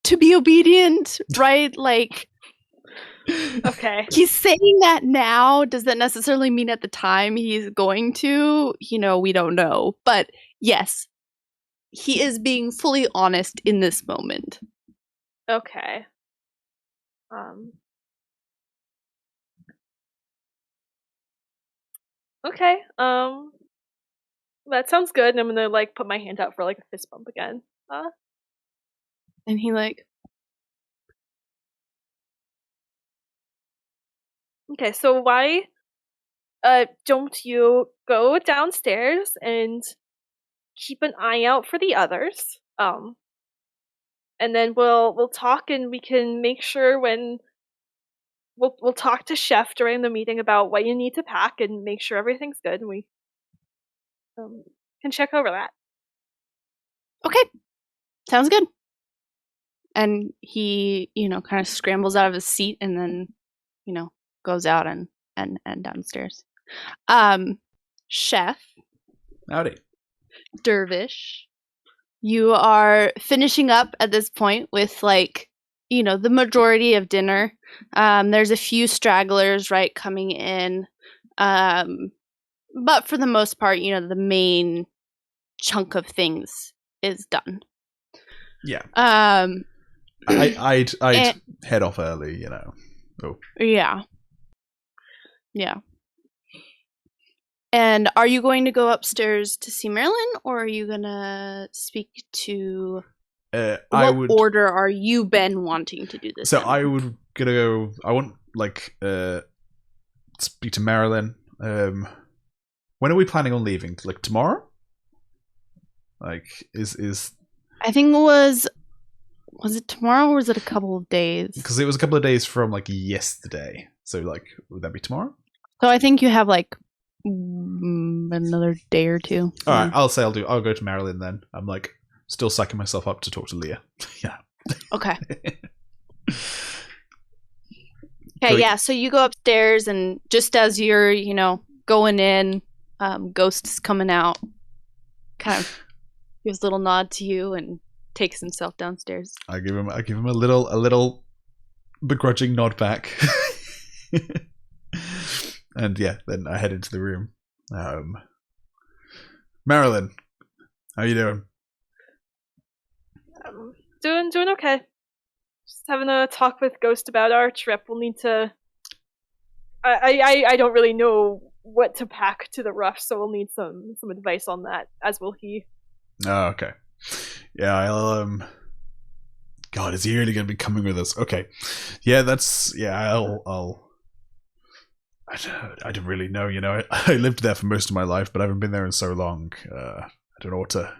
to be obedient, right? Like, okay. He's saying that now. Does that necessarily mean at the time he's going to? We don't know. But yes, he is being fully honest in this moment. Okay. Okay. That sounds good. And I'm gonna like put my hand out for like a fist bump again. And he like, okay, so why don't you go downstairs and keep an eye out for the others? And then we'll talk, and we can make sure when we'll talk to Chef during the meeting about what you need to pack and make sure everything's good, and we can check over that. okay, sounds good. And he, kind of scrambles out of his seat and then, goes out and downstairs. Chef. Howdy. Dervish. You are finishing up at this point with, like, the majority of dinner. There's a few stragglers, right, coming in. But for the most part, the main chunk of things is done. Yeah. I'd head off early, Oh. Yeah. Yeah. And are you going to go upstairs to see Marelyn, or are you going to speak to... what order are you Ben wanting to do this So in? I want, speak to Marelyn. When are we planning on leaving? Like, tomorrow? Like, is... I think it was it tomorrow, or was it a couple of days? Because it was a couple of days from, like, yesterday. So, like, would that be tomorrow? So I think you have, like, another day or two. Alright, I'll go to Marelyn then. I'm, like, still psyching myself up to talk to Leah. Yeah. Okay. Okay, yeah, so you go upstairs, and just as you're, going in, Ghost is coming out, kind of gives a little nod to you and takes himself downstairs. I give him a little begrudging nod back. And yeah, then I head into the room. Marelyn, how you doing? Doing okay. Just having a talk with Ghost about our trip. We'll need to... I don't really know what to pack to the rush, so we'll need some advice on that, as will he. Oh, okay. Yeah, I'll God, is he really going to be coming with us? Okay. Yeah, I'll I don't really know, I lived there for most of my life, but I haven't been there in so long. I don't know what to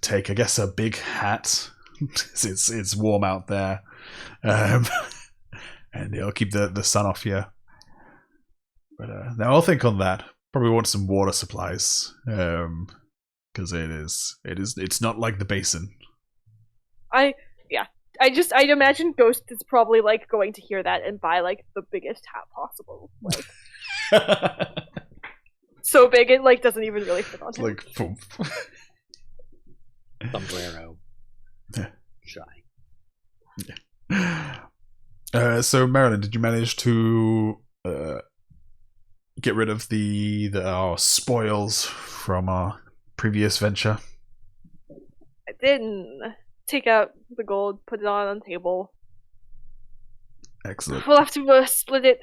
take. I guess a big hat. It's warm out there. And it'll keep the sun off you. But now I'll think on that. Probably want some water supplies. Because it's not like the basin. I'd imagine Ghost is probably like going to hear that and buy like the biggest hat possible. Like so big it like doesn't even really fit on him. Like boom. Sombrero. Yeah. Shy. Yeah. So Marelyn, did you manage to get rid of the spoils from our previous venture? I didn't take out the gold, put it on the table. Excellent. We'll have to split it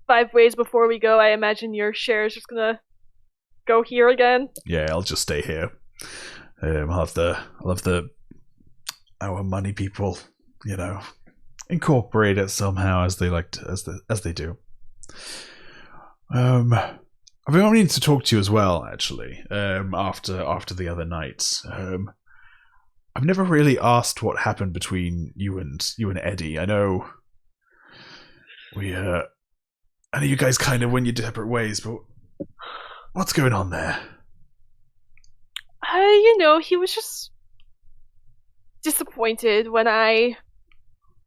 5 ways before we go. I imagine your share is just gonna go here again. Yeah, I'll just stay here. I'll have our money people, incorporate it somehow as they as they do. I've been wanting to talk to you as well, actually. After the other night, I've never really asked what happened between you and Eddie. I know you guys kind of went your separate ways, but what's going on there? He was just disappointed when I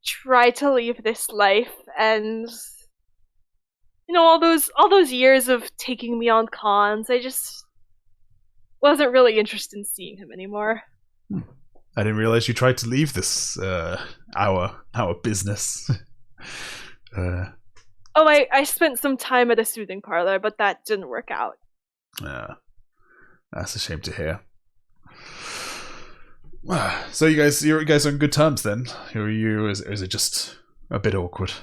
tried to leave this life, and all those years of taking me on cons, I just wasn't really interested in seeing him anymore. I didn't realize you tried to leave this our business. I spent some time at a soothing parlor, but that didn't work out. That's a shame to hear. So you guys are on good terms then? Or are you? Is it just a bit awkward?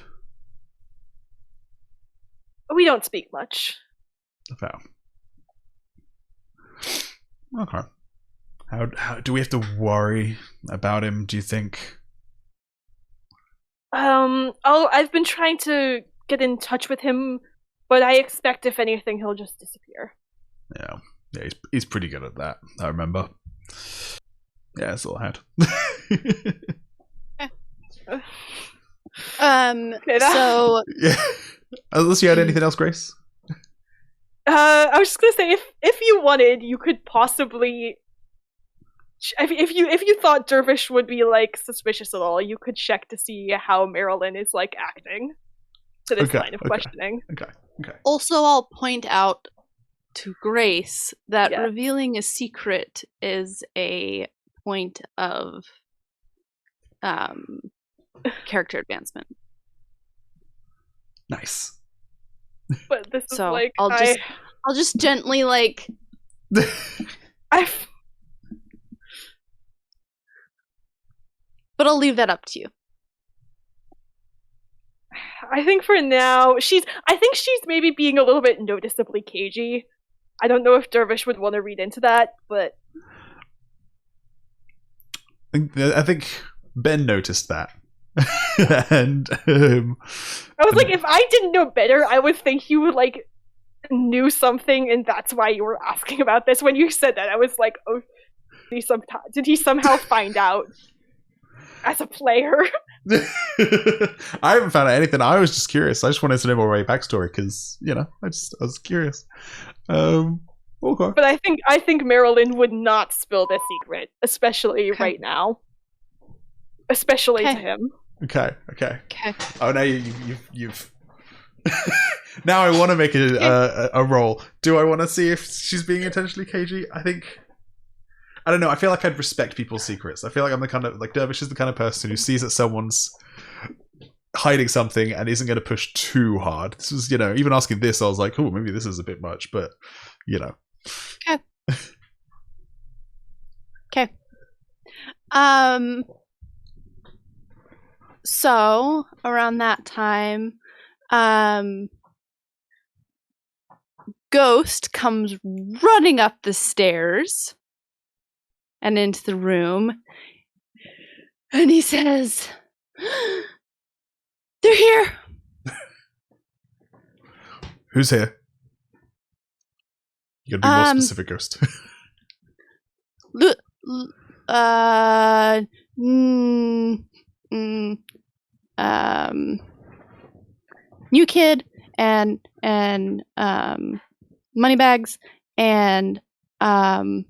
We don't speak much. About. Okay. How do we have to worry about him? Do you think? I've been trying to get in touch with him, but I expect if anything, he'll just disappear. Yeah, he's pretty good at that. I remember. Yeah, that's all I had. So yeah. Unless you had anything else, Grace. I was just gonna say, if you wanted, you could possibly, if you thought Dervish would be suspicious at all, you could check to see how Marelyn is acting to this line of questioning. Okay. Also, I'll point out to Grace that revealing a secret is a point of character advancement. Nice. But this is I'll just gently but I'll leave that up to you. I think for now she's maybe being a little bit noticeably cagey. I don't know if Dervish would want to read into that, but I think Ben noticed that. And I was if I didn't know better, I would think you would knew something, and that's why you were asking about this. When you said that, I was oh, did he somehow find out as a player? I haven't found out anything. I was just curious. I just wanted to know more about your backstory because I was curious. Okay. But I think Marelyn would not spill this secret, especially right now. Especially to him. Okay. Oh, now you've. Now I want to make it a roll. Do I want to see if she's being intentionally cagey? I don't know. I feel like I'd respect people's secrets. I feel like I'm the kind of Dervish is the kind of person who sees that someone's hiding something and isn't going to push too hard. This was, even asking this, I was like, oh, maybe this is a bit much, but Okay. Okay. So around that time, Ghost comes running up the stairs and into the room, and he says, "They're here." Who's here? You gotta be more specific, Ghost. New Kid and Moneybags and the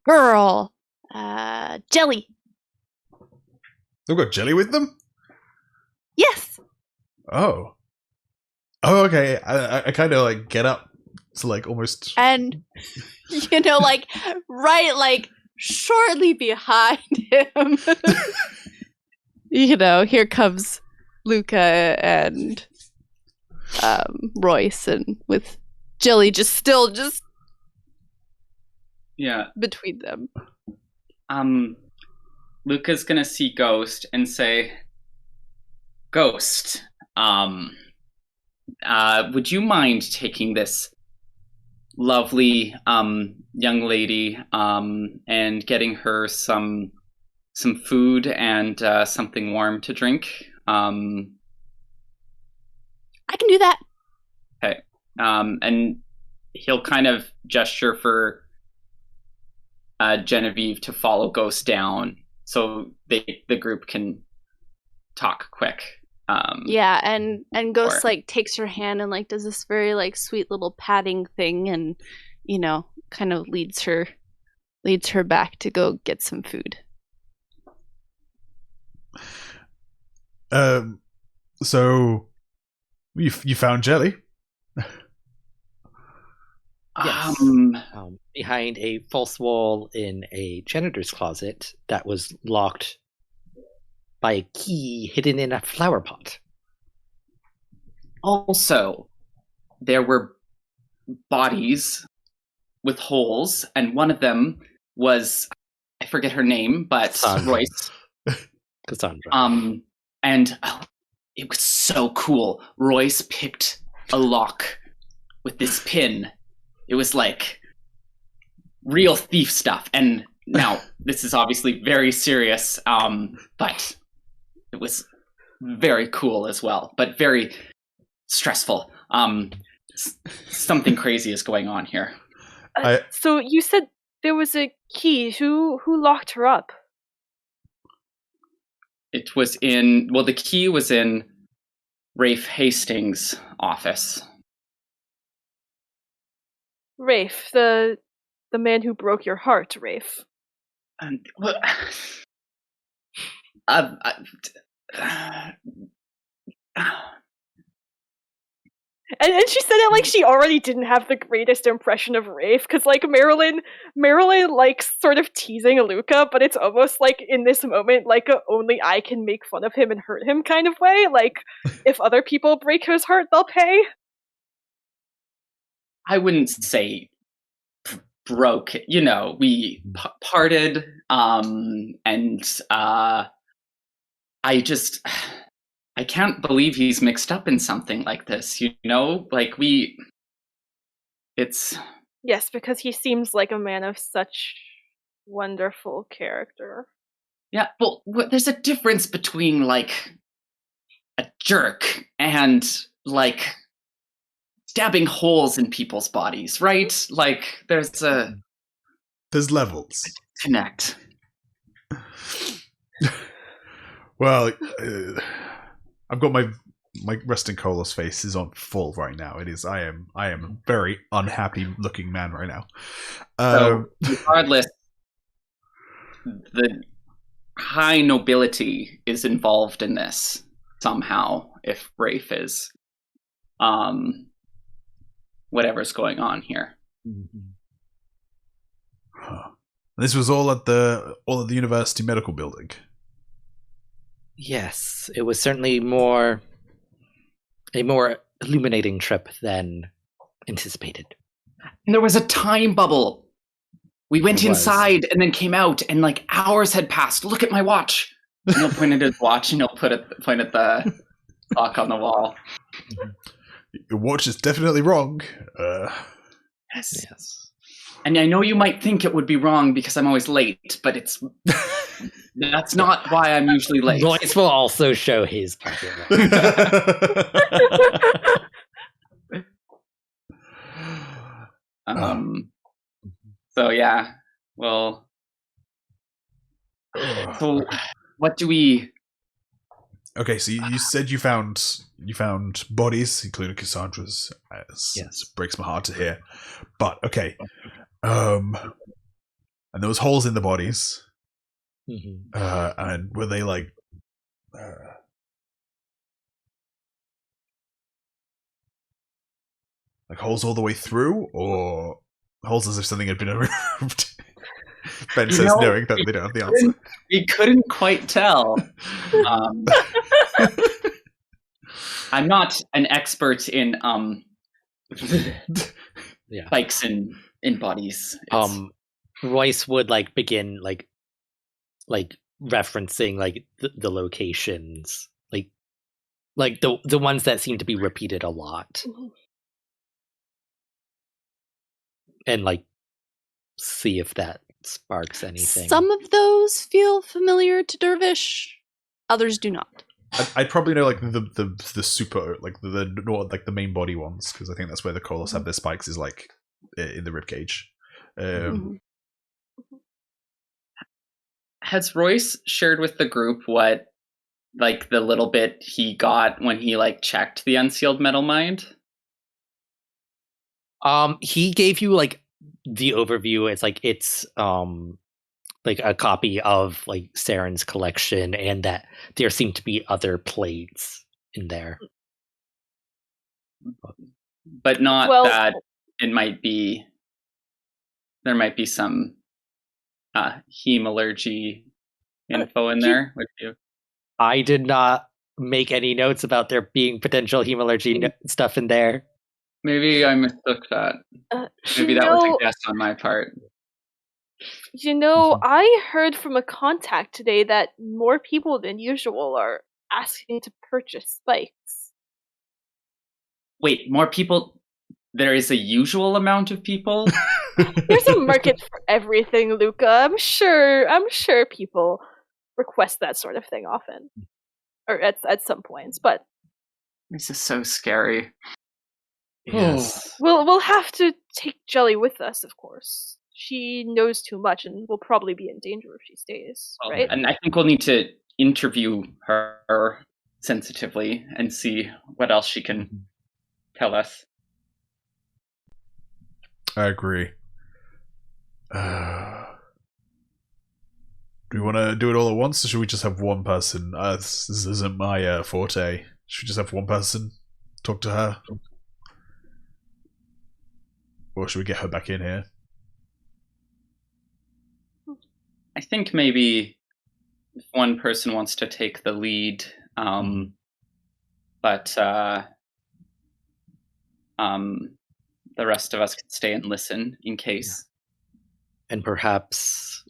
girl Jelly. They've got Jelly with them? Yes. Oh, okay. I kind of get up to almost, and right shortly behind him, here comes Luka and Royce, and with Jelly just Yeah. between them. Luka's gonna see Ghost and say, Ghost, would you mind taking this lovely young lady and getting her some food and something warm to drink? I can do that. Okay. And he'll kind of gesture for Genevieve to follow Ghost down so the group can talk quick. Yeah, and Ghost like takes her hand and like does this very like sweet little patting thing, and kind of leads her back to go get some food. So you found jelly? Yes. Behind a false wall in a janitor's closet that was locked by a key hidden in a flower pot. Also, there were bodies with holes, and one of them was, I forget her name, but Cassandra. Royce. Cassandra. And it was so cool. Royce picked a lock with this pin. It was like real thief stuff. And now this is obviously very serious, but it was very cool as well, but very stressful. Something crazy is going on here. So you said there was a key. Who locked her up? It was the key was in Rafe Hastings' office. Rafe, the man who broke your heart, Rafe. And And she said it like she already didn't have the greatest impression of Rafe, because like Marelyn likes sort of teasing Luka, but it's almost like in this moment like only I can make fun of him and hurt him kind of way. Like if other people break his heart, they'll pay. I wouldn't say broke. We parted, and I can't believe he's mixed up in something like this, like it's... Yes, because he seems like a man of such wonderful character. Yeah, well, there's a difference between, like, a jerk and, like, stabbing holes in people's bodies, right? Like, there's levels. Connect. Well, I've got my resting Colas face is on full right now. It is. I am a very unhappy looking man right now. So, regardless, the high nobility is involved in this somehow. If Rafe is, whatever's going on here. Mm-hmm. Huh. This was all at the university medical building. Yes, it was certainly a more illuminating trip than anticipated. And there was a time bubble. We went inside and then came out, and like hours had passed. Look at my watch. And he'll point at his watch, and he'll point at the clock on the wall. Your watch is definitely wrong. Yes. And I know you might think it would be wrong because I'm always late, but that's not why I'm usually late. Royce will also show his pocket. So yeah, well, so what do we? Okay, so you said you found bodies, including Cassandra's. Yes, breaks my heart to hear. But okay, and there was holes in the bodies. Mm-hmm. And were they like holes all the way through, or holes as if something had been removed? Ben says, knowing that they don't have the answer. We couldn't quite tell. I'm not an expert in spikes in bodies. Royce would like begin like referencing like the locations, like the ones that seem to be repeated a lot, and like see if that sparks anything. Some of those feel familiar to Dervish, others do not. I'd probably know like the super like the main body ones, because I think that's where the Kolos have their spikes, is like in the ribcage. Has Royce shared with the group what like the little bit he got when he like checked the unsealed metal mind? He gave you like the overview. It's like a copy of like Saren's collection, and that there seem to be other plates in there. But not that it might be, there might be some hemalurgy info in there with you. I did not make any notes about there being potential hemalurgy stuff in there. Maybe I mistook that. Maybe that was a guess on my part. I heard from a contact today that more people than usual are asking to purchase spikes. Wait, more people? There is a usual amount of people? There's a market for everything, Luka. I'm sure people request that sort of thing often. Or at some points, but this is so scary. Yes. We'll have to take Jelly with us, of course. She knows too much and will probably be in danger if she stays, right? And I think we'll need to interview her sensitively and see what else she can tell us. I agree. Do we want to do it all at once, or should we just have one person? This isn't my forte. Should we just have one person talk to her? Or should we get her back in here? I think maybe if one person wants to take the lead, but the rest of us can stay and listen in case. And perhaps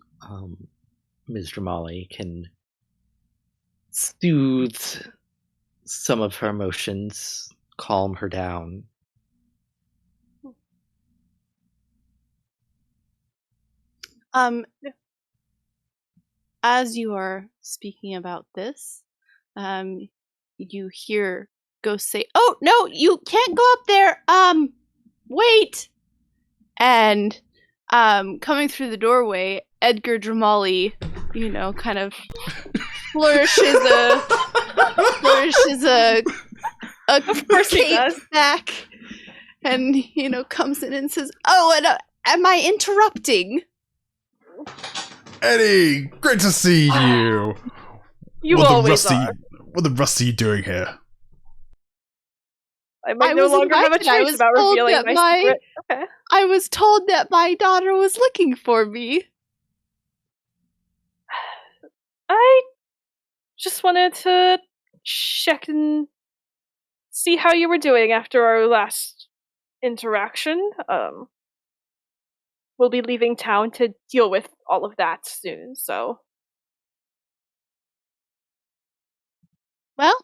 Ms. Dramali can soothe some of her emotions, calm her down. As you are speaking about this, you hear Ghost say, "Oh, no, you can't go up there! Wait!" And, coming through the doorway, Edgar Dramali, kind of flourishes a cape back, and, comes in and says, "Oh, and am I interrupting?" Eddie, great to see you. You always are. What the rust are you doing here? I might no longer have a choice about revealing my secret. Okay. I was told that my daughter was looking for me. I just wanted to check and see how you were doing after our last interaction. We'll be leaving town to deal with all of that soon, so... Well,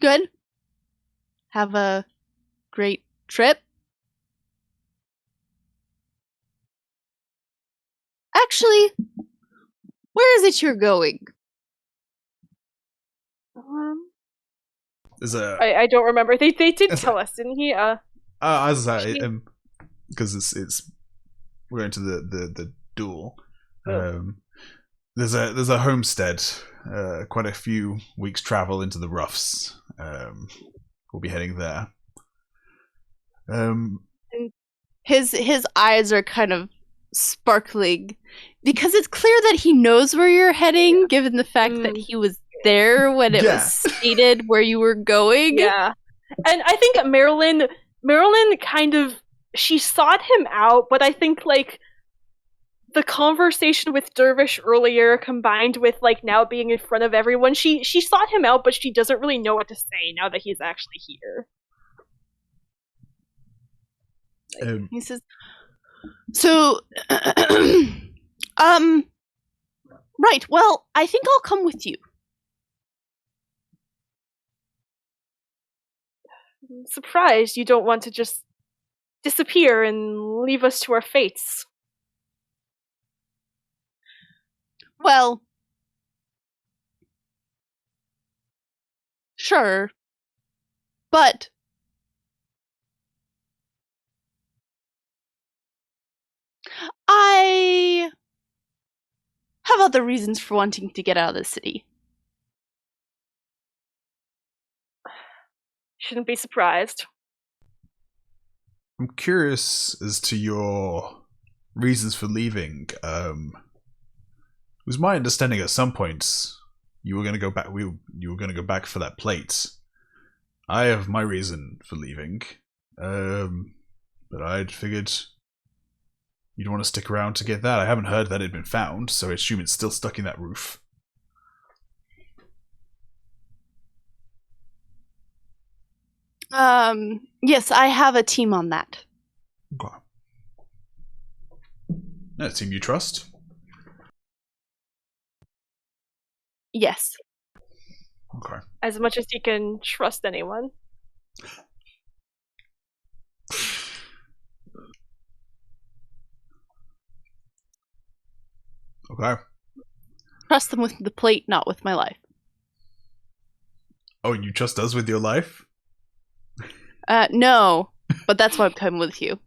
good. Have a great trip. Actually, where is it you're going? I don't remember. They did tell us, didn't he? As I because it's we're going to the duel. There's a homestead, quite a few weeks' travel into the roughs. We'll be heading there. His eyes are kind of sparkling because it's clear that he knows where you're heading, given the fact that he was there when it was stated where you were going. Yeah, and I think Marelyn kind of, she sought him out, but I think like the conversation with Dervish earlier combined with like now being in front of everyone, she sought him out, but she doesn't really know what to say now that he's actually here. He says, So, right, well, I think I'll come with you. I'm surprised you don't want to just disappear and leave us to our fates. Well, sure, but I have other reasons for wanting to get out of the city. Shouldn't be surprised. I'm curious as to your reasons for leaving. It was my understanding at some point you were going to go back. You were going to go back for that plate. I have my reason for leaving, but I'd figured you'd want to stick around to get that. I haven't heard that it had been found, so I assume it's still stuck in that roof. Yes, I have a team on that. Okay. A team you trust? Yes. Okay. As much as he can trust anyone. Okay. Trust them with the plate, not with my life. Oh, and you trust us with your life? No, but that's why I'm coming with you.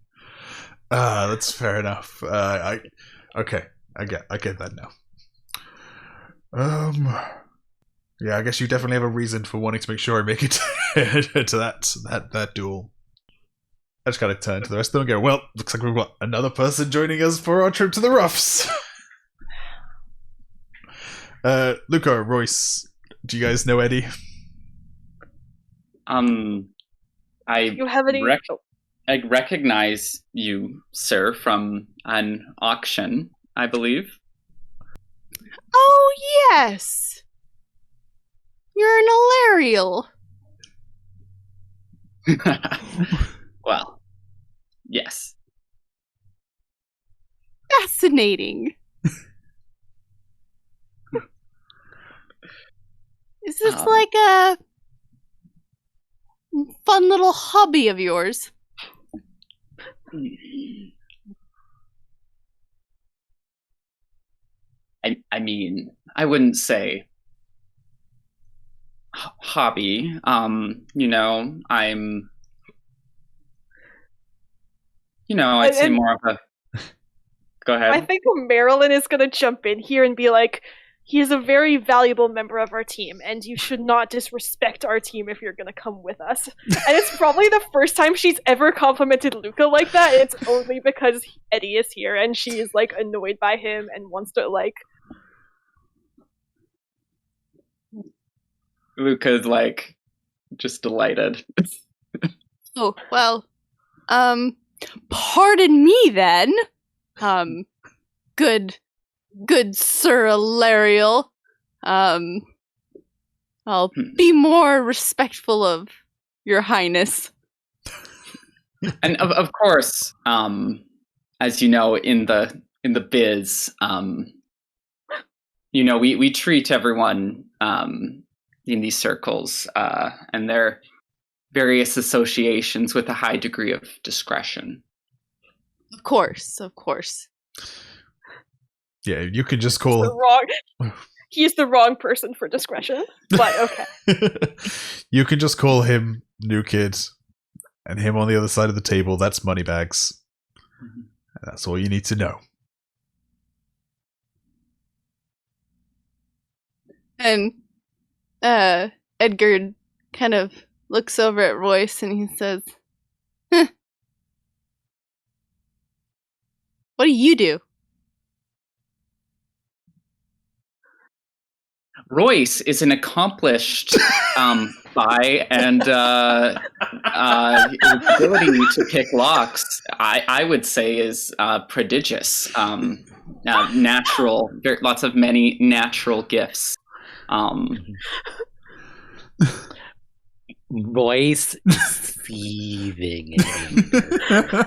That's fair enough. Okay, I get that now. Yeah, I guess you definitely have a reason for wanting to make sure I make it to that duel. I just kind of turn to the rest of them and go, well, looks like we've got another person joining us for our trip to the Roughs. Luka, Royce, do you guys know Eddie? You have any? I recognize you, sir, from an auction, I believe. Oh, yes! You're an Alarial. Well, yes. Fascinating. Is this like a fun little hobby of yours? I mean, I wouldn't say hobby. I'd say more of a... Go ahead. I think Marelyn is going to jump in here and be like, he is a very valuable member of our team, and you should not disrespect our team if you're going to come with us. And it's probably the first time she's ever complimented Luka like that, and it's only because Eddie is here, and she is, like, annoyed by him and wants to, like... Luka's, like, just delighted. Oh, well, pardon me then. Good Sir Alarial. I'll be more respectful of your highness. And of course, as you know, in the biz, we treat everyone in these circles and their various associations with a high degree of discretion. Of course. Yeah, you could just call He's the wrong person for discretion, but okay. You can just call him New Kid, and him on the other side of the table, that's Moneybags. Mm-hmm. That's all you need to know. And Edgar kind of looks over at Royce and he says, "Huh. What do you do?" Royce is an accomplished spy, and his ability to pick locks, I would say, is prodigious. Natural, many natural gifts. Royce seething in anger.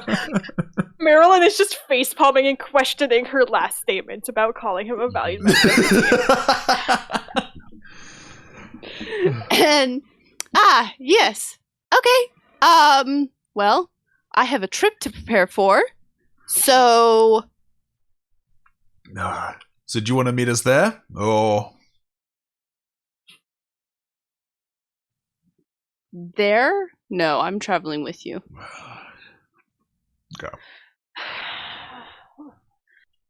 Marelyn is just face-palming and questioning her last statement about calling him a valued member of the team. And yes. Okay. Well, I have a trip to prepare for. So So do you want to meet us there? Or there? No, I'm traveling with you. go.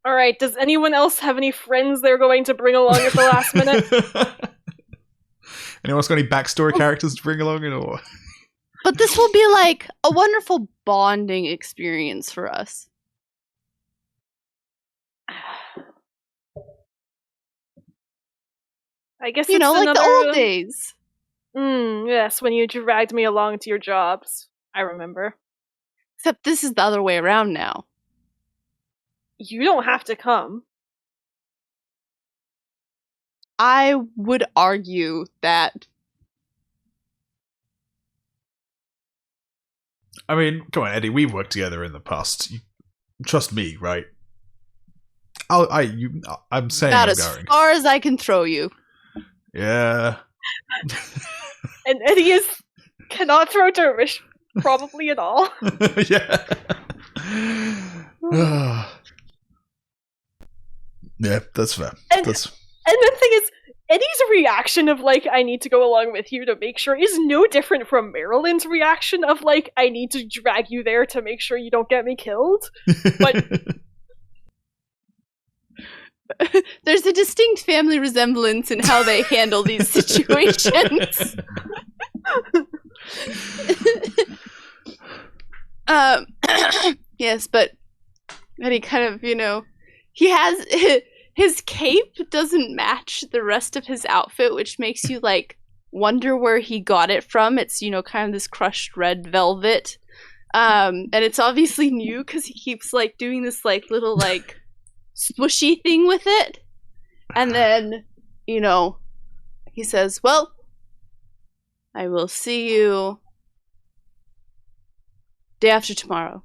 Alright, does anyone else have any friends they're going to bring along at the last minute? Anyone's got any backstory characters to bring along? Or But this will be like a wonderful bonding experience for us. I guess You it's know, like another... the old days. Yes, when you dragged me along to your jobs. I remember. Except this is the other way around now. You don't have to come. I would argue that I mean, come on, Eddie. We've worked together in the past. You trust me, right? I'm saying about I'm as going. far as I can throw you. Yeah. And Eddie cannot throw Dervish, probably at all. Yeah. Yeah, that's fair. And That's the thing is, Eddie's reaction of, like, I need to go along with you to make sure is no different from Marelyn's reaction of, like, I need to drag you there to make sure you don't get me killed. But There's a distinct family resemblance in how they handle these situations. Yes, but Eddie kind of, he has his cape doesn't match the rest of his outfit, which makes you like wonder where he got it from. It's kind of this crushed red velvet, and it's obviously new because he keeps like doing this like little like swooshy thing with it, and then he says, "Well, I will see you day after tomorrow,"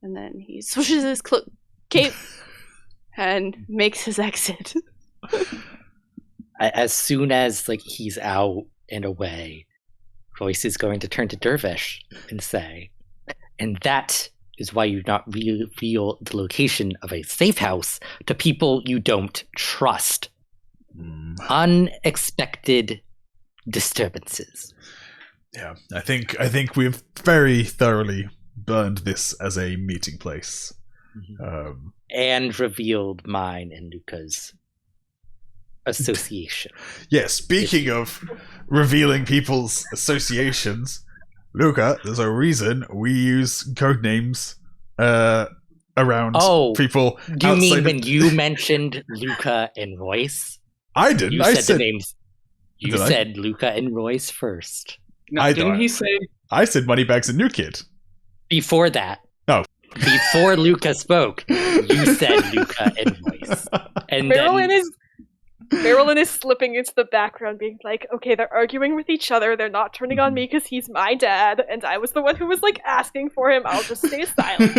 and then he swooshes his cape and makes his exit. As soon as he's out and away, Royce is going to turn to Dervish and say, "And that is why you not reveal the location of a safe house to people you don't trust. Unexpected disturbances." Yeah, I think we've very thoroughly burned this as a meeting place. And revealed mine and Luka's association. Yeah, speaking of revealing people's associations, Luka, there's a reason we use code names around people. Do you mean when you mentioned Luka and Royce? I didn't. You I said said the names. You said Luka and Royce first. No, didn't he say? I said Moneybags and New Kid. Before that. Oh. Before Luka spoke, you said Luka and Royce. And Marelyn is slipping into the background, being like, okay, they're arguing with each other, they're not turning on me because he's my dad, and I was the one who was asking for him, I'll just stay silent.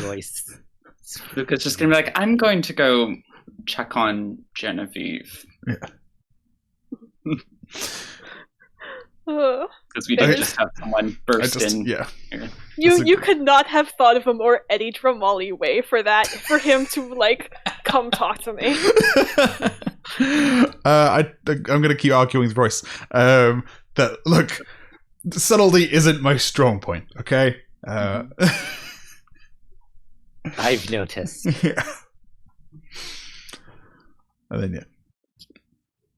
Royce. Luka's just gonna be like, I'm going to go check on Genevieve. Yeah. Because we didn't just have someone burst in. Yeah. You could not have thought of a more Eddie Tramali way for him to come talk to me. I'm going to keep arguing with Royce. That look, subtlety isn't my strong point. Okay. I've noticed. Yeah. And then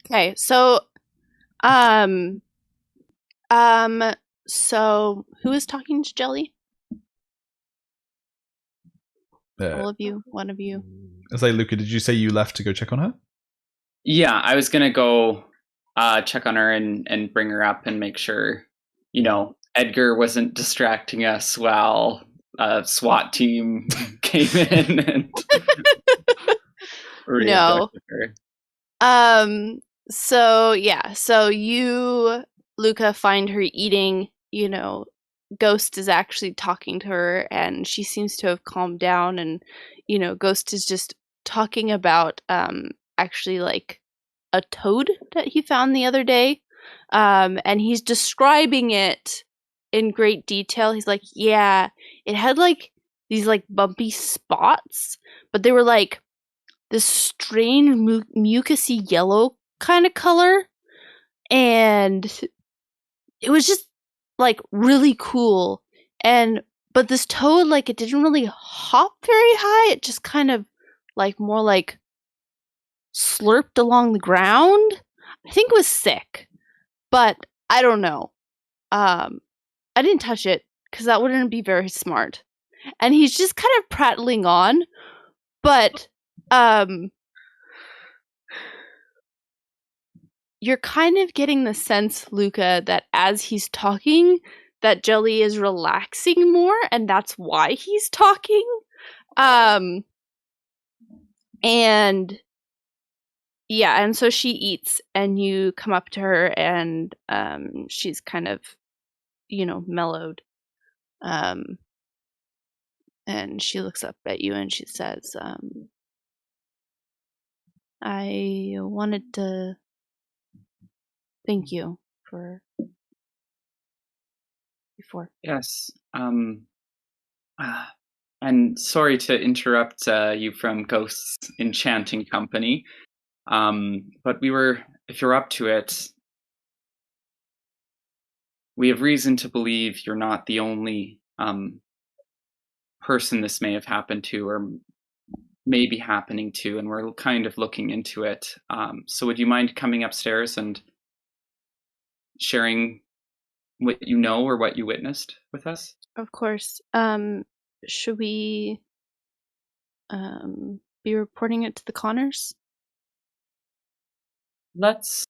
Okay, so so who is talking to Jelly? All of you? One of you? I say, Luka, did you say you left to go check on her? Yeah, I was gonna go check on her and bring her up and make sure, Edgar wasn't distracting us while a SWAT team came in and No. So you, Luka, find her eating, Ghost is actually talking to her, and she seems to have calmed down. And Ghost is just talking about actually like a toad that he found the other day, and he's describing it in great detail. He's like, yeah, it had like these like bumpy spots, but they were like this strange mucusy yellow kind of color, and it was just like really cool. But this toad, like, it didn't really hop very high. It just kind of like more like slurped along the ground. I think it was sick, but I don't know. I didn't touch it because that wouldn't be very smart. And he's just kind of prattling on, but you're kind of getting the sense, Luka, that as he's talking, that Jelly is relaxing more, and that's why he's talking. And yeah, and so she eats, and you come up to her, and she's kind of, mellowed. And she looks up at you, and she says, I wanted to thank you for before. Yes. And sorry to interrupt you from Ghost's enchanting company. But if you're up to it, we have reason to believe you're not the only person this may have happened to or may be happening to, and we're kind of looking into it. So would you mind coming upstairs and sharing what you know or what you witnessed with us? Of course. Should we be reporting it to the Connors? Let's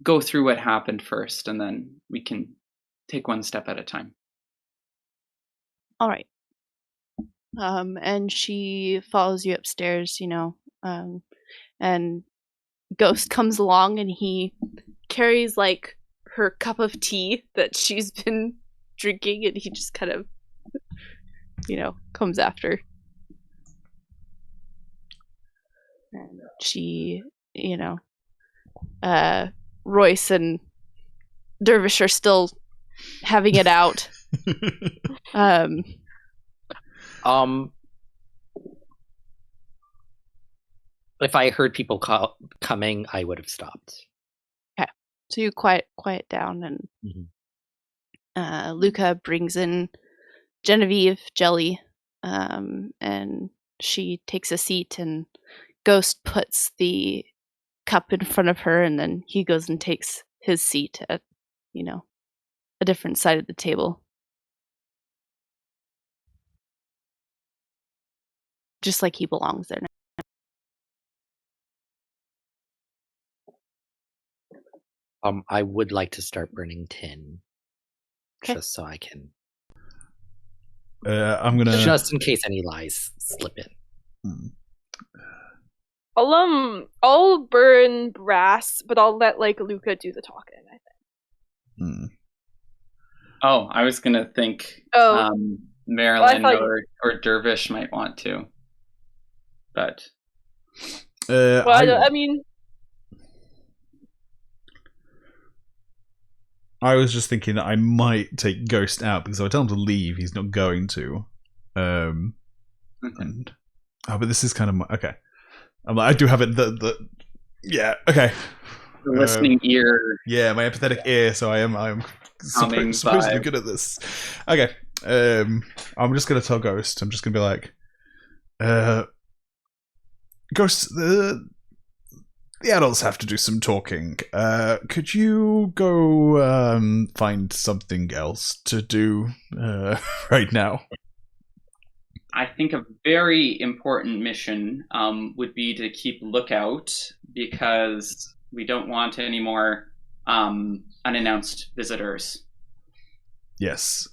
go through what happened first, and then we can take one step at a time. All right. And she follows you upstairs, and Ghost comes along, and he carries like her cup of tea that she's been drinking, and he just kind of, comes after. And she, Royce and Dervish are still having it out. If I heard people coming, I would have stopped. Okay, so you quiet down, and Luka brings in Genevieve Jelly, and she takes a seat, and Ghost puts the cup in front of her, and then he goes and takes his seat at, a different side of the table. Just like he belongs there now. I would like to start burning tin. Okay. Just so I can... I'm gonna... Just in case any lies slip in. I'll burn brass, but I'll let Luka do the talking, I think. Oh, I was gonna think Marelyn or Dervish might want to. But I was just thinking that I might take Ghost out because if I tell him to leave, he's not going to. But this is kind of okay. I do have it. Yeah. Okay. The listening ear. Yeah, my empathetic ear. So I'm supposed to be good at this. Okay. I'm just gonna tell Ghost. I'm just gonna be like, Ghost. The adults have to do some talking. Could you go find something else to do right now? I think a very important mission would be to keep lookout because we don't want any more unannounced visitors. Yes.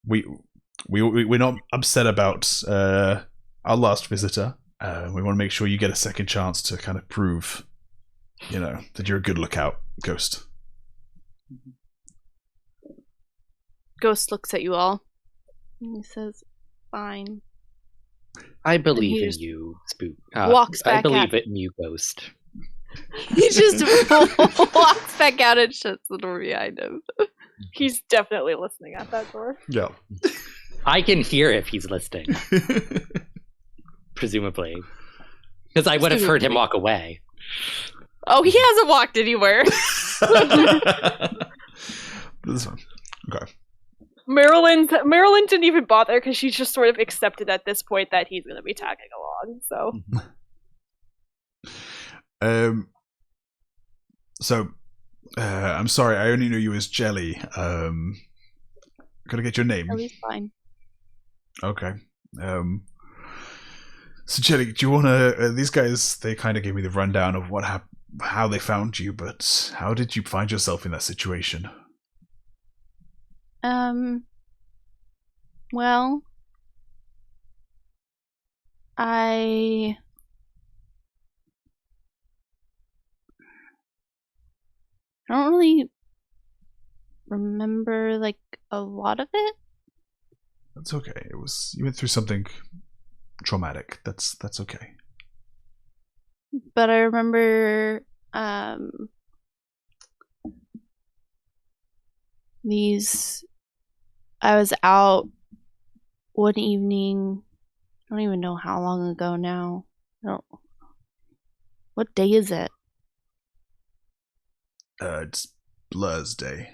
We're not upset about our last visitor. We want to make sure you get a second chance to kind of prove, that you're a good lookout, Ghost. Ghost looks at you all and he says, "Fine." I believe he in just you, Spook. walks I back believe out. in you, Ghost. He just walks back out and shuts the door behind him. He's definitely listening at that door. Yeah. I can hear if he's listening, presumably. Because I would have heard him walk away. Oh, he hasn't walked anywhere. This one. Okay. Marelyn didn't even bother because she's just sort of accepted at this point that he's going to be tagging along. So, I'm sorry, I only knew you as Jelly. Could I get your name? Ellie's fine. Okay. So Jelly, do you want to? These guys, they kind of gave me the rundown of what how they found you, but how did you find yourself in that situation? Well, I don't really remember like a lot of it. That's okay. You went through something traumatic. That's okay. But I remember I was out one evening, I don't even know how long ago now. What day is it? It's Blur's Day.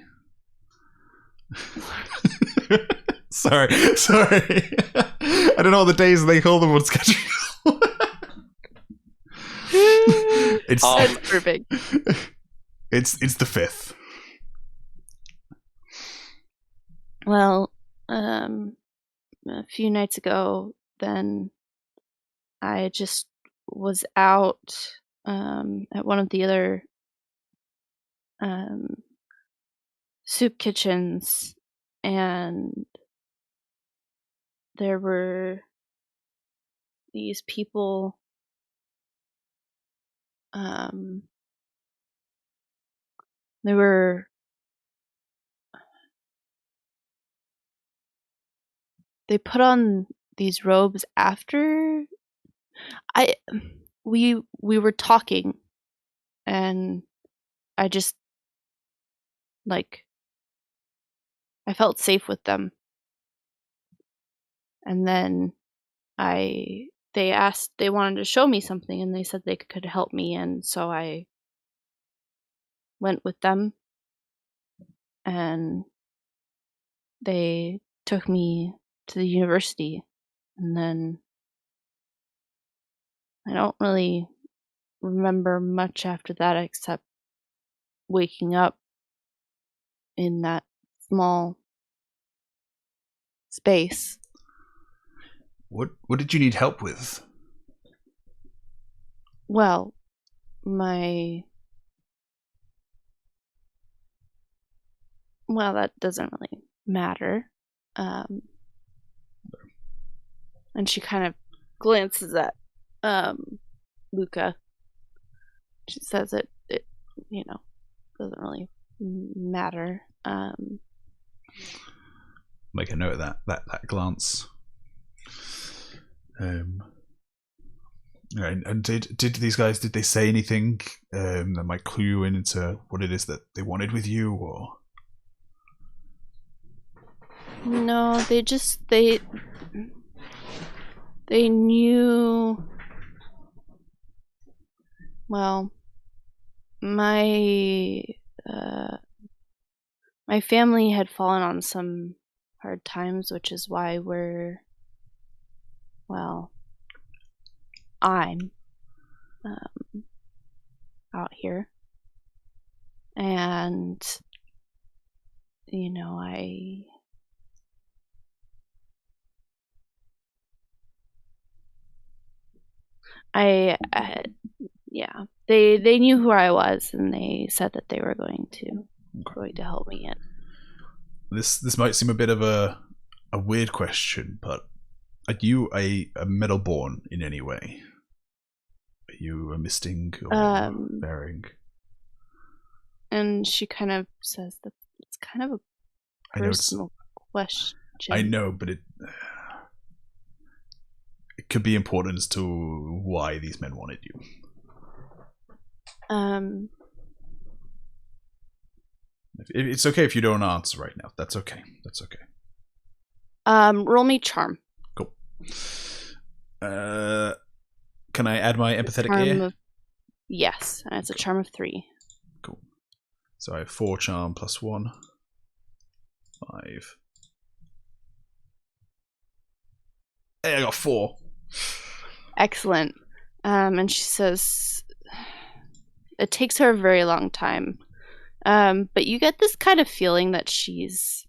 sorry. I don't know what the days they call them on schedule. That's perfect. It's the 5th. Well, a few nights ago, then I just was out at one of the other soup kitchens, and there were these people they put on these robes after we were talking, and I just I felt safe with them. And then they wanted to show me something, and they said they could help me, and so I went with them, and they took me to the university, and then I don't really remember much after that except waking up in that small space. What did you need help with? Well, that doesn't really matter. And she kind of glances at Luka. She says it doesn't really matter. Make a note of that glance. And did these guys, did they say anything that might clue you into what it is that they wanted with you, or? No, they knew. Well, my family had fallen on some hard times, which is why I'm out here, and they knew who I was, and they said that they were going to help me in. This might seem a bit of a weird question, but are you a Metalborn in any way? Are you a misting or bearing? And she kind of says that it's kind of a personal question. I know, but it could be important as to why these men wanted you. It's okay if you don't answer right now. That's okay. That's okay. Roll me charm. Cool. Can I add my empathetic ear? Yes, and it's a charm of 3. Cool. So I have 4 charm plus 1. 5. Hey, I got 4. Excellent. And she says it takes her a very long time. But you get this kind of feeling that she's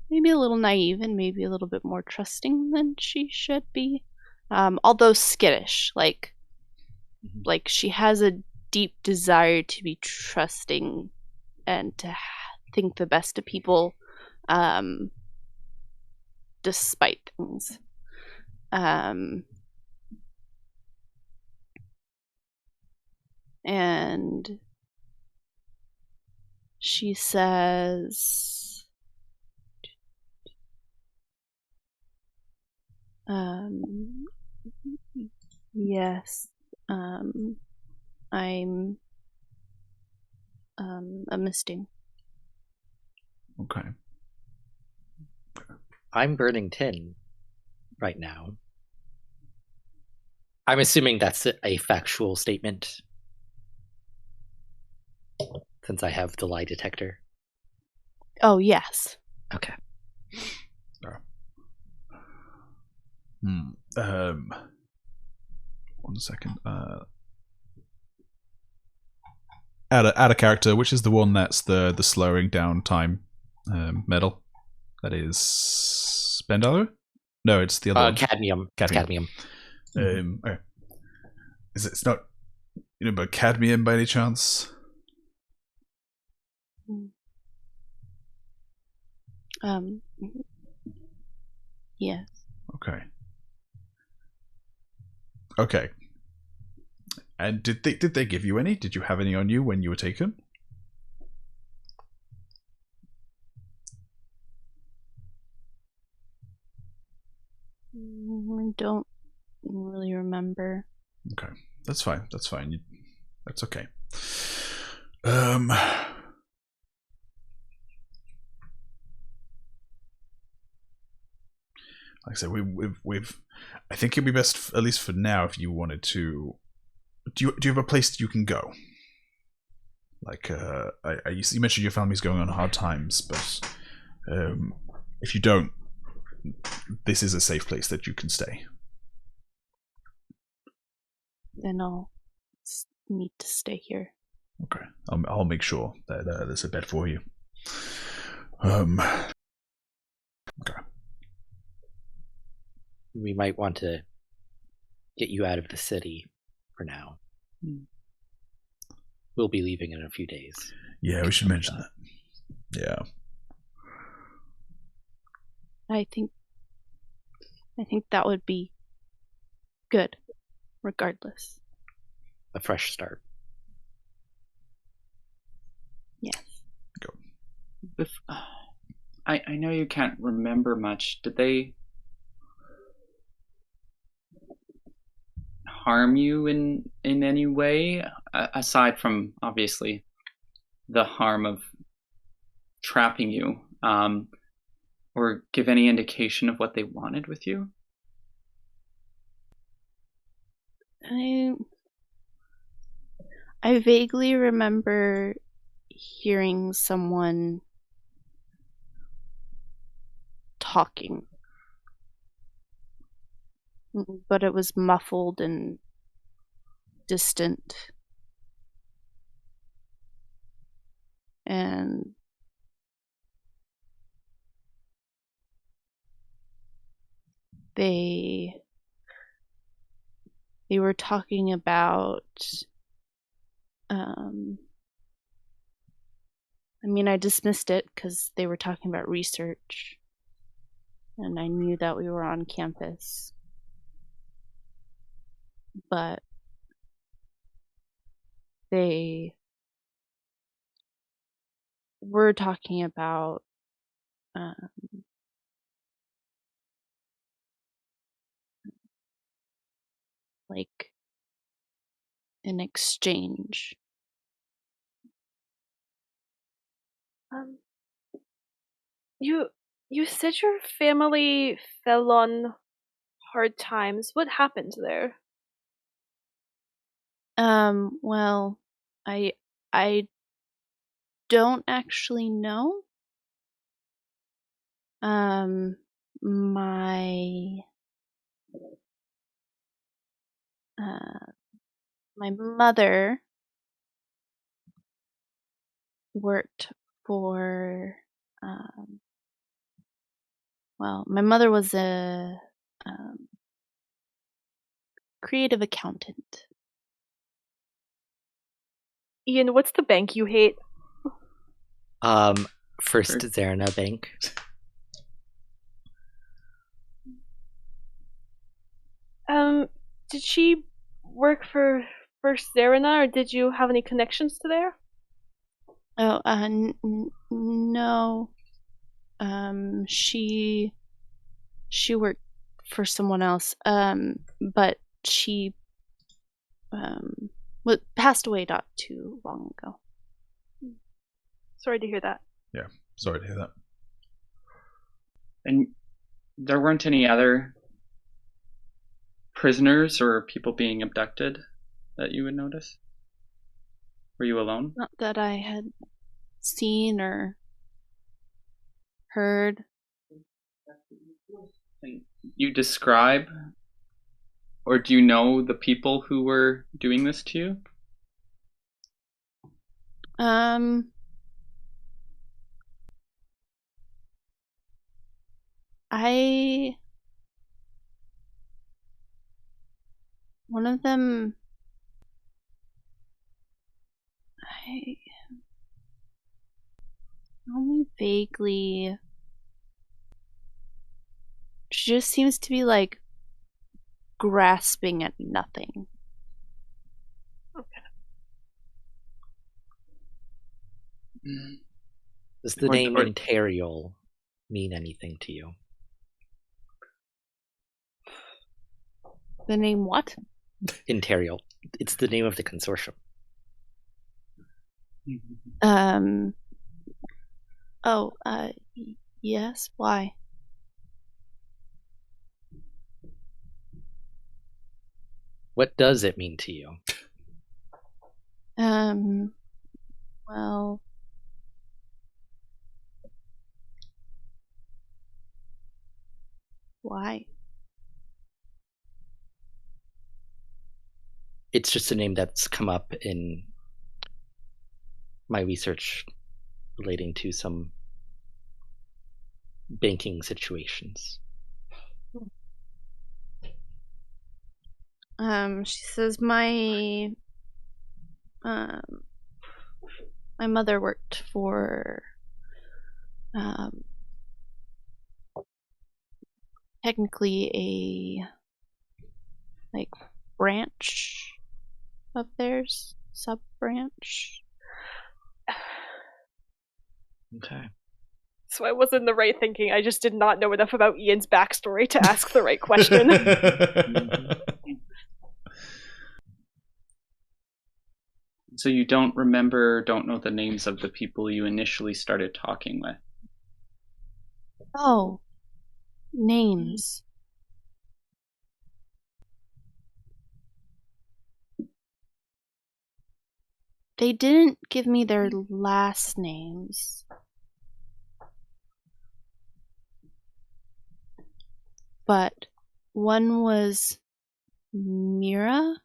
maybe a little naive and maybe a little bit more trusting than she should be. Although skittish, like she has a deep desire to be trusting and to think the best of people, despite things. And she says, yes, I'm a misting. Okay. I'm burning tin right now. I'm assuming that's a factual statement, since I have the lie detector. Oh, yes. Okay. One second. Add a character. Which is the one that's the slowing down time medal? That is Spendalo? No, it's the other one. Cadmium. Cadmium. Okay. It's not about cadmium by any chance? Yes. Okay. And did they give you any? Did you have any on you when you were taken? I don't really remember. Okay, that's fine. That's fine. That's okay. Like I said, we've. I think it'd be best, at least for now, if you wanted to. Do you have a place you can go? Like, you mentioned your family's going on hard times, but if you don't, this is a safe place that you can stay. Then I'll need to stay here. Okay, I'll make sure that there's a bed for you. Okay. We might want to get you out of the city for now. We'll be leaving in a few days. Yeah, we should mention that. Yeah. I think that would be good, regardless. A fresh start. Yes. Go. I know you can't remember much. Did they harm you in any way, aside from obviously the harm of trapping you, or give any indication of what they wanted with you? I vaguely remember hearing someone talking, but it was muffled and distant. And they were talking about I dismissed it because they were talking about research, and I knew that we were on campus. But they we're talking about like an exchange. You said your family fell on hard times. What happened there? Well, I don't actually know. My my mother worked for well, my mother was a creative accountant. Ian, what's the bank you hate? First Zerna Bank. Did she work for First Zarina, or did you have any connections to there? Oh, no. She worked for someone else. But she passed away not too long ago. Sorry to hear that. Yeah, sorry to hear that. And there weren't any other prisoners or people being abducted that you would notice? Were you alone? Not that I had seen or heard. Can you describe, or do you know the people who were doing this to you? One of them, I only vaguely. She just seems to be like grasping at nothing. Okay. Does the name Imperial mean anything to you? The name what? Imperial. It's the name of the consortium. Oh, yes, why? What does it mean to you? Well, why? It's just a name that's come up in my research relating to some banking situations. She says my mother worked for technically a like branch of theirs, sub branch. Okay. So I was in the right thinking. I just did not know enough about Ian's backstory to ask the right question. So you don't know the names of the people you initially started talking with? Oh, names. They didn't give me their last names. But one was Mira,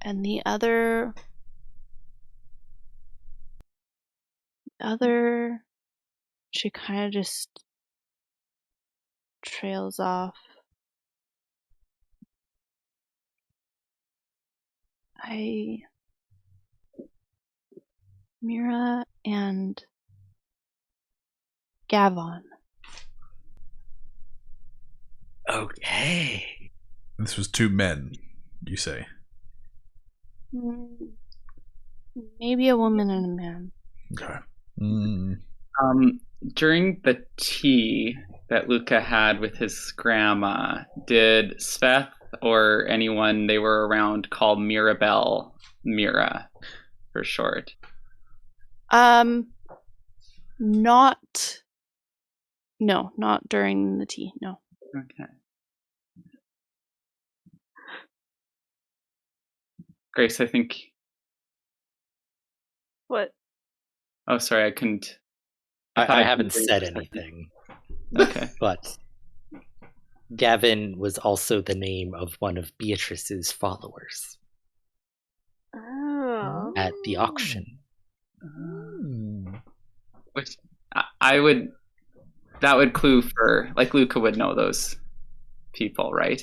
and the other she kind of just trails off. Mira and Gavon. Okay. This was two men, you say? Maybe a woman and a man. Okay. During the tea that Luka had with his grandma, did Sveth or anyone they were around call Mirabelle Mira for short? Not during the tea. No. Okay. Grace, I think. What? Oh, sorry, I couldn't. I haven't said anything. Okay. But Gavin was also the name of one of Beatrice's followers Oh. at the auction. Which I would. That would clue for, like, Luka would know those people, right?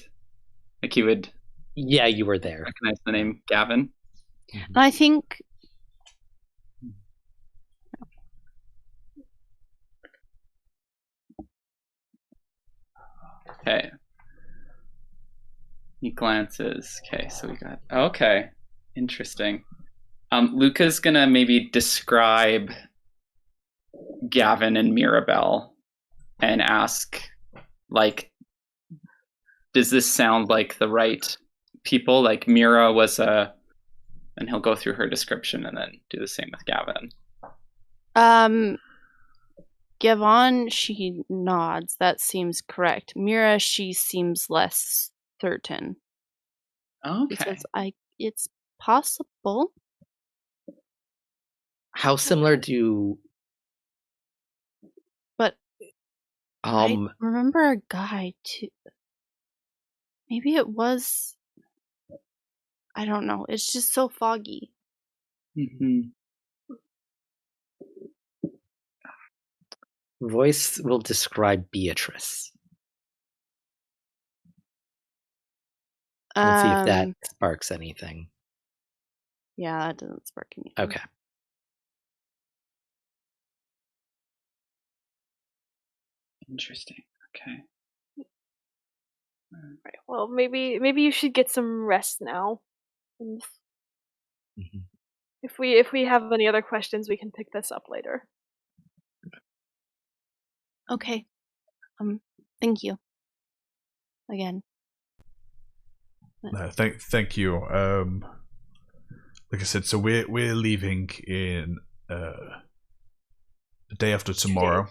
Like, he would Yeah, you were there. recognize the name Gavin. And I think Okay. He glances. Okay, so we got. Okay, interesting. Luka's gonna maybe describe Gavin and Mirabelle and ask, like, does this sound like the right people? Like, Mira was a, and he'll go through her description and then do the same with Gavin. Gavon, she nods. That seems correct. Mira, she seems less certain. She Okay. says, it's possible. How similar do But I um remember a guy too. Maybe it was. I don't know. It's just so foggy. Mm-hmm. Royce will describe Beatrice? Let's see if that sparks anything. Yeah, that doesn't spark anything. Okay. Interesting. Okay. Right. Well, maybe you should get some rest now. And Mhm. if we have any other questions, we can pick this up later. Okay. Thank you. Again. No, thank you. Like I said, so we're leaving in the day after tomorrow.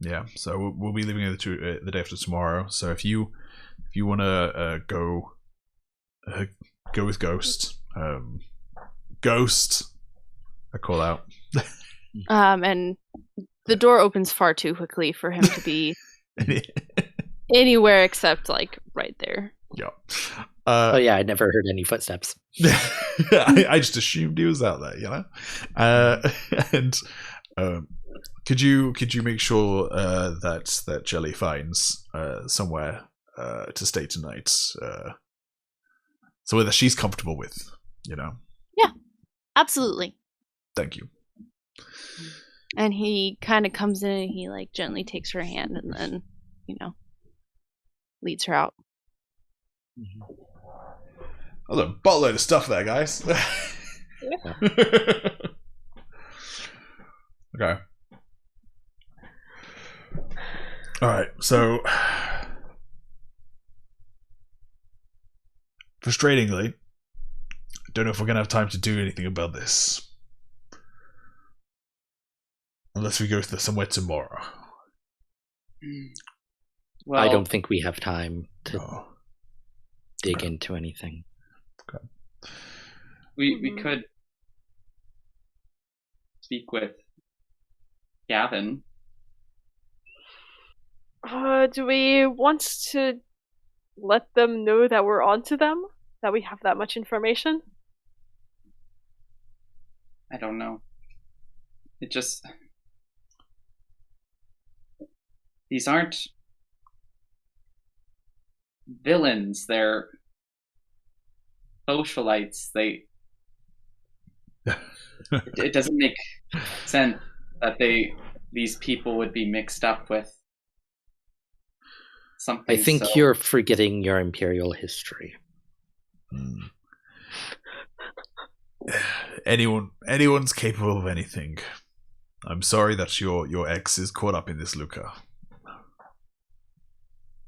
Yeah, so we'll be leaving the day after tomorrow. So if you wanna go with Ghost, Ghost, I call out. And the door opens far too quickly for him to be anywhere except like right there. Yeah. Oh yeah, I never heard any footsteps. I just assumed he was out there, you know. And could you make sure that Jelly finds somewhere to stay tonight, somewhere that she's comfortable with, you know? Yeah, absolutely. Thank you. And he kind of comes in and he like gently takes her hand and then, leads her out. Oh, a buttload of stuff there, guys. Okay. Alright, so frustratingly, I don't know if we're going to have time to do anything about this. Unless we go somewhere tomorrow. Well, I don't think we have time to Oh. dig into anything. we could speak with Gavin. Do we want to let them know that we're onto them? That we have that much information? I don't know. It just... These aren't villains. They're socialites. It doesn't make sense that these people would be mixed up with something. I think you're forgetting your Imperial history. Anyone Anyone's capable of anything. I'm sorry that your ex is caught up in this, Luka.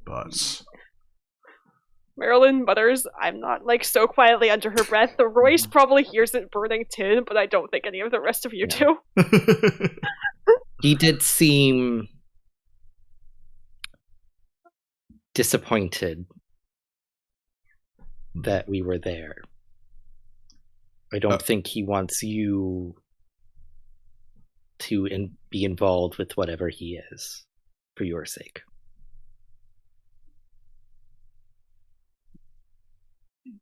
But Marelyn mutters, I'm not so quietly under her breath. The Royce probably hears it burning tin, but I don't think any of the rest of you do. He did seem disappointed that we were there. I don't think he wants you to be involved with whatever he is, for your sake.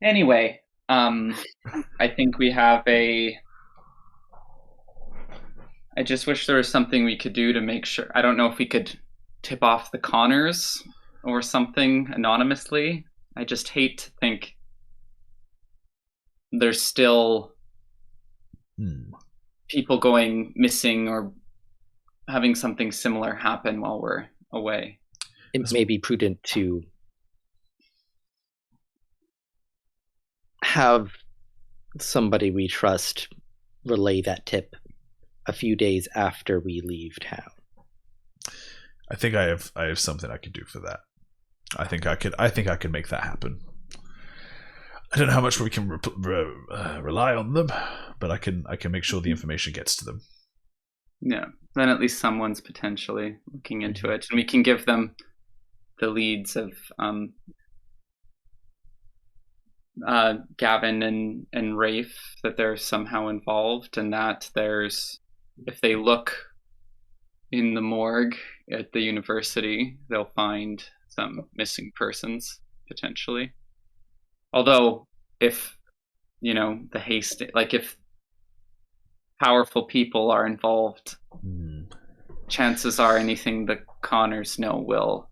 Anyway, I think we have I just wish there was something we could do to make sure. I don't know if we could tip off the Connors or something anonymously. I just hate to think there's still people going missing or having something similar happen while we're away. It may be prudent to have somebody we trust relay that tip a few days after we leave town. I think I have something I could do for that. I think I could make that happen. I don't know how much we can rely on them, but I can make sure the information gets to them. Yeah, then at least someone's potentially looking into it, and we can give them the leads of Gavin and Rafe, that they're somehow involved, and that if they look in the morgue at the university, they'll find some missing persons potentially. Although, if the haste, if powerful people are involved, chances are anything the Connors know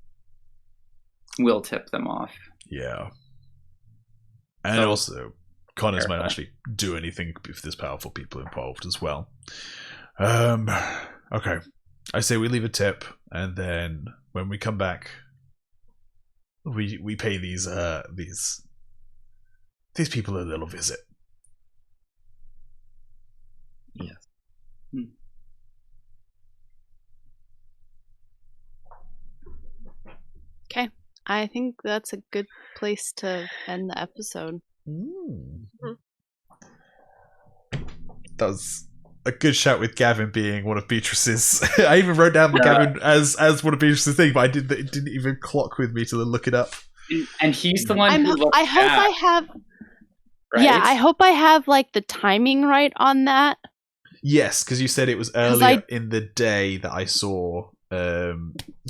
will tip them off. Yeah. And so, also, Connors might actually do anything if there's powerful people involved as well. Okay. I say we leave a tip, and then when we come back, we pay these people a little visit. Yes. Okay. I think that's a good place to end the episode. That was a good shout with Gavin being one of Beatrice's. I even wrote down Gavin as one of Beatrice's thing, but it didn't even clock with me to look it up. And he's the one who I hope I have. Right? Yeah, I hope I have the timing right on that. Yes, because you said it was earlier in the day that I saw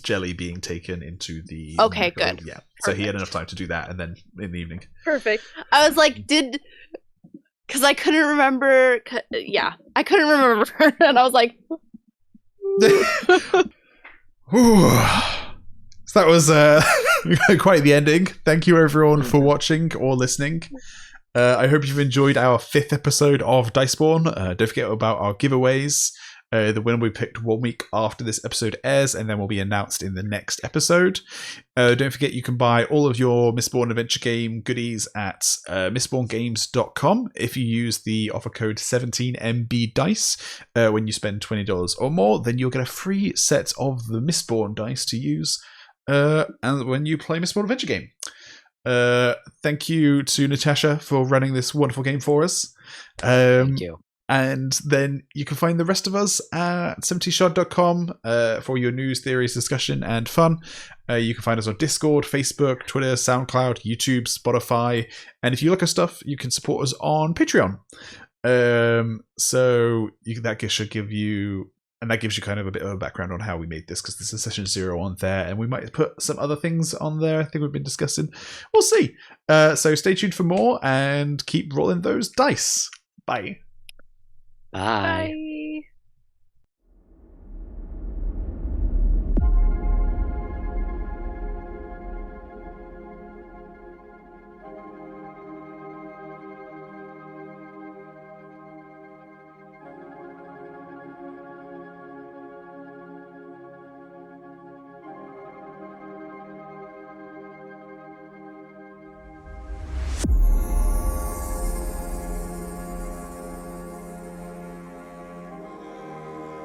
Jelly being taken into the... Okay, good. Yeah, perfect. So he had enough time to do that, and then in the evening. Perfect. I was like, because I couldn't remember... Yeah, I couldn't remember, and I was like... So that was quite the ending. Thank you, everyone, for watching or listening. I hope you've enjoyed our 5th episode of Diceborn. Don't forget about our giveaways. The winner will be picked 1 week after this episode airs, and then will be announced in the next episode. Don't forget you can buy all of your Mistborn Adventure Game goodies at mistborngames.com. If you use the offer code 17MBDICE when you spend $20 or more, then you'll get a free set of the Mistborn dice to use and when you play Mistborn Adventure Game. Thank you to Natasha for running this wonderful game for us. Thank you. And then you can find the rest of us at 70shot.com for your news, theories, discussion, and fun. You can find us on Discord, Facebook, Twitter, SoundCloud, YouTube, Spotify. And if you like our stuff, you can support us on Patreon. That should give you... And that gives you kind of a bit of a background on how we made this, because there's a session 0 on there, and we might put some other things on there I think we've been discussing. We'll see. So stay tuned for more, and keep rolling those dice. Bye. Bye.